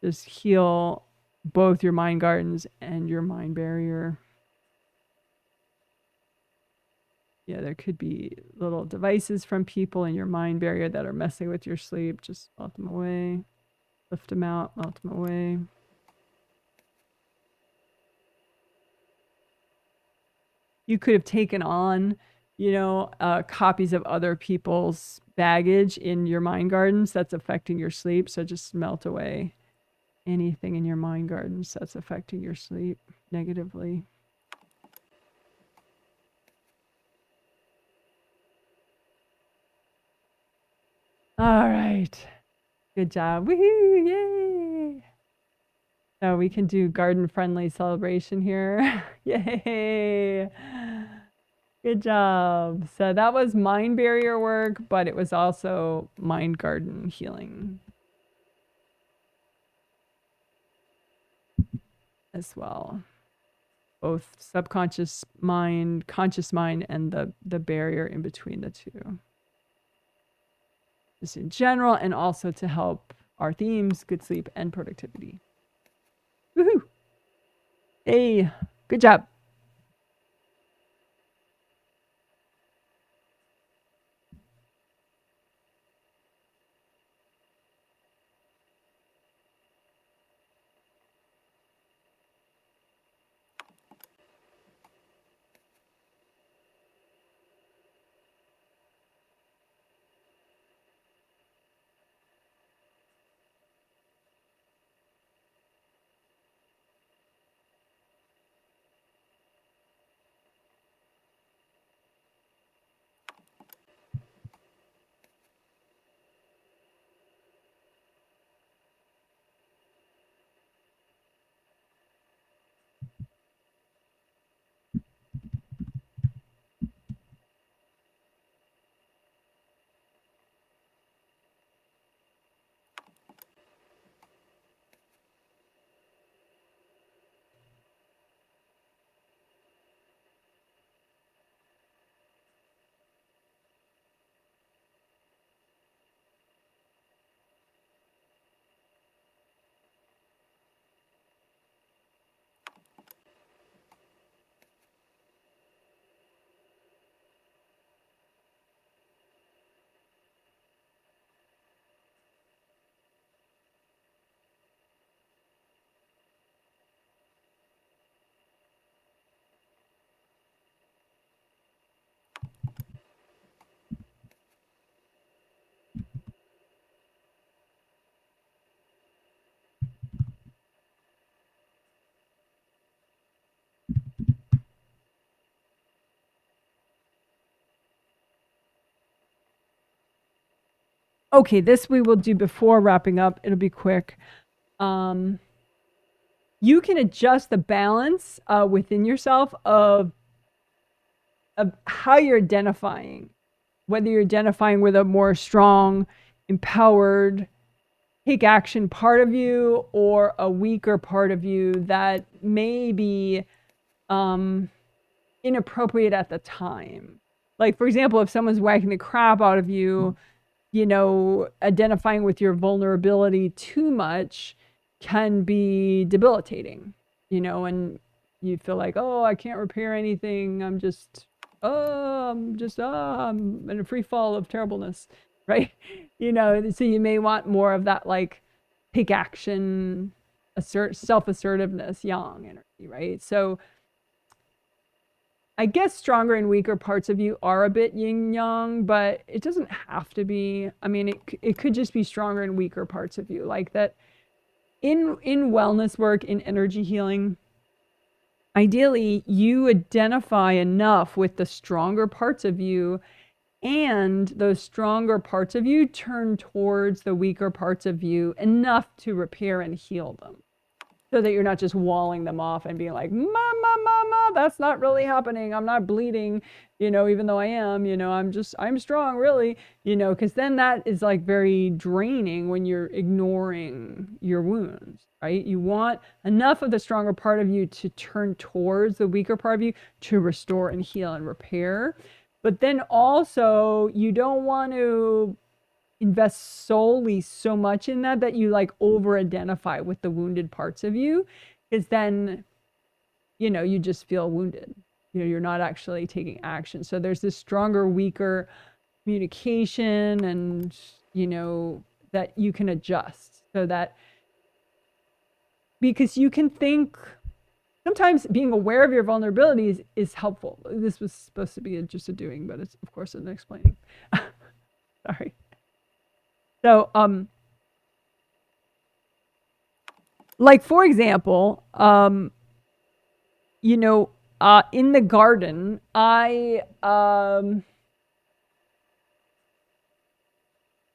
just heal both your mind gardens and your mind barrier. Yeah, there could be little devices from people in your mind barrier that are messing with your sleep. Just melt them away, lift them out, melt them away. You could have taken on, you know, copies of other people's baggage in your mind gardens that's affecting your sleep. So just melt away anything in your mind gardens that's affecting your sleep negatively. All right. Good job. Woohoo! Yay! So we can do garden-friendly celebration here. Yay! Good job. So that was mind barrier work, but it was also mind garden healing as well. Both subconscious mind, conscious mind, and the barrier in between the two. Just in general, and also to help our themes, good sleep and productivity. Woohoo! Hey, good job. Okay, this we will do before wrapping up. It'll be quick. You can adjust the balance within yourself of how you're identifying, whether you're identifying with a more strong, empowered, take action part of you, or a weaker part of you that may be inappropriate at the time. Like, for example, if someone's whacking the crap out of you, you know, identifying with your vulnerability too much can be debilitating, you know, and you feel like, oh, I can't repair anything. I'm in a free fall of terribleness, right? You know, so you may want more of that, like, take action, self-assertiveness, yang energy, right? So I guess stronger and weaker parts of you are a bit yin yang, but it doesn't have to be. I mean, it could just be stronger and weaker parts of you, like that. In wellness work, in energy healing, ideally you identify enough with the stronger parts of you, and those stronger parts of you turn towards the weaker parts of you enough to repair and heal them, so that you're not just walling them off and being like, mama, that's not really happening. I'm not bleeding, you know, even though I am, you know, I'm strong, really, you know, because then that is like very draining when you're ignoring your wounds, right? You want enough of the stronger part of you to turn towards the weaker part of you to restore and heal and repair. But then also, you don't want to invest solely so much in that you like over identify with the wounded parts of you, because then, you know, you just feel wounded. You know, you're not actually taking action. So there's this stronger, weaker communication, and, you know, that you can adjust so that, because you can think, sometimes being aware of your vulnerabilities is helpful. This was supposed to be just a doing, but it's of course an explaining. Sorry. So, like, for example, you know, in the garden, in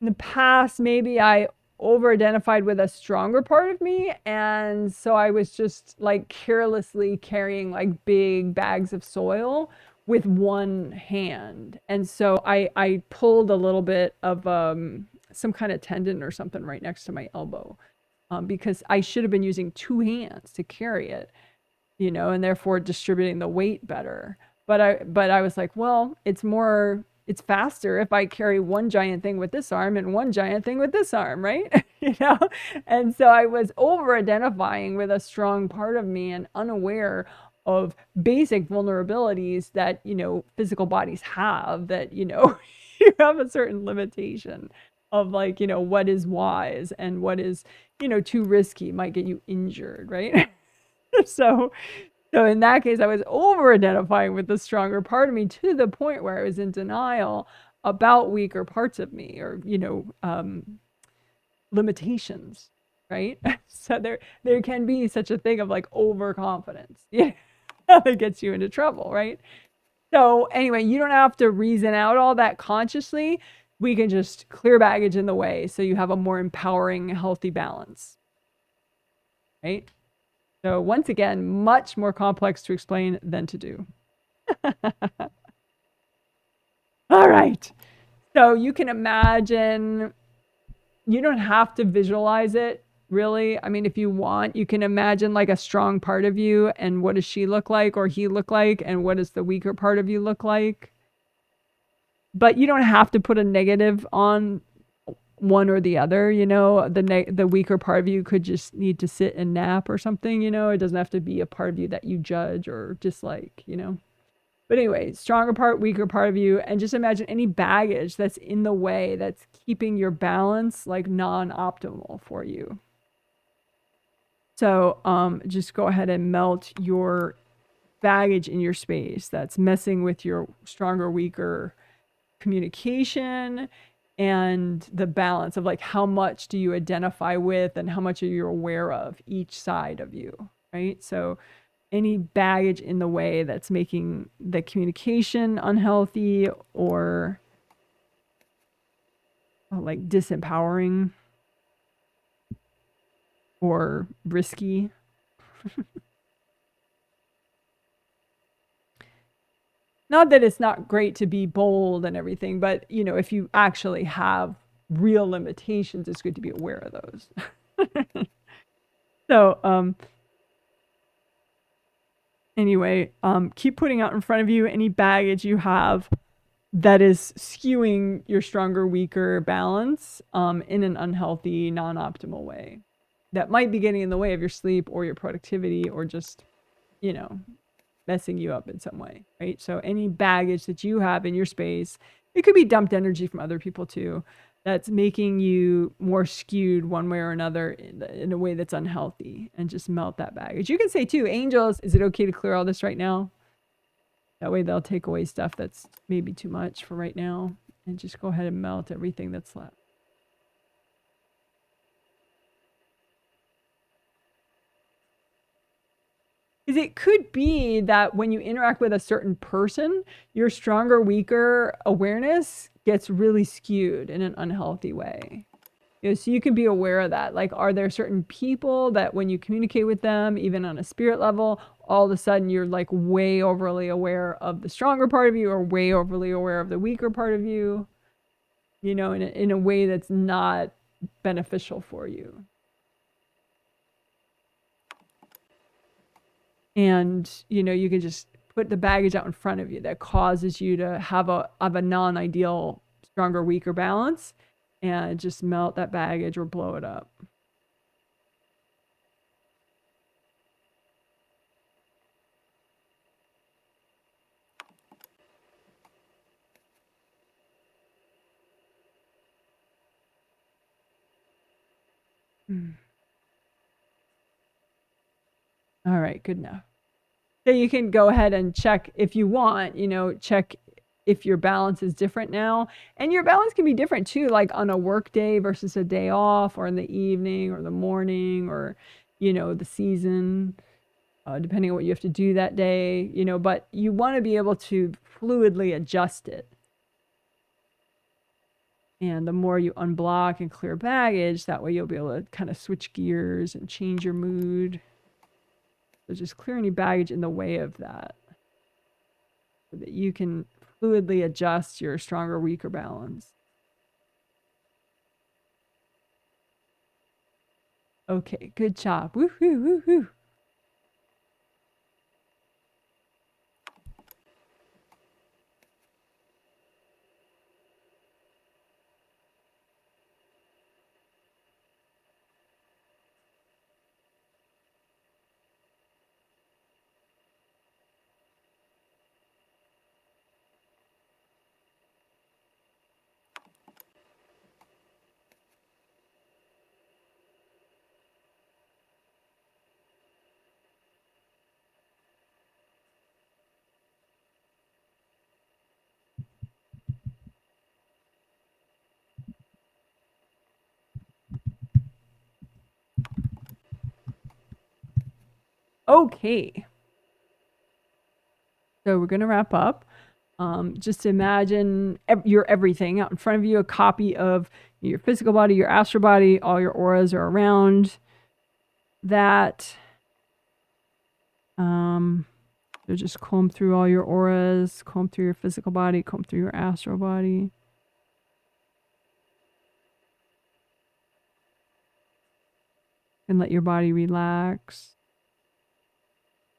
the past, maybe I over-identified with a stronger part of me, and so I was just like carelessly carrying like big bags of soil with one hand, and so I pulled a little bit of some kind of tendon or something right next to my elbow, because I should have been using two hands to carry it, you know, and therefore distributing the weight better. But I was like, well, it's faster if I carry one giant thing with this arm and one giant thing with this arm, right? You know? And so I was over identifying with a strong part of me and unaware of basic vulnerabilities that, you know, physical bodies have, that, you know, you have a certain limitation of, like, you know, what is wise and what is, you know, too risky, might get you injured, right? so so in that case, I was over identifying with the stronger part of me to the point where I was in denial about weaker parts of me, or, you know, limitations, right? So there can be such a thing of like overconfidence, yeah, that gets you into trouble, right? So anyway, you don't have to reason out all that consciously. We can just clear baggage in the way so you have a more empowering, healthy balance, right? So once again, much more complex to explain than to do. All right. So you can imagine, you don't have to visualize it, really. I mean, if you want, you can imagine like a strong part of you, and what does she look like or he look like, and what does the weaker part of you look like. But you don't have to put a negative on one or the other, you know. The weaker part of you could just need to sit and nap or something, you know. It doesn't have to be a part of you that you judge or dislike, you know. But anyway, stronger part, weaker part of you, and just imagine any baggage that's in the way, that's keeping your balance like non-optimal for you. So just go ahead and melt your baggage in your space that's messing with your stronger, weaker communication, and the balance of like how much do you identify with and how much are you aware of each side of you, right? So any baggage in the way that's making the communication unhealthy, or like disempowering or risky. Not that it's not great to be bold and everything, but you know, if you actually have real limitations, it's good to be aware of those. So, anyway, keep putting out in front of you any baggage you have that is skewing your stronger, weaker balance in an unhealthy, non-optimal way. That might be getting in the way of your sleep or your productivity or just, you know, messing you up in some way, right? So any baggage that you have in your space, it could be dumped energy from other people too, that's making you more skewed one way or another in a way that's unhealthy, and just melt that baggage. You can say too, angels, is it okay to clear all this right now? That way they'll take away stuff that's maybe too much for right now, and just go ahead and melt everything that's left. Because it could be that when you interact with a certain person, your stronger, weaker awareness gets really skewed in an unhealthy way. You know, so you can be aware of that. Like, are there certain people that when you communicate with them, even on a spirit level, all of a sudden you're like way overly aware of the stronger part of you, or way overly aware of the weaker part of you, you know, in a way that's not beneficial for you. And, you know, you can just put the baggage out in front of you that causes you to have a non-ideal stronger, weaker balance, and just melt that baggage or blow it up. All right, good enough. So you can go ahead and check if you want, you know, check if your balance is different now. And your balance can be different too, like on a work day versus a day off, or in the evening or the morning, or, you know, the season, depending on what you have to do that day, you know, but you want to be able to fluidly adjust it. And the more you unblock and clear baggage, that way you'll be able to kind of switch gears and change your mood. So just clear any baggage in the way of that, so that you can fluidly adjust your stronger, weaker balance. Okay, good job. Woohoo, woohoo. Okay. So we're going to wrap up. Just imagine your everything out in front of you, a copy of your physical body, your astral body, all your auras are around that. So just comb through all your auras, comb through your physical body, comb through your astral body. And let your body relax.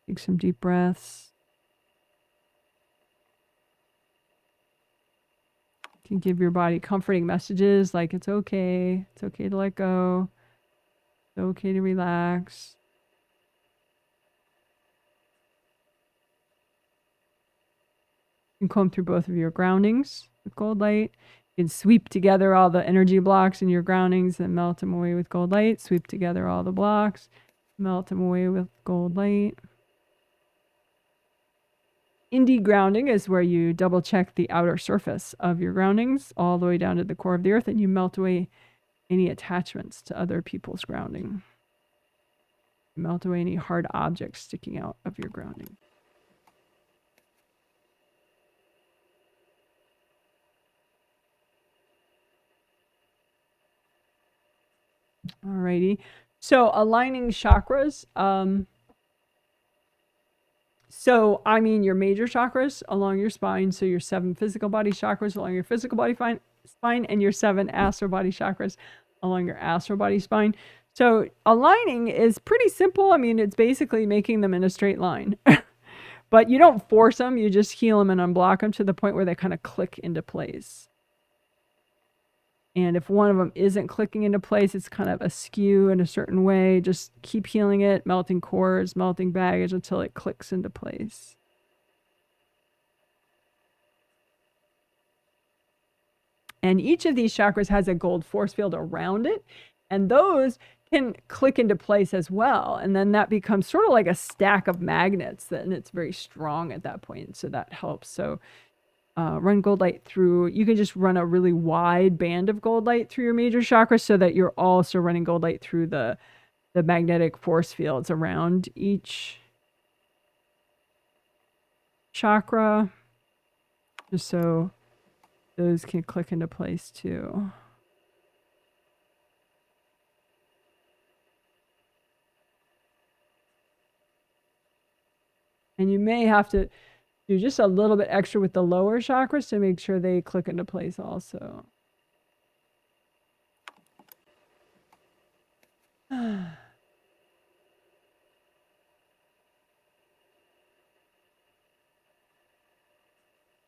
Take some deep breaths. You can give your body comforting messages like it's okay to let go, it's okay to relax. You can comb through both of your groundings with gold light. You can sweep together all the energy blocks in your groundings and melt them away with gold light. Sweep together all the blocks, melt them away with gold light. Indie grounding is where you double check the outer surface of your groundings all the way down to the core of the earth, and you melt away any attachments to other people's grounding. Melt away any hard objects sticking out of your grounding. Alrighty. So aligning chakras. So I mean your major chakras along your spine. So your 7 physical body chakras along your physical body spine, and your 7 astral body chakras along your astral body spine. So aligning is pretty simple. I mean, it's basically making them in a straight line. But you don't force them. You just heal them and unblock them to the point where they kind of click into place. And if one of them isn't clicking into place, it's kind of askew in a certain way. Just keep healing it, melting cords, melting baggage until it clicks into place. And each of these chakras has a gold force field around it. And those can click into place as well. And then that becomes sort of like a stack of magnets. And it's very strong at that point. So that helps. So run gold light through. You can just run a really wide band of gold light through your major chakras so that you're also running gold light through the magnetic force fields around each chakra, just so those can click into place too. And you may have to do just a little bit extra with the lower chakras to make sure they click into place also.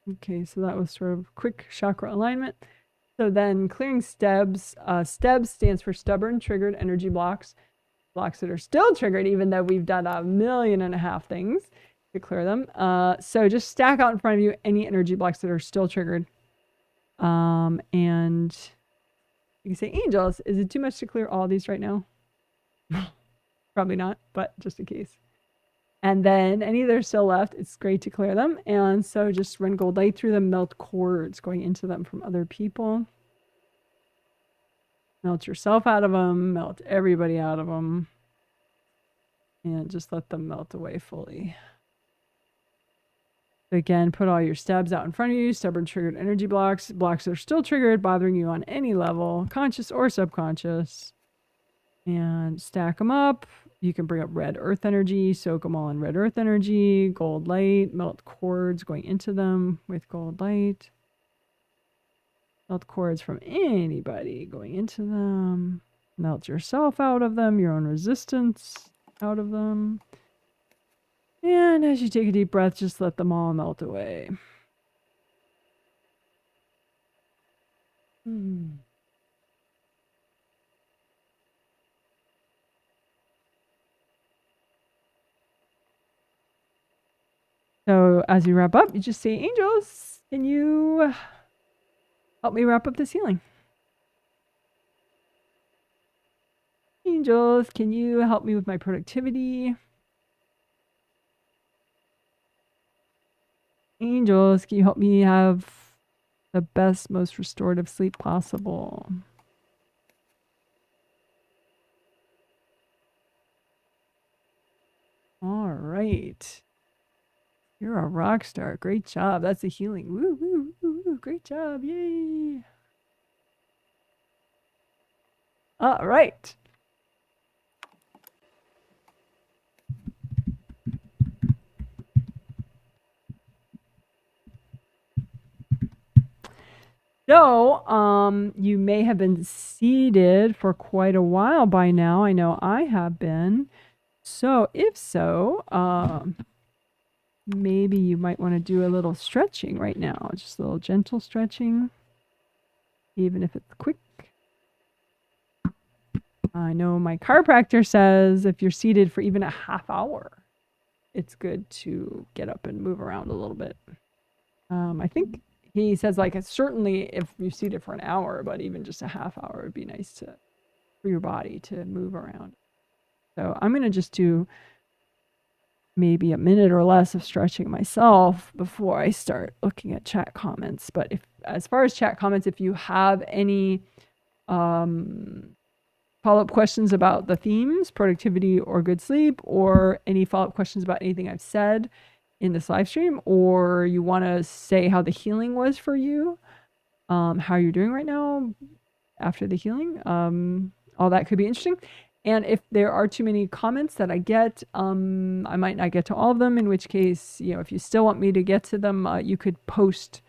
Okay, so that was sort of quick chakra alignment. So then clearing STEBs. STEBs stands for stubborn triggered energy blocks. Blocks that are still triggered even though we've done 1.5 million things to clear them. So just stack out in front of you any energy blocks that are still triggered. And you can say, angels, is it too much to clear all these right now? Probably not, but just in case. And then any that are still left, it's great to clear them. And so just run gold light through them, melt cords going into them from other people. Melt yourself out of them, melt everybody out of them. And just let them melt away fully. Again, put all your STEBs out in front of you, stubborn triggered energy blocks, blocks that are still triggered, bothering you on any level, conscious or subconscious. And stack them up. You can bring up red earth energy, soak them all in red earth energy, gold light, melt cords going into them with gold light. Melt cords from anybody going into them. Melt yourself out of them, your own resistance out of them. And as you take a deep breath, just let them all melt away. So as you wrap up, you just say, angels, can you help me wrap up this healing? Angels, can you help me with my productivity? Angels, can you help me have the best, most restorative sleep possible? All right. You're a rock star. Great job. That's a healing. Woo, woo, woo, woo. Great job. Yay. All right. So, you may have been seated for quite a while by now. I know I have been. So, if so, maybe you might want to do a little stretching right now. Just a little gentle stretching, even if it's quick. I know my chiropractor says if you're seated for even a half hour, it's good to get up and move around a little bit. I think he says like certainly if you're seated for an hour, but even just a half hour would be nice for your body to move around. So I'm going to just do maybe a minute or less of stretching myself before I start looking at chat comments. But as far as chat comments, if you have any follow-up questions about the themes, productivity or good sleep, or any follow-up questions about anything I've said in this live stream, or you want to say how the healing was for you, how you're doing right now after the healing, all that could be interesting. And if there are too many comments that I get, I might not get to all of them, in which case, you know, if you still want me to get to them, you could post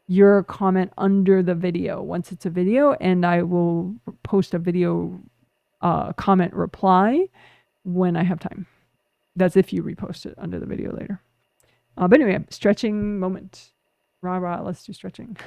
your comment under the video once it's a video, and I will post a video comment reply when I have time. That's if you repost it under the video later. But anyway, stretching moment. Rah, rah, let's do stretching.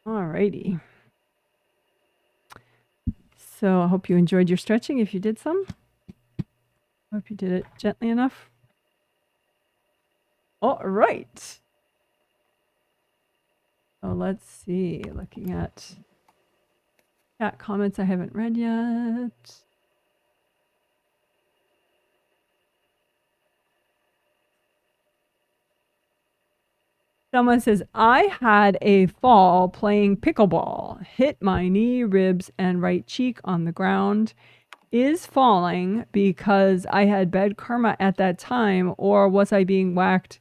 Alrighty. So I hope you enjoyed your stretching if you did some. Hope you did it gently enough. All right. So let's see, looking at chat comments I haven't read yet. Someone says, I had a fall playing pickleball, hit my knee, ribs, and right cheek on the ground. Is falling because I had bad karma at that time, or was I being whacked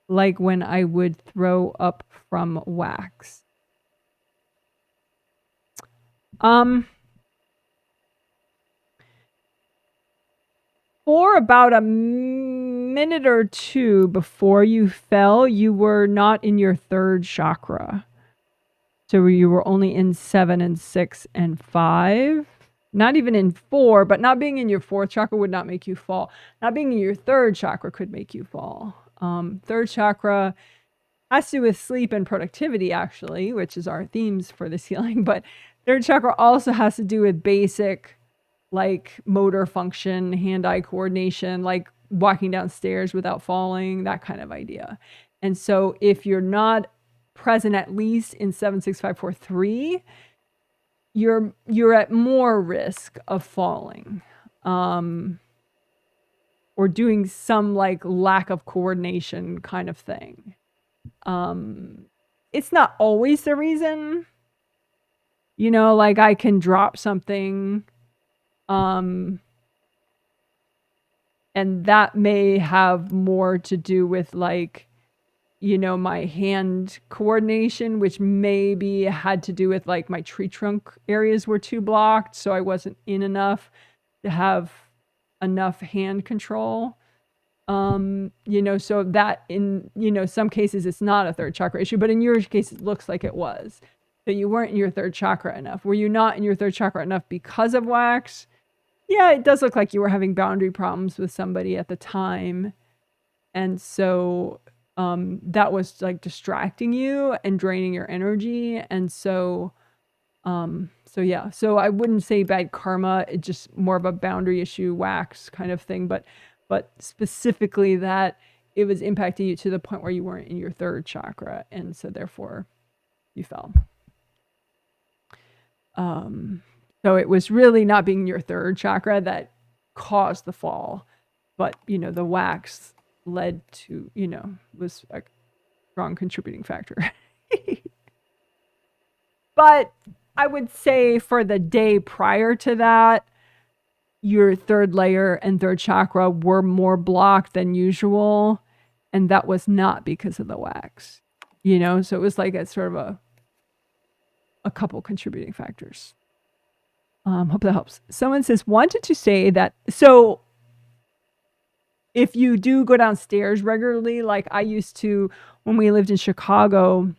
like when I would throw up from wax? For about a minute or two before you fell, you were not in your third chakra. So you were only in 7 and 6 and 5. Not even in 4, but not being in your 4th chakra would not make you fall. Not being in your 3rd chakra could make you fall. 3rd chakra has to do with sleep and productivity, actually, which is our themes for this healing. But 3rd chakra also has to do with basic, like motor function, hand-eye coordination, like walking downstairs without falling, that kind of idea. And so if you're not present at least in 7, 6, 5, 4, 3, you're at more risk of falling, or doing some like lack of coordination kind of thing. It's not always the reason, you know, like I can drop something, and that may have more to do with like, you know, my hand coordination, which maybe had to do with like my tree trunk areas were too blocked. So I wasn't in enough to have enough hand control. You know, so that in, you know, some cases it's not a 3rd chakra issue, but in your case, it looks like it was. So you weren't in your 3rd chakra enough. Were you not in your 3rd chakra enough because of wax? Yeah, it does look like you were having boundary problems with somebody at the time. And so that was like distracting you and draining your energy. And so yeah, so I wouldn't say bad karma, it's just more of a boundary issue, wax kind of thing, but specifically that it was impacting you to the point where you weren't in your 3rd chakra, and so therefore you fell. So it was really not being your 3rd chakra that caused the fall, but you know, the wax led to, you know, was a strong contributing factor. But I would say for the day prior to that, your 3rd layer and 3rd chakra were more blocked than usual. and that was not because of the wax, you know? So it was like a sort of a couple contributing factors. Hope that helps. Someone says, wanted to say that, so if you do go downstairs regularly, like I used to when we lived in Chicago,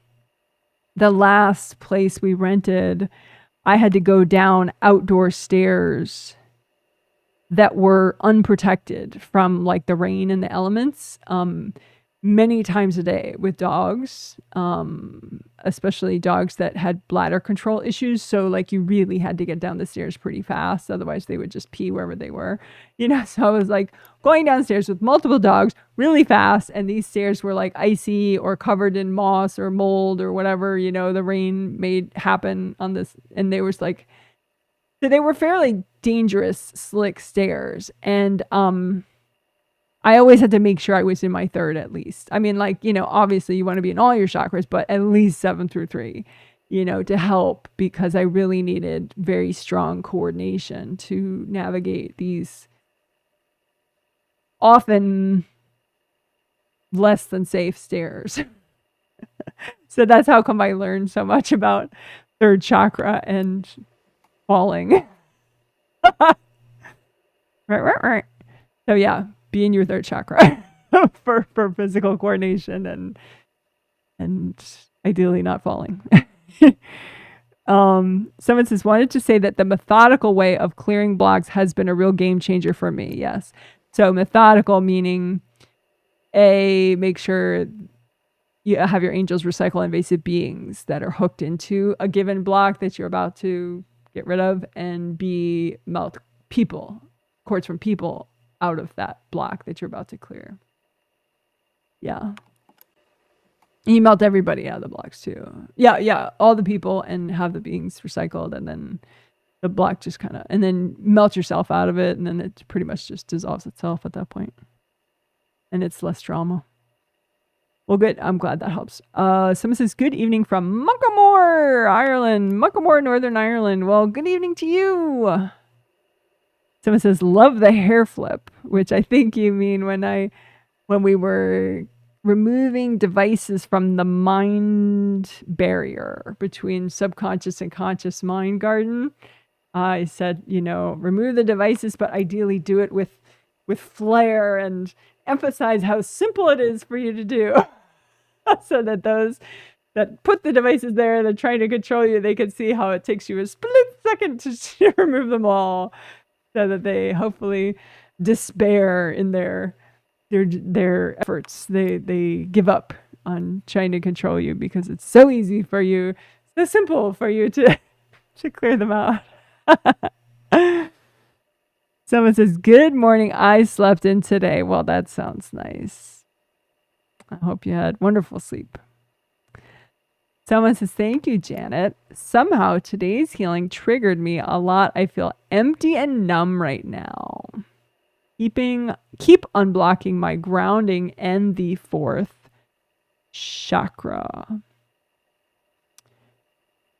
the last place we rented, I had to go down outdoor stairs that were unprotected from like the rain and the elements, many times a day with dogs, especially dogs that had bladder control issues. So like you really had to get down the stairs pretty fast. Otherwise they would just pee wherever they were, you know? So I was like going downstairs with multiple dogs really fast. And these stairs were like icy or covered in moss or mold or whatever, you know, the rain made happen on this. And they was like, so they were fairly dangerous, slick stairs. And, I always had to make sure I was in my third at least. I mean, like, you know, obviously you want to be in all your chakras, but at least 7 through 3, you know, to help, because I really needed very strong coordination to navigate these often less than safe stairs. So that's how come I learned so much about third chakra and falling. Right. So yeah. Be in your third chakra for physical coordination and ideally not falling. Someone says, wanted to say that the methodical way of clearing blocks has been a real game changer for me. Yes. So methodical meaning make sure you have your angels recycle invasive beings that are hooked into a given block that you're about to get rid of, and B, melt people, cords from people out of that block that you're about to clear. Yeah. And you melt everybody out of the blocks too. Yeah. All the people, and have the beings recycled, and then the block just kind of, and then melt yourself out of it, and then it pretty much just dissolves itself at that point. And it's less drama. Well, good. I'm glad that helps. Someone says, good evening from Muckamore, Ireland. Muckamore, Northern Ireland. Well, good evening to you. Someone says, love the hair flip, which I think you mean when we were removing devices from the mind barrier between subconscious and conscious mind garden. I said, you know, remove the devices, but ideally do it with flair and emphasize how simple it is for you to do. So that those that put the devices there, that trying to control you, they can see how it takes you a split second to remove them all. So that they hopefully despair in their efforts. They give up on trying to control you because it's so easy for you, so simple for you to clear them out. Someone says, good morning. I slept in today. Well, that sounds nice. I hope you had wonderful sleep. Someone says, thank you, Janet. Somehow today's healing triggered me a lot. I feel empty and numb right now. Keep unblocking my grounding and the 4th chakra.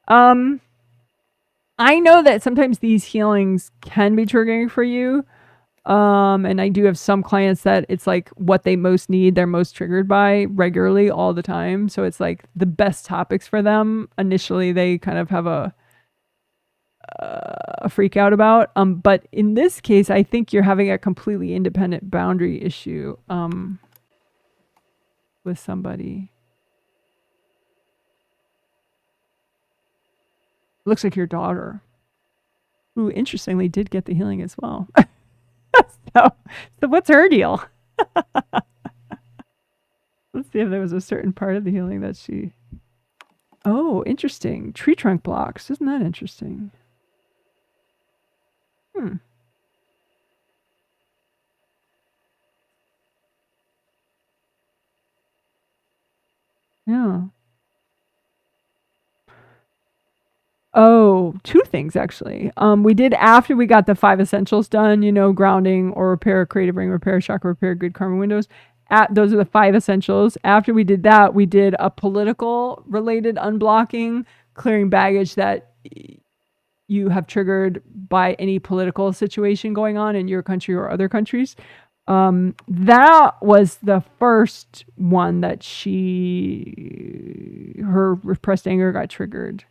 I know that sometimes these healings can be triggering for you. And I do have some clients that it's like what they most need, they're most triggered by regularly all the time. So it's like the best topics for them. Initially, they kind of have a freak out about. But in this case, I think you're having a completely independent boundary issue with somebody. Looks like your daughter, who interestingly did get the healing as well. So what's her deal? Let's see if there was a certain part of the healing that she... Oh, interesting. Tree trunk blocks. Isn't that interesting? Yeah. Oh, 2 things actually. We did, after we got the 5 essentials done, you know, grounding or repair, creative ring repair, chakra repair, good karma windows. Those are the 5 essentials. After we did that, we did a political related unblocking, clearing baggage that you have triggered by any political situation going on in your country or other countries. That was the first one that her repressed anger got triggered,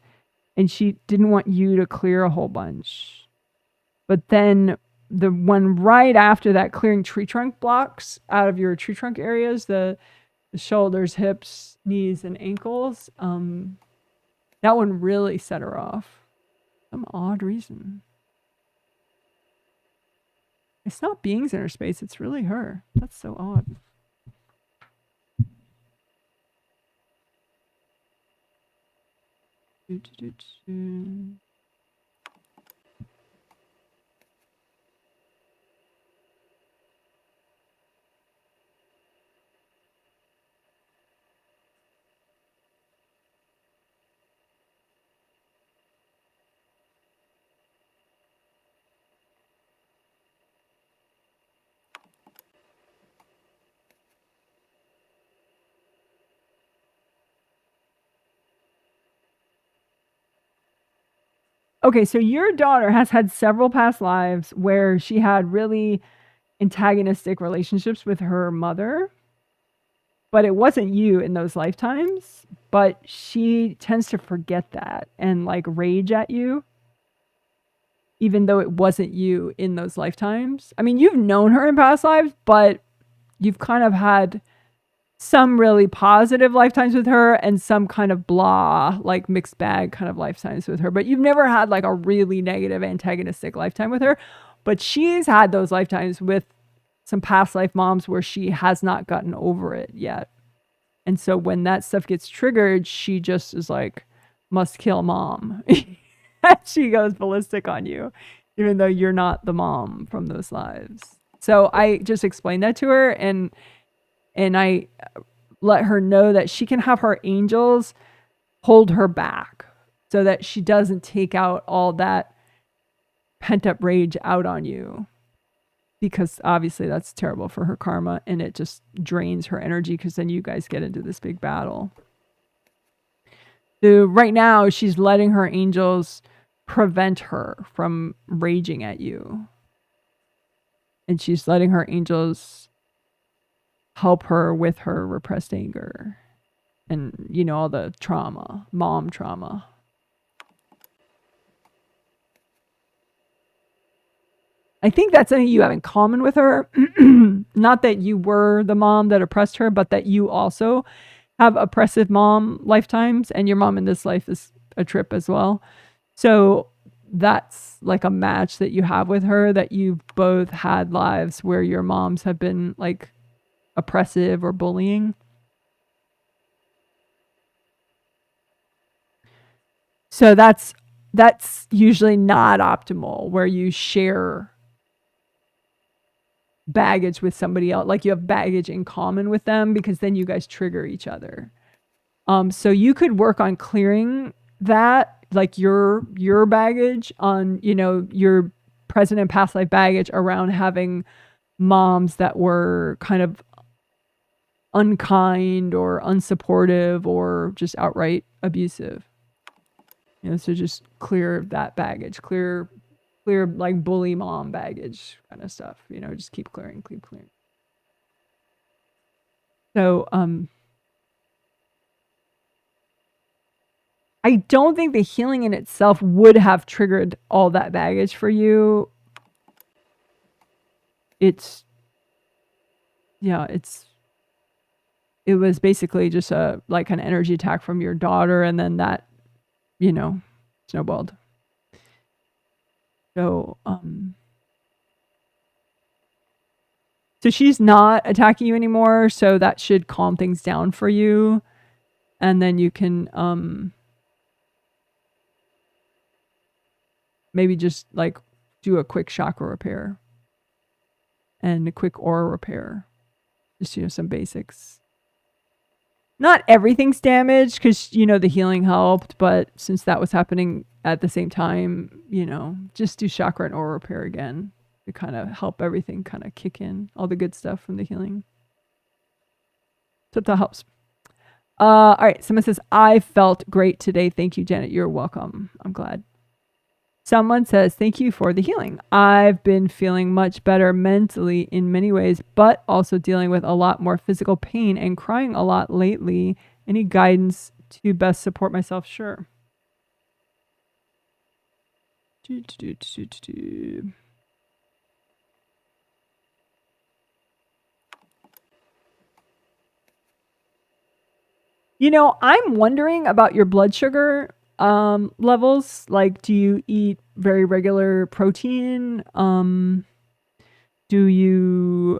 and she didn't want you to clear a whole bunch. But then the one right after that, clearing tree trunk blocks out of your tree trunk areas, the shoulders, hips, knees, and ankles, that one really set her off. Some odd reason. It's not beings in her space, it's really her. That's so odd. Okay, so your daughter has had several past lives where she had really antagonistic relationships with her mother, but it wasn't you in those lifetimes. But she tends to forget that and like rage at you, even though it wasn't you in those lifetimes. I mean, you've known her in past lives, but you've kind of had some really positive lifetimes with her and some kind of blah, like mixed bag kind of lifetimes with her. But you've never had like a really negative antagonistic lifetime with her. But she's had those lifetimes with some past life moms where she has not gotten over it yet. And so when that stuff gets triggered, she just is like, must kill mom. She goes ballistic on you, even though you're not the mom from those lives. So I just explained that to her, and I let her know that she can have her angels hold her back so that she doesn't take out all that pent up rage out on you, because obviously that's terrible for her karma and it just drains her energy, because then you guys get into this big battle. So right now she's letting her angels prevent her from raging at you. And she's letting her angels help her with her repressed anger and, you know, all the trauma, mom trauma. I think that's something you have in common with her. Not that you were the mom that oppressed her, but that you also have oppressive mom lifetimes, and your mom in this life is a trip as well. So that's like a match that you have with her, that you've both had lives where your moms have been like oppressive or bullying. So that's usually not optimal, where you share baggage with somebody else, like you have baggage in common with them, because then you guys trigger each other. So you could work on clearing that, like your baggage on, you know, your present and past life baggage around having moms that were kind of unkind or unsupportive or just outright abusive. You know, so just clear that baggage, clear like bully mom baggage kind of stuff, you know, just keep clearing. So, I don't think the healing in itself would have triggered all that baggage for you. It was basically just like an energy attack from your daughter, and then that, you know, snowballed. So, so she's not attacking you anymore, so that should calm things down for you. And then you can maybe just like do a quick chakra repair and a quick aura repair. Just, you know, some basics. Not everything's damaged, because, you know, the healing helped, but since that was happening at the same time, you know, just do chakra and aura repair again to kind of help everything kind of kick in, all the good stuff from the healing. So that helps. All right, someone says, I felt great today. Thank you, Janet. You're welcome. I'm glad. Someone says, thank you for the healing. I've been feeling much better mentally in many ways, but also dealing with a lot more physical pain and crying a lot lately. Any guidance to best support myself? Sure. You know, I'm wondering about your blood sugar levels. Like, do you eat very regular protein? Do you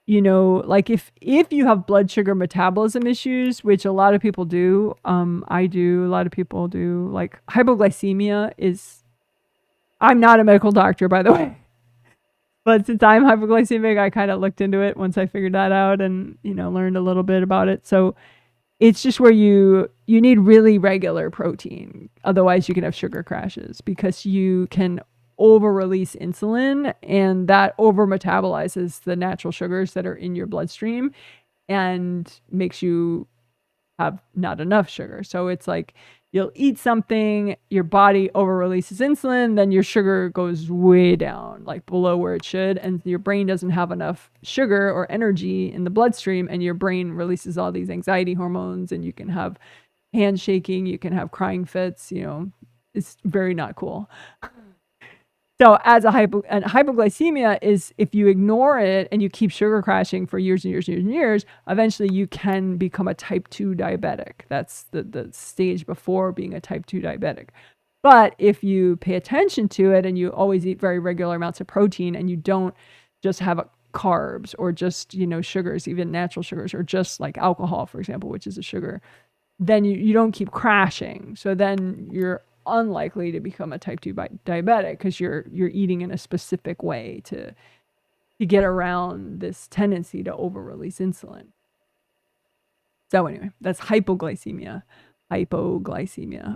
you know, like if you have blood sugar metabolism issues, which a lot of people do, I do, a lot of people do, like hypoglycemia is, I'm not a medical doctor, by the way, but since I'm hypoglycemic, I kind of looked into it once I figured that out and, you know, learned a little bit about it. So it's just where you need really regular protein. Otherwise you can have sugar crashes because you can over release insulin and that over metabolizes the natural sugars that are in your bloodstream and makes you have not enough sugar. So it's like you'll eat something, your body over releases insulin, then your sugar goes way down, like below where it should, and your brain doesn't have enough sugar or energy in the bloodstream, and your brain releases all these anxiety hormones, and you can have hand shaking, you can have crying fits, you know, it's very not cool. So as and hypoglycemia is if you ignore it and you keep sugar crashing for years and years and years and years, eventually you can become a type 2 diabetic. That's the stage before being a type 2 diabetic. But if you pay attention to it and you always eat very regular amounts of protein and you don't just have carbs or just, you know, sugars, even natural sugars, or just like alcohol, for example, which is a sugar, then you don't keep crashing. So then you're unlikely to become a type 2 diabetic because you're eating in a specific way to get around this tendency to over release insulin. So anyway, that's hypoglycemia.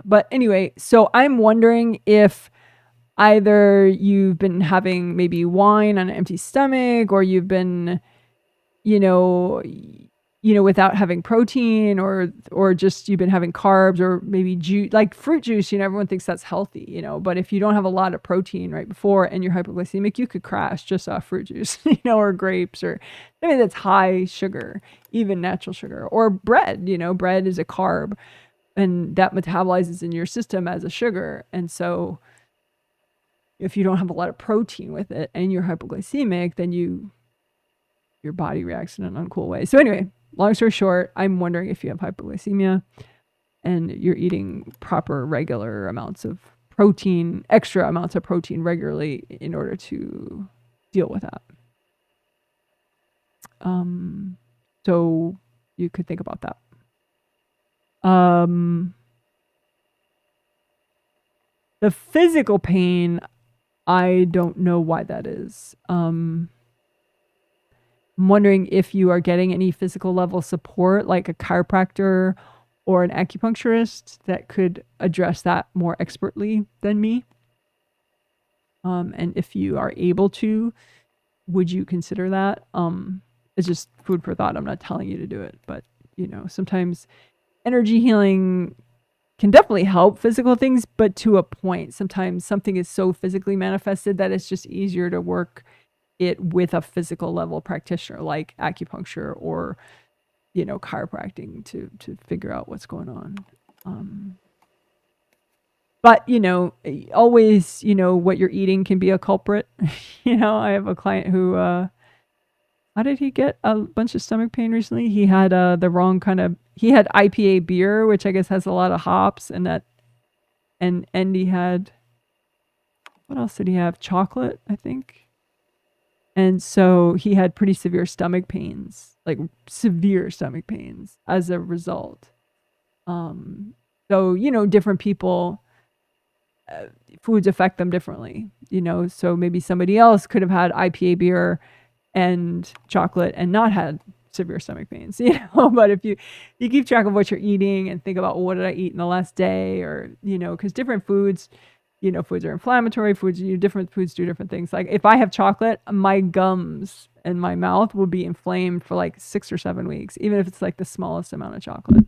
But anyway, so I'm wondering if either you've been having maybe wine on an empty stomach, or you've been, you know, without having protein, or just you've been having carbs, or maybe juice, like fruit juice, you know, everyone thinks that's healthy, you know, but if you don't have a lot of protein right before and you're hypoglycemic, you could crash just off fruit juice, you know, or grapes, or I mean, that's high sugar, even natural sugar, or bread, you know, bread is a carb and that metabolizes in your system as a sugar. And so if you don't have a lot of protein with it and you're hypoglycemic, then your body reacts in an uncool way. So anyway, long story short, I'm wondering if you have hypoglycemia and you're eating proper regular amounts of protein, extra amounts of protein regularly in order to deal with that. So you could think about that. The physical pain, I don't know why that is. I'm wondering if you are getting any physical level support, like a chiropractor or an acupuncturist that could address that more expertly than me. And if you are able to, would you consider that? It's just food for thought. I'm not telling you to do it, but you know, sometimes energy healing can definitely help physical things, but to a point. Sometimes something is so physically manifested that it's just easier to work it with a physical level practitioner like acupuncture or, you know, chiropractic to figure out what's going on. But, you know, always, you know, what you're eating can be a culprit. You know, I have a client who, how did he get a bunch of stomach pain recently? He had the wrong kind of, he had IPA beer, which I guess has a lot of hops, and that, and he had, what else did he have? Chocolate, I think. And so he had pretty severe stomach pains, like severe stomach pains as a result. So, you know, different people, foods affect them differently, you know, so maybe somebody else could have had IPA beer and chocolate and not had severe stomach pains, you know. But if you keep track of what you're eating and think about, well, what did I eat in the last day, or, you know, because different foods, you know, foods are inflammatory, different foods do different things. Like if I have chocolate, my gums and my mouth will be inflamed for like 6 or 7 weeks, even if it's like the smallest amount of chocolate.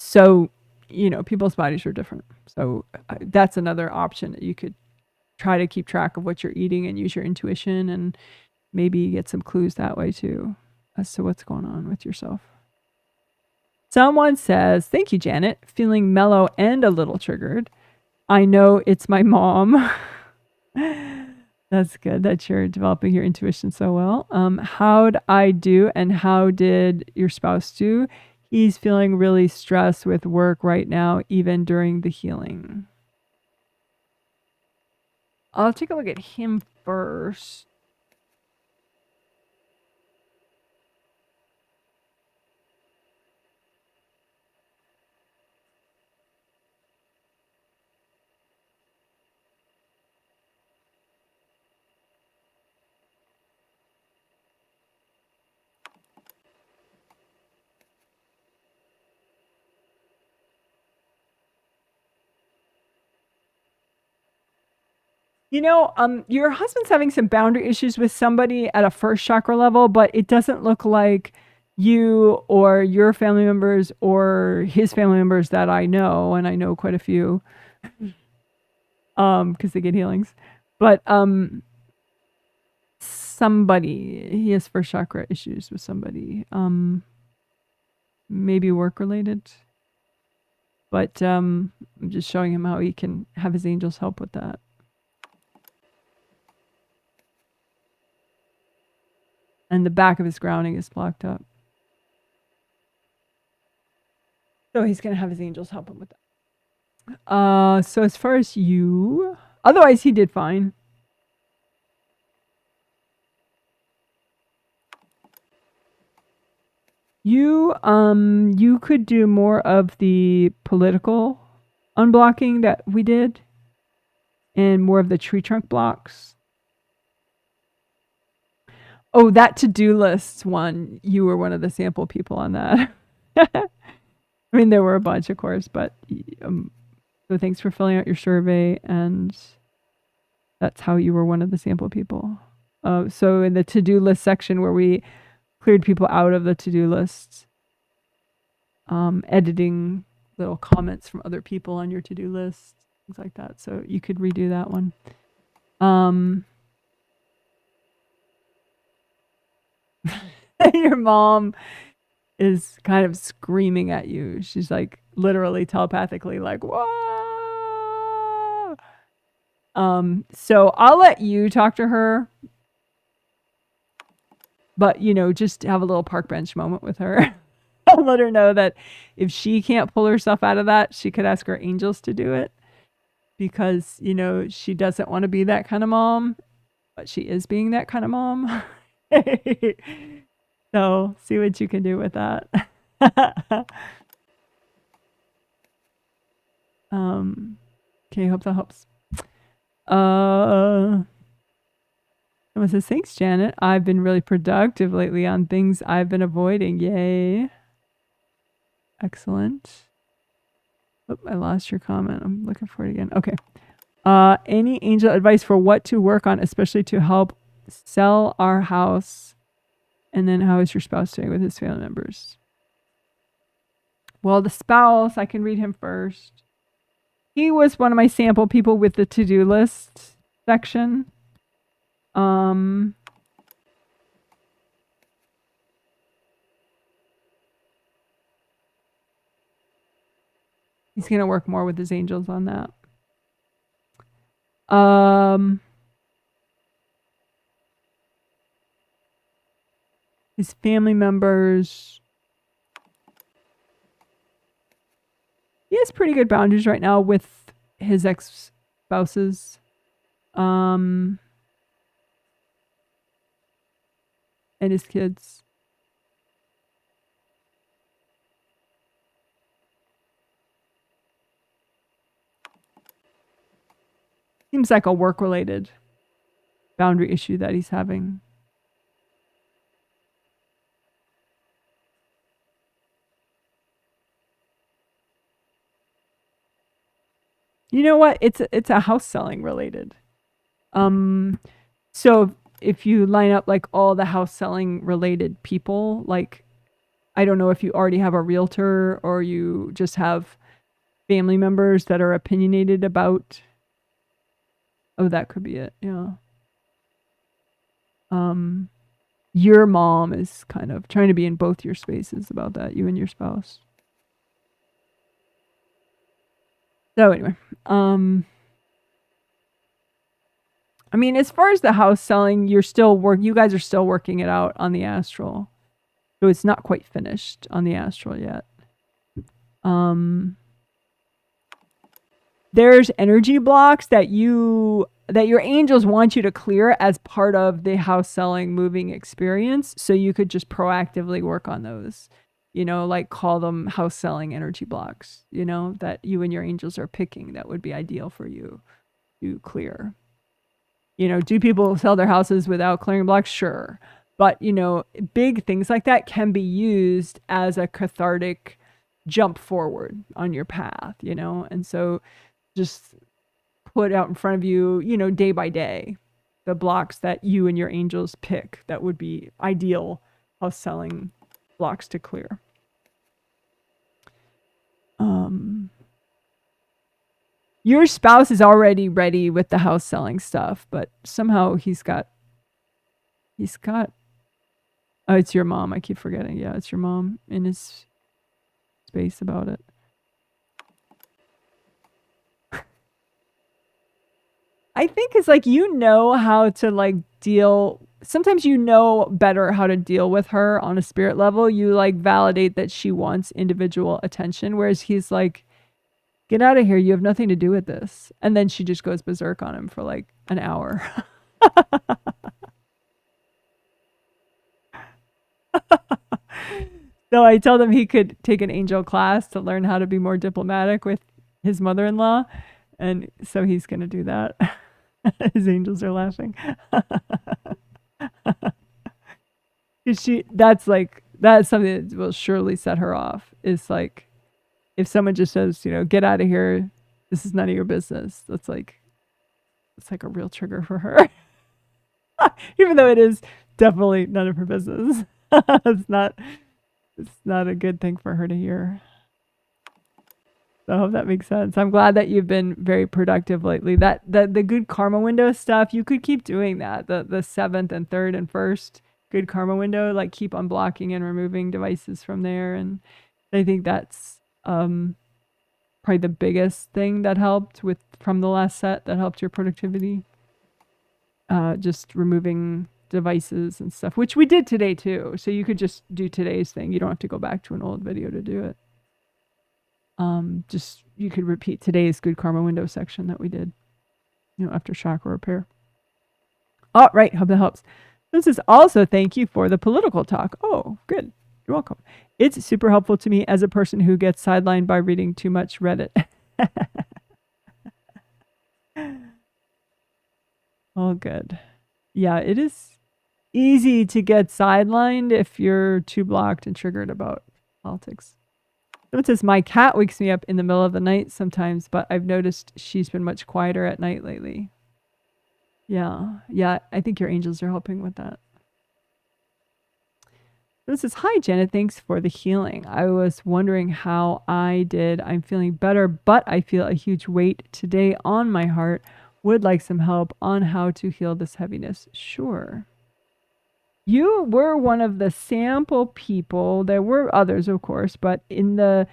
So, you know, people's bodies are different. So that's another option that you could try to keep track of what you're eating and use your intuition and maybe get some clues that way too as to what's going on with yourself. Someone says, thank you, Janet. Feeling mellow and a little triggered. I know it's my mom. That's good that you're developing your intuition so well. How'd I do and how did your spouse do? He's feeling really stressed with work right now, even during the healing. I'll take a look at him first. You know, your husband's having some boundary issues with somebody at a first chakra level, but it doesn't look like you or your family members or his family members that I know, and I know quite a few, because they get healings. But somebody, he has first chakra issues with somebody, maybe work related. But I'm just showing him how he can have his angels help with that. And the back of his grounding is blocked up. So he's going to have his angels help him with that. So as far as you, otherwise he did fine. You could do more of the political unblocking that we did and more of the tree trunk blocks. Oh, that to-do list one, you were one of the sample people on that. I mean, there were a bunch, of course, but so thanks for filling out your survey, and that's how you were one of the sample people. So in the to-do list section where we cleared people out of the to-do lists, editing little comments from other people on your to-do list, things like that. So you could redo that one. Your mom is kind of screaming at you. She's like literally telepathically like, whoa. So I'll let you talk to her, but you know, just have a little park bench moment with her. I'll let her know that if she can't pull herself out of that, she could ask her angels to do it, because you know she doesn't want to be that kind of mom, but she is being that kind of mom. So see what you can do with that. Okay, hope that helps. Someone says, thanks, Janet. I've been really productive lately on things I've been avoiding. Yay. Excellent. Oh, I lost your comment. I'm looking for it again. Okay. Any angel advice for what to work on, especially to help sell our house? And then how is your spouse doing with his family members? Well, the spouse, I can read him first. He was one of my sample people with the to-do list section. He's going to work more with his angels on that. His family members. He has pretty good boundaries right now with his ex-spouses. And his kids. Seems like a work-related boundary issue that he's having. You know what? It's a house selling related. So if you line up like all the house selling related people, like I don't know if you already have a realtor or you just have family members that are opinionated about. Oh, that could be it. Yeah. Your mom is kind of trying to be in both your spaces about that, you and your spouse. So anyway, I mean, as far as the house selling, you guys are still working it out on the astral. So it's not quite finished on the astral yet. There's energy blocks that your angels want you to clear as part of the house selling moving experience. So you could just proactively work on those, like call them house selling energy blocks, that you and your angels are picking that would be ideal for you to clear. Do people sell their houses without clearing blocks? Sure. But, big things like that can be used as a cathartic jump forward on your path, and so just put out in front of you, day by day, the blocks that you and your angels pick that would be ideal house selling blocks to clear. Your spouse is already ready with the house selling stuff, but somehow he's got, oh, it's your mom. I keep forgetting. Yeah, it's your mom in his space about it. I think it's like, how to deal. Sometimes better how to deal with her on a spirit level. You validate that she wants individual attention, whereas he's like, get out of here. You have nothing to do with this. And then she just goes berserk on him for an hour. So I told him he could take an angel class to learn how to be more diplomatic with his mother-in-law. And so he's going to do that. His angels are laughing. That's something that will surely set her off. Is if someone just says, get out of here, this is none of your business. It's like a real trigger for her. Even though it is definitely none of her business. It's not a good thing for her to hear. So I hope that makes sense. I'm glad that you've been very productive lately. The good karma window stuff, you could keep doing that. The 7th and 3rd and 1st good karma window, keep unblocking and removing devices from there. And I think that's probably the biggest thing that helped from the last set that helped your productivity. Just removing devices and stuff, which we did today too. So you could just do today's thing. You don't have to go back to an old video to do it. Just you could repeat today's good karma window section that we did, after chakra repair. All right, hope that helps. This is also thank you for the political talk. Oh, good. You're welcome. It's super helpful to me as a person who gets sidelined by reading too much Reddit. All good. Yeah, it is easy to get sidelined if you're too blocked and triggered about politics. Someone says, my cat wakes me up in the middle of the night sometimes, but I've noticed she's been much quieter at night lately. Yeah, I think your angels are helping with that. This is, hi, Janet, thanks for the healing. I was wondering how I did. I'm feeling better, but I feel a huge weight today on my heart. Would like some help on how to heal this heaviness. Sure. You were one of the sample people. There were others, of course, but when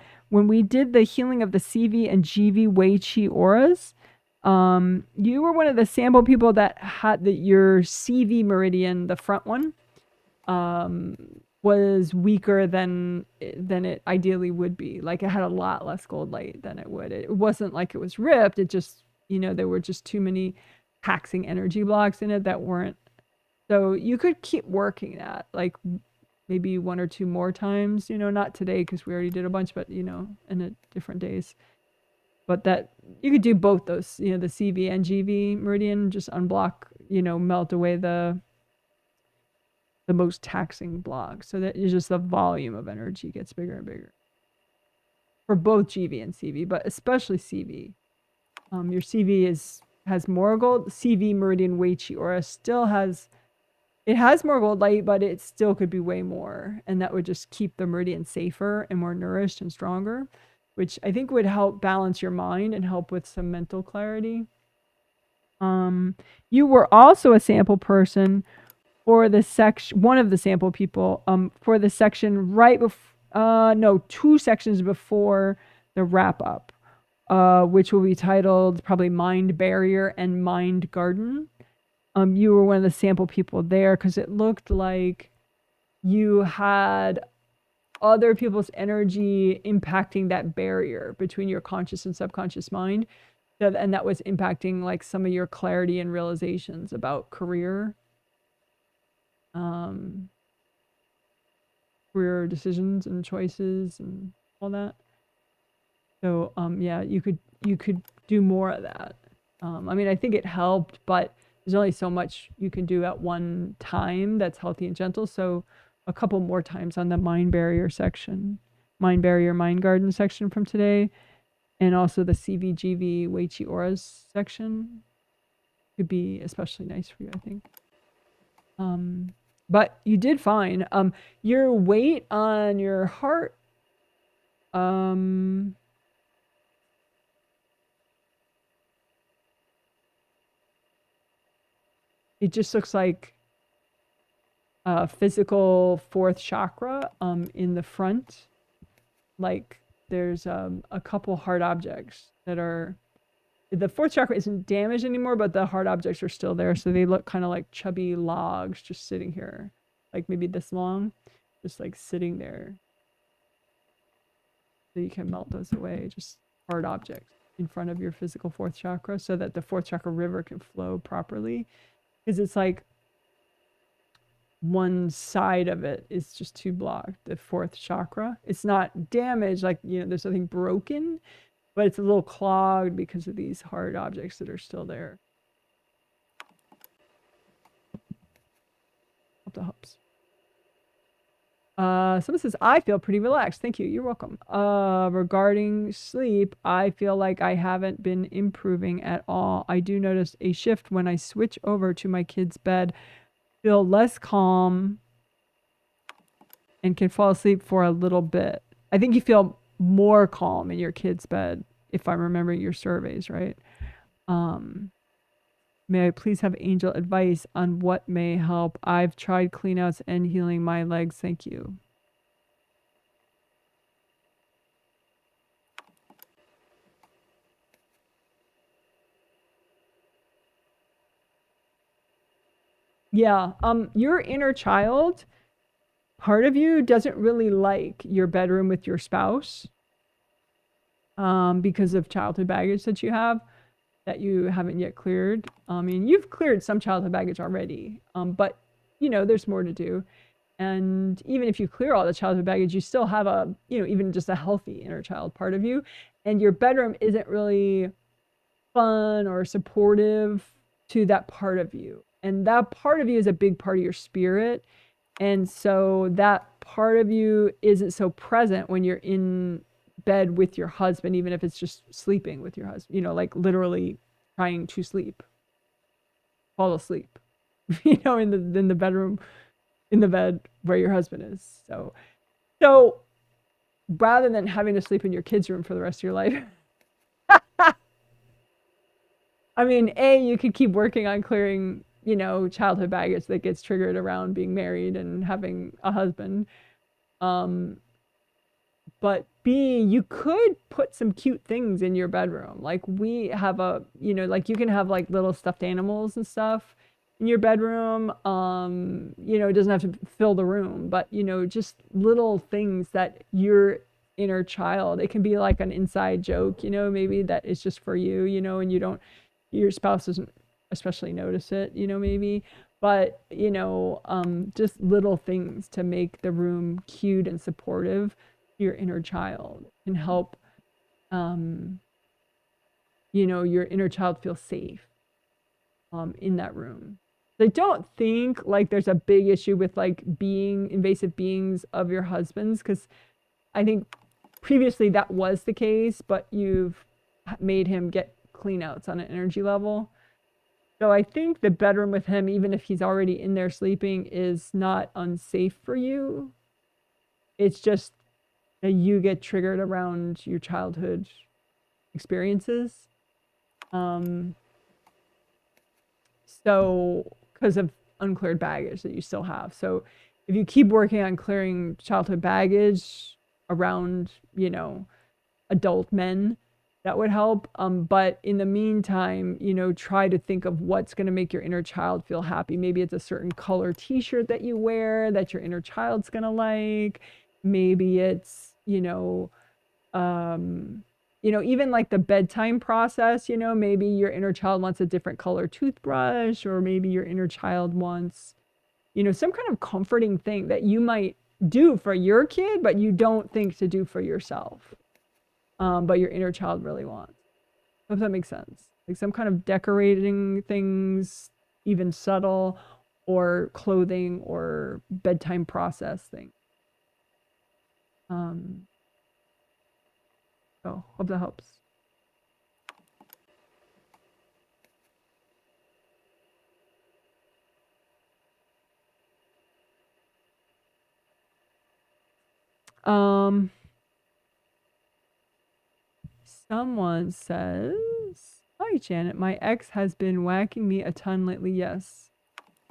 we did the healing of the CV and GV Wei Chi Auras, you were one of the sample people that had your CV meridian, the front one, was weaker than it ideally would be. It had a lot less gold light than it would. It wasn't like it was ripped. It just, there were just too many taxing energy blocks in it that weren't. So you could keep working that, maybe 1 or 2 more times, not today because we already did a bunch, but, in different days. But that you could do both those, the CV and GV meridian, just unblock, melt away the most taxing block so that it's just the volume of energy gets bigger and bigger. For both GV and CV, but especially CV. Your CV has more gold. CV meridian Wei Chi Aura still has It has more gold light, but it still could be way more. And that would just keep the meridian safer and more nourished and stronger, which I think would help balance your mind and help with some mental clarity. You were also a sample person for the section, one of the sample people, for the section right before, no, 2 sections before the wrap up, which will be titled probably Mind Barrier and Mind Garden. You were one of the sample people there because it looked like you had other people's energy impacting that barrier between your conscious and subconscious mind. And that was impacting like some of your clarity and realizations about career, career decisions and choices and all that. So yeah, you could do more of that. I mean, I think it helped, but there's only so much you can do at one time that's healthy and gentle. So a couple more times on the mind barrier section, mind barrier, mind garden section from today, and also the CVGV Wei Chi Auras section could be especially nice for you, I think. But you did fine. Your weight on your heart, it just looks like physical 4th chakra in the front. Like there's a couple hard objects that are, the 4th chakra isn't damaged anymore, but the hard objects are still there. So they look kind of like chubby logs just sitting here, like maybe this long, just like sitting there. So you can melt those away, just hard objects in front of your physical 4th chakra so that the 4th chakra river can flow properly. Because it's like one side of it is just too blocked, the 4th chakra. It's not damaged, like, you know, there's nothing broken, but it's a little clogged because of these hard objects that are still there. Hope that helps. Someone says, I feel pretty relaxed. Thank you. You're welcome. Regarding sleep, I feel like I haven't been improving at all. I do notice a shift when I switch over to my kid's bed. Feel less calm and can fall asleep for a little bit. I think you feel more calm in your kid's bed, if I'm remembering your surveys, right? May I please have angel advice on what may help? I've tried cleanouts and healing my legs. Thank you. Yeah, your inner child, part of you doesn't really like your bedroom with your spouse, because of childhood baggage that you have that you haven't yet cleared. I mean, you've cleared some childhood baggage already, but you know, there's more to do. And even if you clear all the childhood baggage, you still have a, you know, even just a healthy inner child part of you. And your bedroom isn't really fun or supportive to that part of you. And that part of you is a big part of your spirit. And so that part of you isn't so present when you're in bed with your husband, even if it's just sleeping with your husband, you know, like literally trying to sleep, fall asleep, you know, in the bedroom, in the bed where your husband is. So rather than having to sleep in your kid's room for the rest of your life, I mean, you could keep working on clearing, you know, childhood baggage that gets triggered around being married and having a husband. But B, you could put some cute things in your bedroom. Like we have a, you know, like you can have like little stuffed animals and stuff in your bedroom. You know, it doesn't have to fill the room, but you know, just little things that your inner child, it can be like an inside joke, you know, maybe that is just for you, you know, and you don't, your spouse doesn't especially notice it, you know, maybe, but you know, just little things to make the room cute and supportive. Your inner child can help, you know, your inner child feel safe in that room. I don't think like there's a big issue with like being invasive beings of your husband's, because I think previously that was the case, but you've made him get clean outs on an energy level. So I think the bedroom with him, even if he's already in there sleeping, is not unsafe for you. It's just that you get triggered around your childhood experiences. So because of uncleared baggage that you still have. So if you keep working on clearing childhood baggage around, you know, adult men, that would help. But in the meantime, you know, try to think of what's going to make your inner child feel happy. Maybe it's a certain color t-shirt that you wear that your inner child's going to like. Maybe it's, even like the bedtime process, maybe your inner child wants a different color toothbrush, or maybe your inner child wants, some kind of comforting thing that you might do for your kid, but you don't think to do for yourself. But your inner child really wants. Hope that makes sense. Like some kind of decorating things, even subtle, or clothing or bedtime process thing. So hope that helps. Someone says, "Hi, Janet. My ex has been whacking me a ton lately. Yes.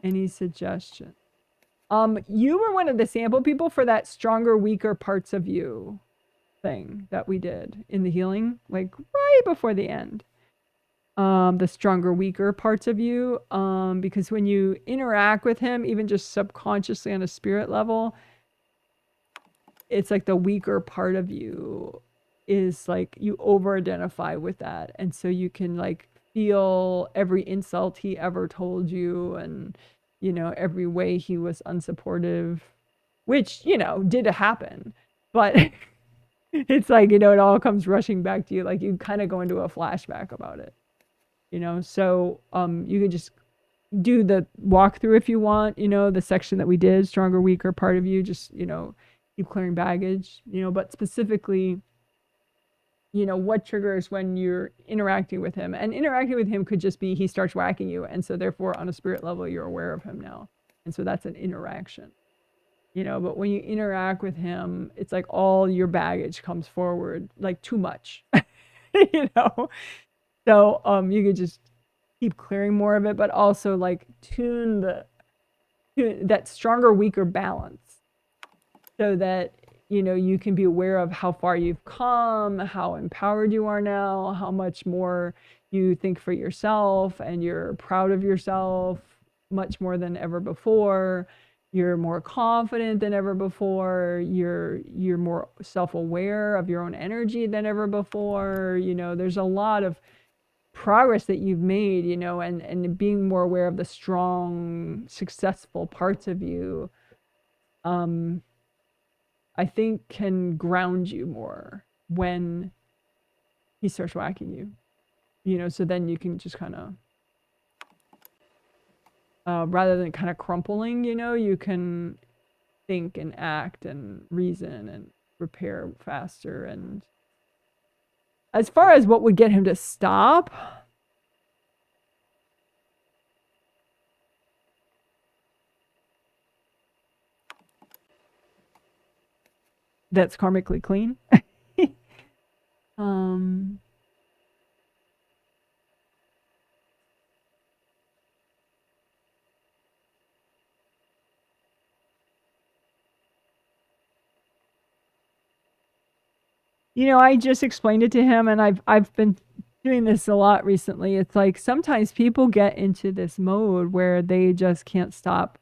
Any suggestion?" You were one of the sample people for that stronger, weaker parts of you thing that we did in the healing, like right before the end. The stronger, weaker parts of you. Because when you interact with him, even just subconsciously on a spirit level, it's like the weaker part of you is like you over identify with that. And so you can like feel every insult he ever told you, and, every way he was unsupportive, which, did happen. But it's like, it all comes rushing back to you. Like you kind of go into a flashback about it, so you could just do the walkthrough if you want, the section that we did, stronger, weaker part of you, just, keep clearing baggage, but specifically, what triggers when you're interacting with him. And interacting with him could just be he starts whacking you, and so therefore on a spirit level you're aware of him now, and so that's an interaction. But when you interact with him, it's like all your baggage comes forward, like too much. So you could just keep clearing more of it, but also like tune that stronger, weaker balance, so that you can be aware of how far you've come, how empowered you are now, how much more you think for yourself, and you're proud of yourself much more than ever before. You're more confident than ever before. You're more self-aware of your own energy than ever before. There's a lot of progress that you've made, and being more aware of the strong, successful parts of you, I think can ground you more when he starts whacking you, so then you can just kind of, rather than kind of crumpling, you can think and act and reason and repair faster. And as far as what would get him to stop, that's karmically clean. I just explained it to him, and I've been doing this a lot recently. It's like sometimes people get into this mode where they just can't stop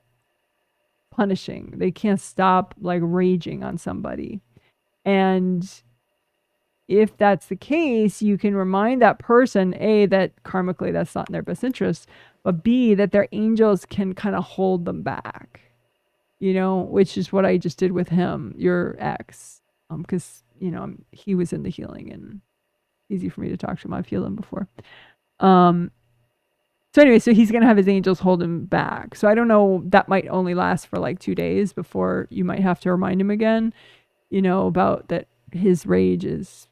punishing. They can't stop like raging on somebody. And if that's the case, you can remind that person, A, that karmically that's not in their best interest, but B, that their angels can kind of hold them back, which is what I just did with him, your ex. Because, he was in the healing and easy for me to talk to him. I've healed him before. So anyway, so he's going to have his angels hold him back. So I don't know, that might only last for like 2 days before you might have to remind him again, about that his rage is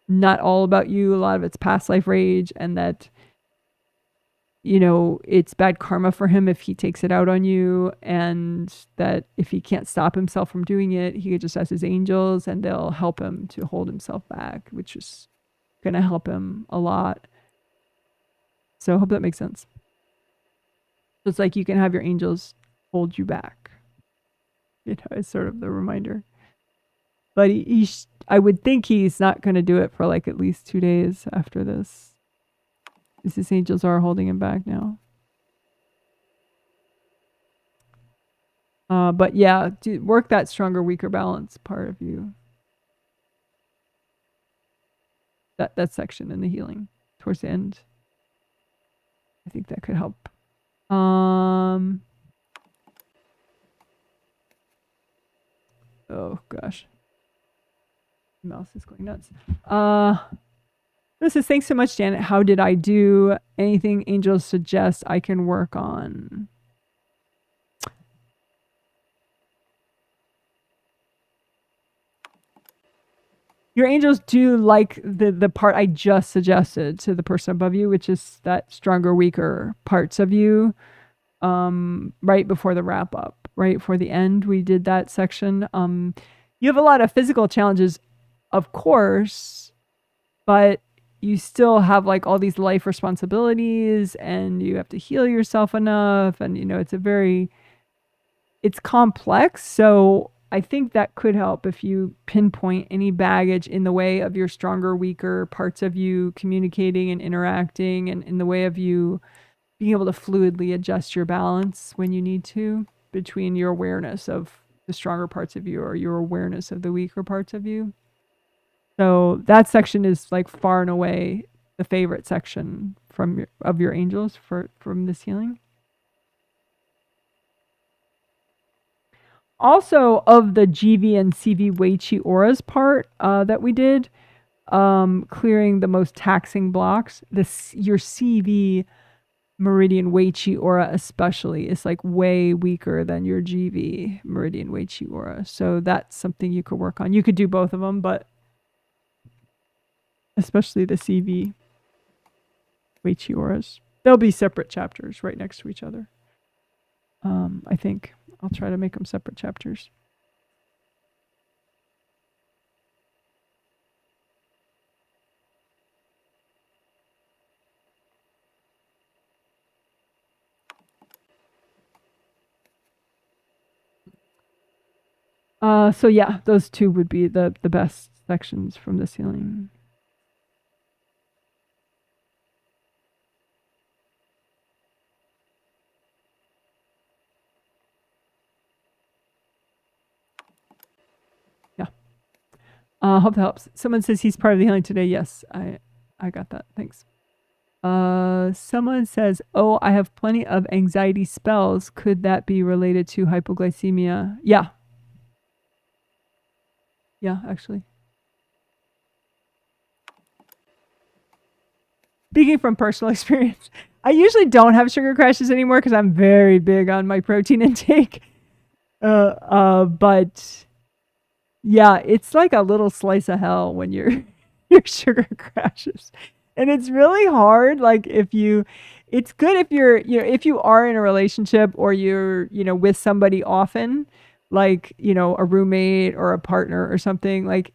not all about you. A lot of it's past life rage, and that it's bad karma for him if he takes it out on you, and that if he can't stop himself from doing it, he could just ask his angels and they'll help him to hold himself back, which is going to help him a lot. So I hope that makes sense. So it's like you can have your angels hold you back. It's sort of the reminder. But I would think he's not going to do it for like at least 2 days after this. His angels are holding him back now. But yeah, work that stronger, weaker balance part of you. That section in the healing towards the end. I think that could help. Oh gosh. Mouse is going nuts. This is, thanks so much, Janet. How did I do? Anything angels suggest I can work on? Your angels do like the part I just suggested to the person above you, which is that stronger, weaker parts of you, right before the wrap up, right for the end. We did that section. You have a lot of physical challenges, of course, but you still have like all these life responsibilities and you have to heal yourself enough. And, it's complex. So I think that could help if you pinpoint any baggage in the way of your stronger, weaker parts of you communicating and interacting, and in the way of you being able to fluidly adjust your balance when you need to between your awareness of the stronger parts of you or your awareness of the weaker parts of you. So that section is like far and away the favorite section of your angels from this healing. Also, of the GV and CV Wei Chi Auras part that we did, clearing the most taxing blocks, your CV meridian Wei Chi Aura especially is like way weaker than your GV meridian Wei Chi Aura. So that's something you could work on. You could do both of them, but especially the CV Wei Chi Auras. They'll be separate chapters right next to each other. I think I'll try to make them separate chapters. So yeah, those two would be the best sections from this healing. Hope that helps. Someone says he's part of the healing today. Yes, I got that. Thanks. Someone says, oh, I have plenty of anxiety spells. Could that be related to hypoglycemia? Yeah. Yeah, actually. Speaking from personal experience, I usually don't have sugar crashes anymore because I'm very big on my protein intake. But yeah, it's like a little slice of hell when your sugar crashes. And it's really hard. Like it's good if if you are in a relationship or you're, with somebody often, like, a roommate or a partner or something, like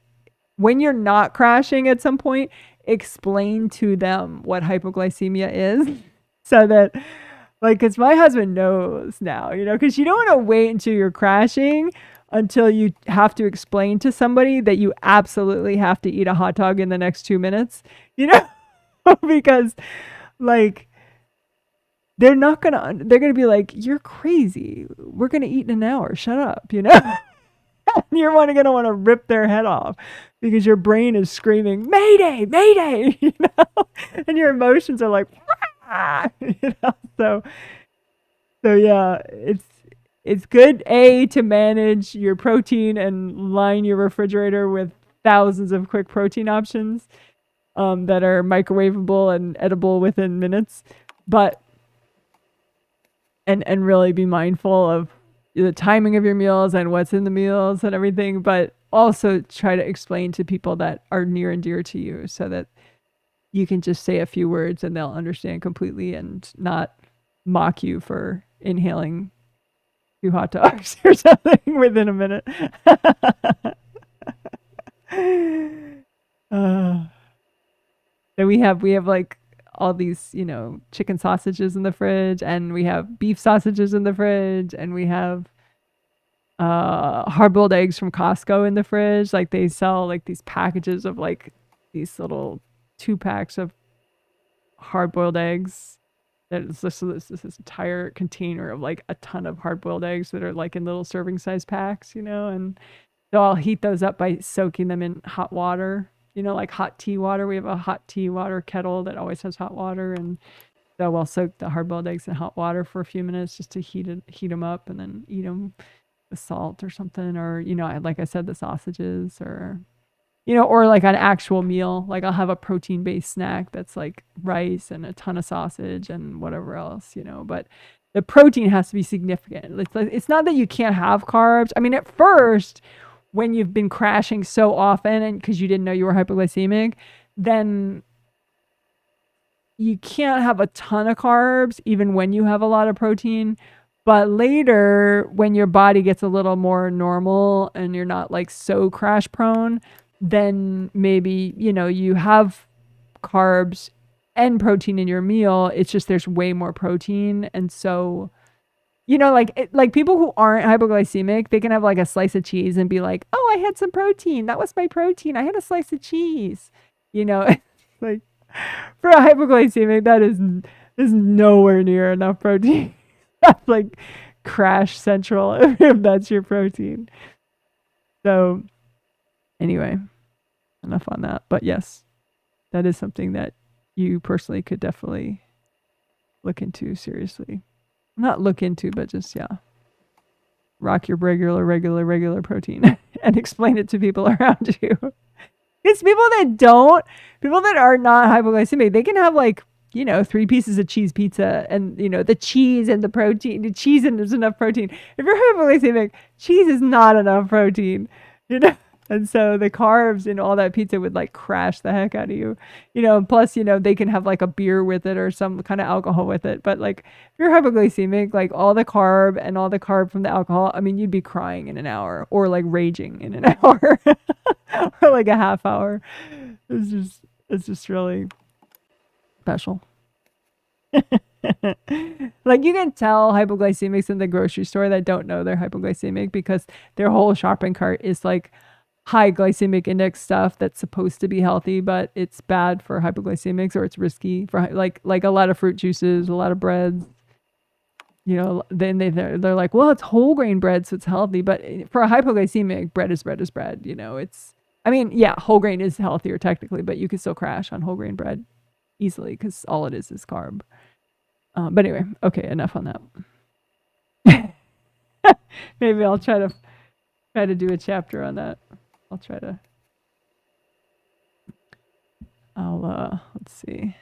when you're not crashing at some point, explain to them what hypoglycemia is so that, like, because my husband knows now, because you don't want to wait until you're crashing until you have to explain to somebody that you absolutely have to eat a hot dog in the next 2 minutes, because like they're going to be like, you're crazy. We're going to eat in an hour. Shut up, You're going to want to rip their head off because your brain is screaming, Mayday, Mayday, and your emotions are like, so yeah, it's good, to manage your protein and line your refrigerator with thousands of quick protein options that are microwavable and edible within minutes, but and really be mindful of the timing of your meals and what's in the meals and everything, but also try to explain to people that are near and dear to you so that you can just say a few words and they'll understand completely and not mock you for inhaling 2 hot dogs or something within a minute. So we have like all these, you know, chicken sausages in the fridge, and we have beef sausages in the fridge, and we have hard-boiled eggs from Costco in the fridge. Like they sell like these packages of like these little 2 packs of hard-boiled eggs. There's this entire container of like a ton of hard-boiled eggs that are like in little serving size packs, you know, and so I'll heat those up by soaking them in hot water, you know, like hot tea water. We have a hot tea water kettle that always has hot water, and so I'll soak the hard-boiled eggs in hot water for a few minutes just to heat them up, and then eat them with salt or something, or you know, like I said, the sausages, or you know, or like an actual meal. Like I'll have a protein-based snack that's like rice and a ton of sausage and whatever else, you know, but the protein has to be significant. It's not that you can't have carbs. I mean, at first, when you've been crashing so often and because you didn't know you were hypoglycemic, then you can't have a ton of carbs even when you have a lot of protein. But later, when your body gets a little more normal and you're not like so crash prone, then maybe, you know, you have carbs and protein in your meal. It's just there's way more protein. And so, you know, like people who aren't hypoglycemic, they can have like a slice of cheese and be like, "Oh, I had some protein. That was my protein. I had a slice of cheese." You know, like for a hypoglycemic, that is nowhere near enough protein. That's like crash central if that's your protein. So anyway, enough on that. But yes, that is something that you personally could definitely look into seriously. Not look into, but just, yeah, rock your regular protein and explain it to people around you. It's people that are not hypoglycemic, they can have like, you know, 3 pieces of cheese pizza and, you know, the cheese and the protein, the cheese and there's enough protein. If you're hypoglycemic, cheese is not enough protein, you know? And so the carbs in all that pizza would like crash the heck out of you, you know, plus, you know, they can have like a beer with it or some kind of alcohol with it. But like if you're hypoglycemic, like all the carb from the alcohol, I mean, you'd be crying in an hour or like raging in an hour or like a half hour. It's just really special. Like you can tell hypoglycemics in the grocery store that don't know they're hypoglycemic because their whole shopping cart is like high glycemic index stuff that's supposed to be healthy, but it's bad for hypoglycemics or it's risky for like a lot of fruit juices, a lot of breads. You know, then they're like, well, it's whole grain bread, so it's healthy. But for a hypoglycemic, bread is bread. You know, I mean, yeah, whole grain is healthier technically, but you can still crash on whole grain bread easily because all it is carb. But anyway, okay, enough on that. Maybe I'll try to do a chapter on that. Let's see.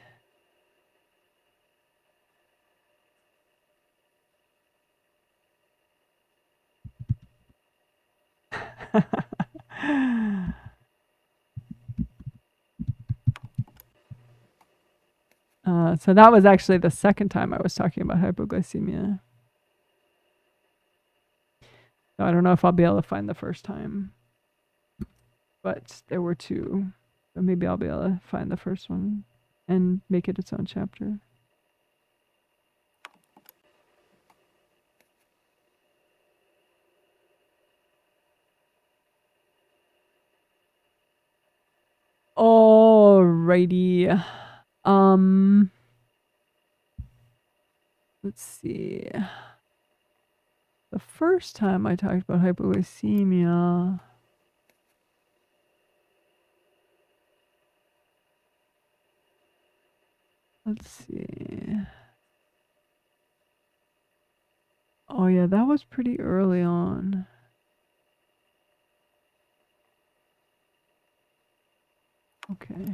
So that was actually the second time I was talking about hypoglycemia. So I don't know if I'll be able to find the first time, but there were 2. So maybe I'll be able to find the first one and make it its own chapter. Alrighty. Let's see. The first time I talked about hypoglycemia, let's see. Oh yeah, that was pretty early on. Okay.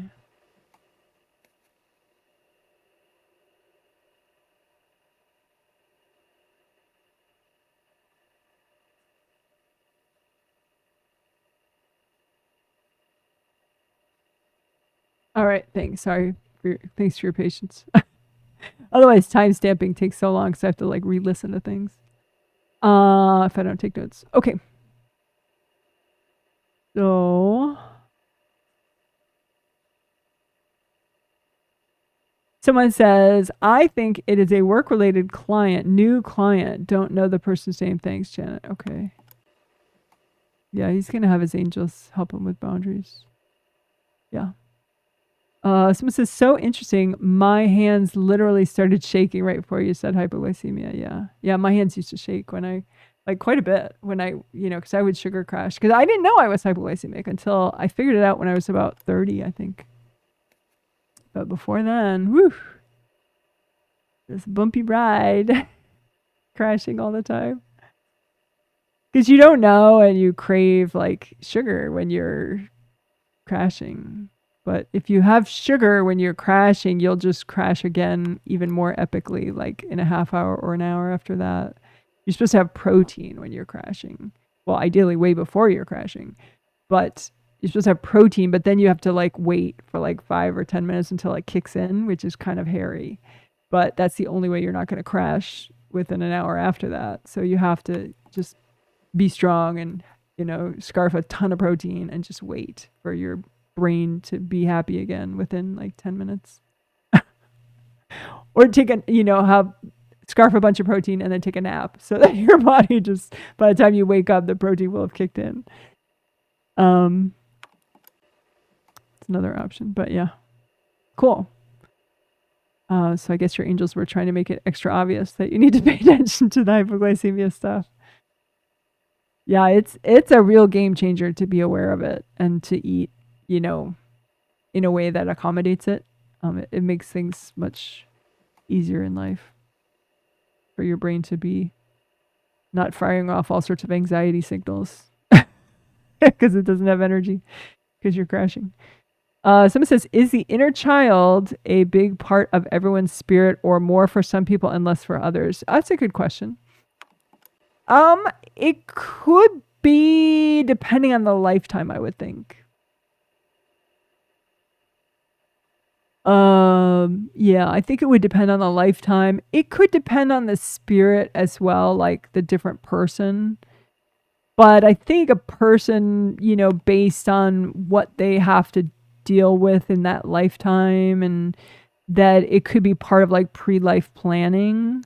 All right, thanks. Sorry Thanks for your patience. Otherwise, time stamping takes so long, so I have to like re-listen to things. If I don't take notes. Okay. So someone says, I think it is a work-related client, new client. Don't know the person's name. Thanks, Janet. Okay. Yeah, he's going to have his angels help him with boundaries. Yeah. Someone says, so interesting. My hands literally started shaking right before you said hypoglycemia. Yeah. Yeah, my hands used to shake when I, like quite a bit when I, because I would sugar crash. Because I didn't know I was hypoglycemic until I figured it out when I was about 30, I think. But before then, whew, this bumpy ride, crashing all the time. Because you don't know and you crave like sugar when you're crashing. But if you have sugar when you're crashing, you'll just crash again even more epically, like in a half hour or an hour after that. You're supposed to have protein when you're crashing. Well, ideally way before you're crashing. But you're supposed to have protein, but then you have to like wait for like 5 or 10 minutes until it kicks in, which is kind of hairy. But that's the only way you're not going to crash within an hour after that. So you have to just be strong and, scarf a ton of protein and just wait for your brain to be happy again within like 10 minutes. Or take scarf a bunch of protein and then take a nap so that your body just, by the time you wake up, the protein will have kicked in. It's another option, but yeah. Cool. So I guess your angels were trying to make it extra obvious that you need to pay attention to the hypoglycemia stuff. Yeah, it's a real game changer to be aware of it and to eat, in a way that accommodates it. It makes things much easier in life for your brain to be not firing off all sorts of anxiety signals because it doesn't have energy because you're crashing. Someone says, is the inner child a big part of everyone's spirit or more for some people and less for others? That's a good question. It could be depending on the lifetime, I would think. Yeah, I think it would depend on the lifetime. It could depend on the spirit as well, like the different person. But I think a person, based on what they have to deal with in that lifetime, and that it could be part of like pre-life planning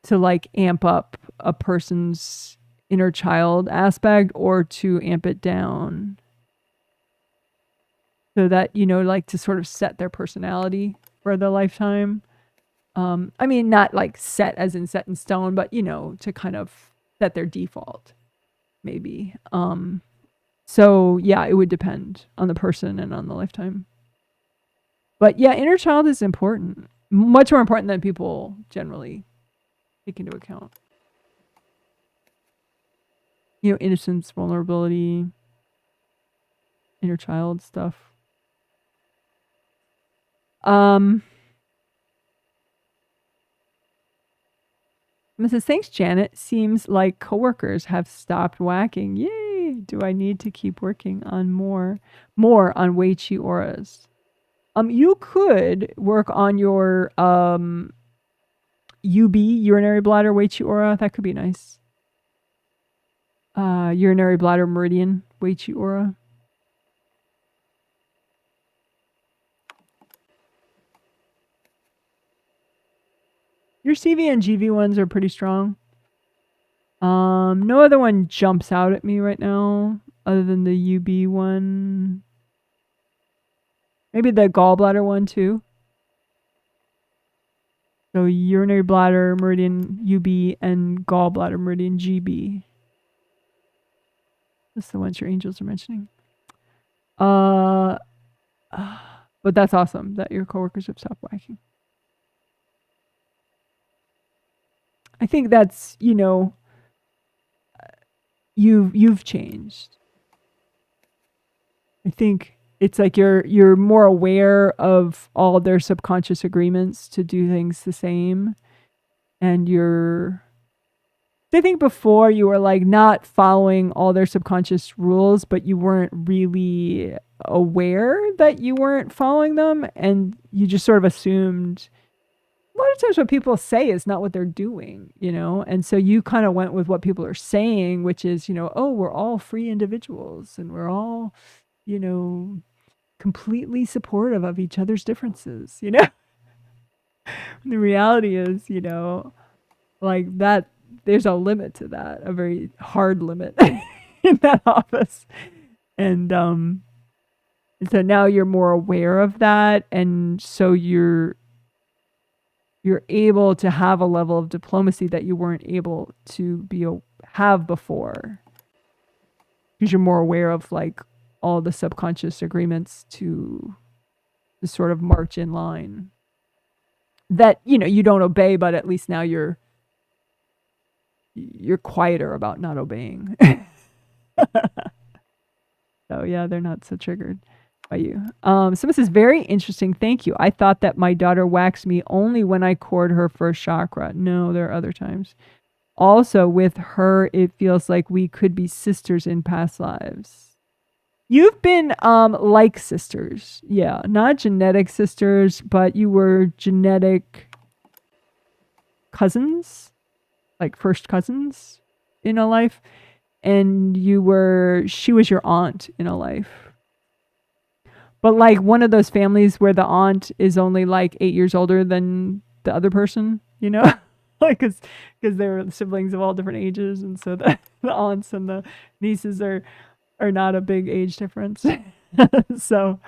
to like amp up a person's inner child aspect or to amp it down. So that, like to sort of set their personality for the lifetime. I mean, not like set as in set in stone, but, to kind of set their default, maybe. So yeah, it would depend on the person and on the lifetime. But yeah, inner child is important. Much more important than people generally take into account. Innocence, vulnerability, inner child stuff. Mrs. Thanks, Janet. Seems like coworkers have stopped whacking. Yay! Do I need to keep working on more on Wei Chi Auras? You could work on your UB, urinary bladder Wei Chi Aura. That could be nice. Urinary bladder meridian Wei Chi Aura. Your CV and GV ones are pretty strong. No other one jumps out at me right now other than the UB one. Maybe the gallbladder one too. So urinary bladder meridian UB and gallbladder meridian GB. That's the ones your angels are mentioning. But that's awesome that your coworkers have stopped whacking. I think that's, you've changed. I think it's like you're more aware of all their subconscious agreements to do things the same, and you're I think before you were like not following all their subconscious rules, but you weren't really aware that you weren't following them, and you just sort of assumed a lot of times what people say is not what they're doing, you know? And so you kind of went with what people are saying, which is, you know, oh, we're all free individuals and we're all, you know, completely supportive of each other's differences, you know? The reality is, you know, like that, there's a limit to that, a very hard limit in that office. And so now you're more aware of that. And so you're able to have a level of diplomacy that you weren't able to have before, because you're more aware of like all the subconscious agreements to sort of march in line that, you know, you don't obey, but at least now you're quieter about not obeying. So yeah, they're not so triggered by you. So this is very interesting. Thank you. I thought that my daughter waxed me only when I cored her first chakra. No, there are other times. Also with her, it feels like we could be sisters in past lives. You've been like sisters. Yeah, not genetic sisters, but you were genetic cousins, like first cousins in a life. And she was your aunt in a life. But like one of those families where the aunt is only like 8 years older than the other person, you know? Like, because they're siblings of all different ages. And so the aunts and the nieces are not a big age difference. So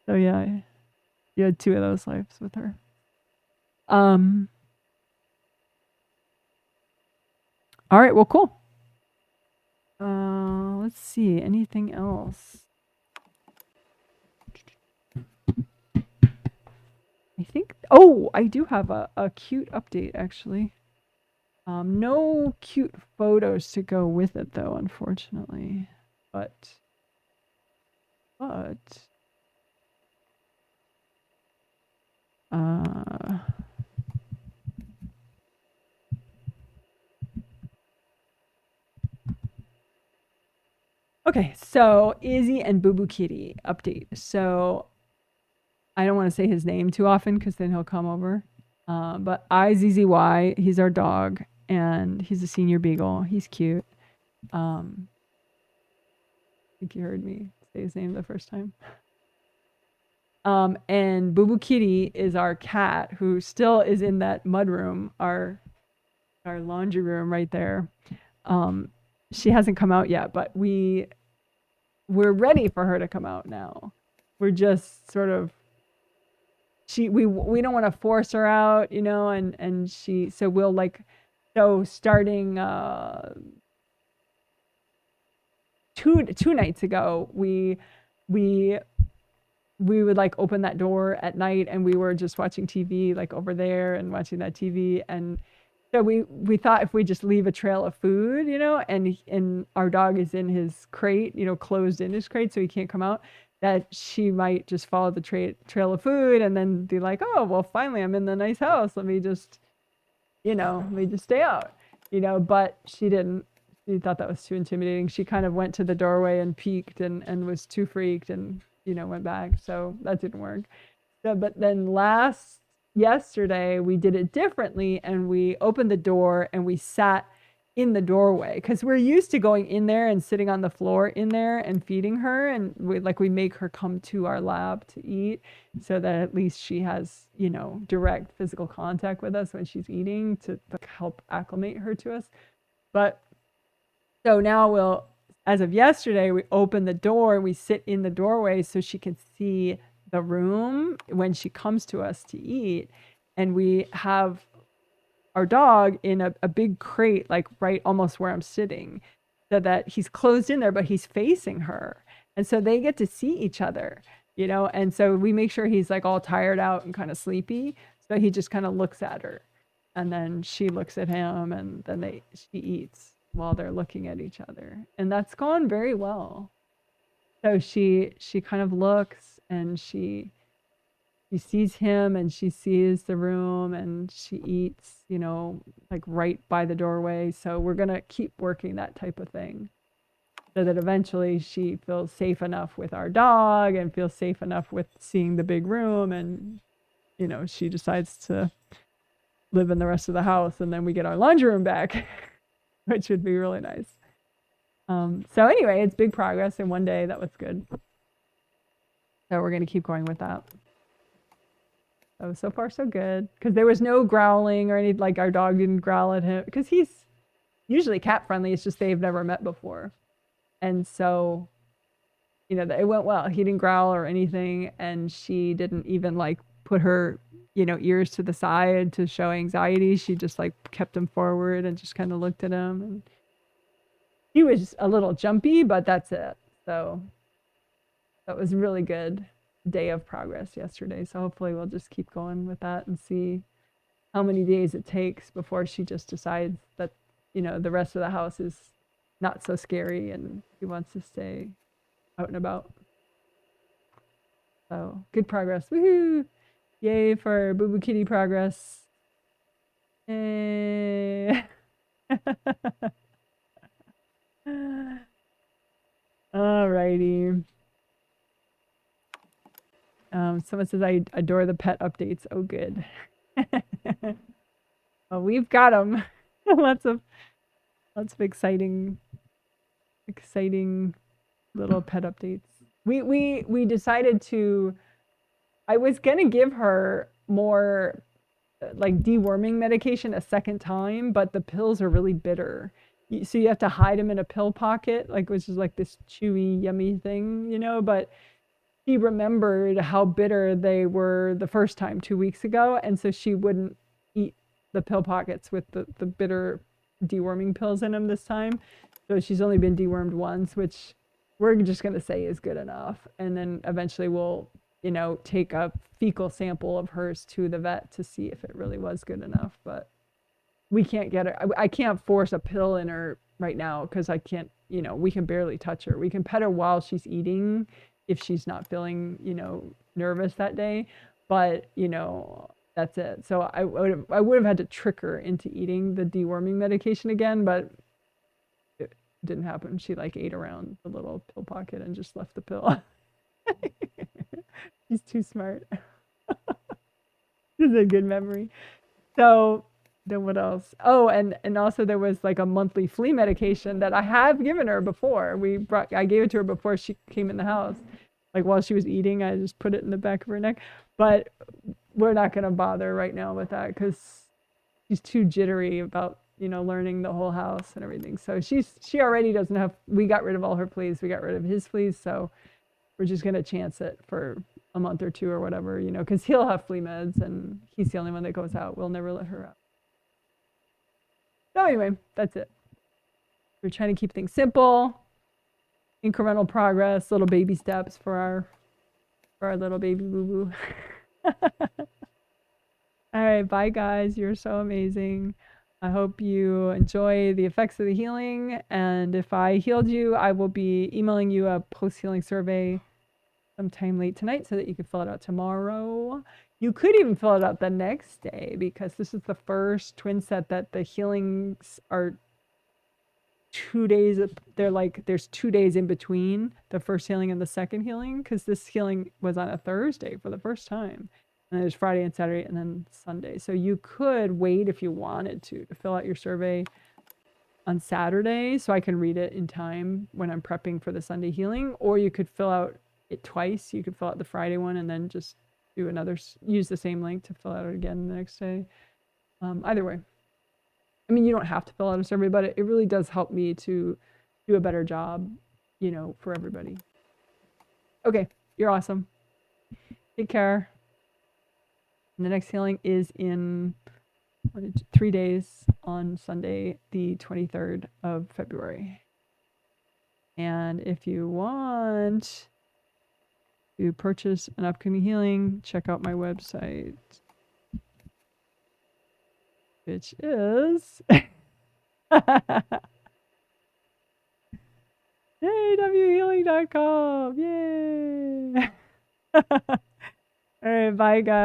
yeah, you had 2 of those lives with her. All right, well, cool. Let's see, anything else? I think, I do have a cute update, actually. No cute photos to go with it, though, unfortunately. But okay, so Izzy and BooBoo Kitty update. So I don't want to say his name too often because then he'll come over. But IZZY, he's our dog, and he's a senior beagle. He's cute. I think you heard me say his name the first time. And BooBoo Kitty is our cat, who still is in that mud room, our laundry room right there. She hasn't come out yet, but we're ready for her to come out now. We're just sort of, we don't want to force her out, you know, and so we'll like, so starting two nights ago, we would like open that door at night, and we were just watching TV like over there and watching that TV. And so we thought if we just leave a trail of food, you know, and our dog is in his crate, you know, closed in his crate so he can't come out, that she might just follow the trail of food and then be like, oh, well, finally I'm in the nice house. Let me just stay out, you know, but she didn't. She thought that was too intimidating. She kind of went to the doorway and peeked and was too freaked and, you know, went back. So that didn't work. So, but then yesterday we did it differently, and we opened the door and we sat in the doorway because we're used to going in there and sitting on the floor in there and feeding her, and we make her come to our lab to eat so that at least she has, you know, direct physical contact with us when she's eating to help acclimate her to us. But so now as of yesterday, we open the door and we sit in the doorway so she can see the room when she comes to us to eat. And we have our dog in a big crate, like right almost where I'm sitting, so that he's closed in there, but he's facing her. And so they get to see each other, you know? And so we make sure he's like all tired out and kind of sleepy. So he just kind of looks at her, and then she looks at him, and then she eats while they're looking at each other. And that's gone very well. So she kind of looks, and she she sees him and she sees the room and she eats, you know, like right by the doorway. So we're going to keep working that type of thing so that eventually she feels safe enough with our dog and feels safe enough with seeing the big room. And, you know, she decides to live in the rest of the house and then we get our laundry room back, which would be really nice. So anyway, it's big progress in one day. That was good. So we're going to keep going with that. So far so good. Because there was no growling or anything, like our dog didn't growl at him. Because he's usually cat friendly. It's just they've never met before. And so, you know, it went well. He didn't growl or anything. And she didn't even like put her, you know, ears to the side to show anxiety. She just like kept him forward and just kind of looked at him. And he was a little jumpy, but that's it. So that was really good day of progress yesterday. So hopefully we'll just keep going with that and see how many days it takes before she just decides that, you know, the rest of the house is not so scary and she wants to stay out and about. So good progress. Woohoo! Yay for BooBoo Kitty progress. Yay. Alrighty. Someone says, I adore the pet updates. Oh, good. Well, we've got them. lots of exciting little pet updates. We decided to, I was going to give her more like deworming medication a second time, but the pills are really bitter. So you have to hide them in a pill pocket, like, which is like this chewy, yummy thing, you know, but she remembered how bitter they were the first time 2 weeks ago. And so she wouldn't eat the pill pockets with the bitter deworming pills in them this time. So she's only been dewormed once, which we're just going to say is good enough. And then eventually we'll, you know, take a fecal sample of hers to the vet to see if it really was good enough. But we can't get her. I can't force a pill in her right now because I can't, you know, we can barely touch her. We can pet her while she's eating if she's not feeling, you know, nervous that day. But, you know, that's it. So I would have had to trick her into eating the deworming medication again, but it didn't happen. She like ate around the little pill pocket and just left the pill. She's too smart. This is a good memory. So then what else? Oh, and also there was like a monthly flea medication that I have given her before. I gave it to her before she came in the house. Like while she was eating, I just put it in the back of her neck. But we're not going to bother right now with that because she's too jittery about, you know, learning the whole house and everything. So she already doesn't have, we got rid of all her fleas. We got rid of his fleas. So we're just going to chance it for a month or two or whatever, you know, because he'll have flea meds and he's the only one that goes out. We'll never let her out. So anyway, that's it. We're trying to keep things simple, incremental progress, little baby steps for our little baby boo-boo. All right, bye guys. You're so amazing. I hope you enjoy the effects of the healing. And if I healed you, I will be emailing you a post-healing survey sometime late tonight so that you can fill it out tomorrow. You could even fill it out the next day because this is the first twin set that the healings are 2 days. They're like, there's 2 days in between the first healing and the second healing because this healing was on a Thursday for the first time. And there's Friday and Saturday and then Sunday. So you could wait if you wanted to fill out your survey on Saturday so I can read it in time when I'm prepping for the Sunday healing. Or you could fill out it twice. You could fill out the Friday one and then just do another, use the same link to fill out it again the next day. Either way. I mean, you don't have to fill out a survey, but it really does help me to do a better job, you know, for everybody. Okay, you're awesome. Take care. And the next healing is in 3 days on Sunday, the 23rd of February. And if you want to purchase an upcoming healing, check out my website, which is awhealing.com. Yay! All right, bye guys.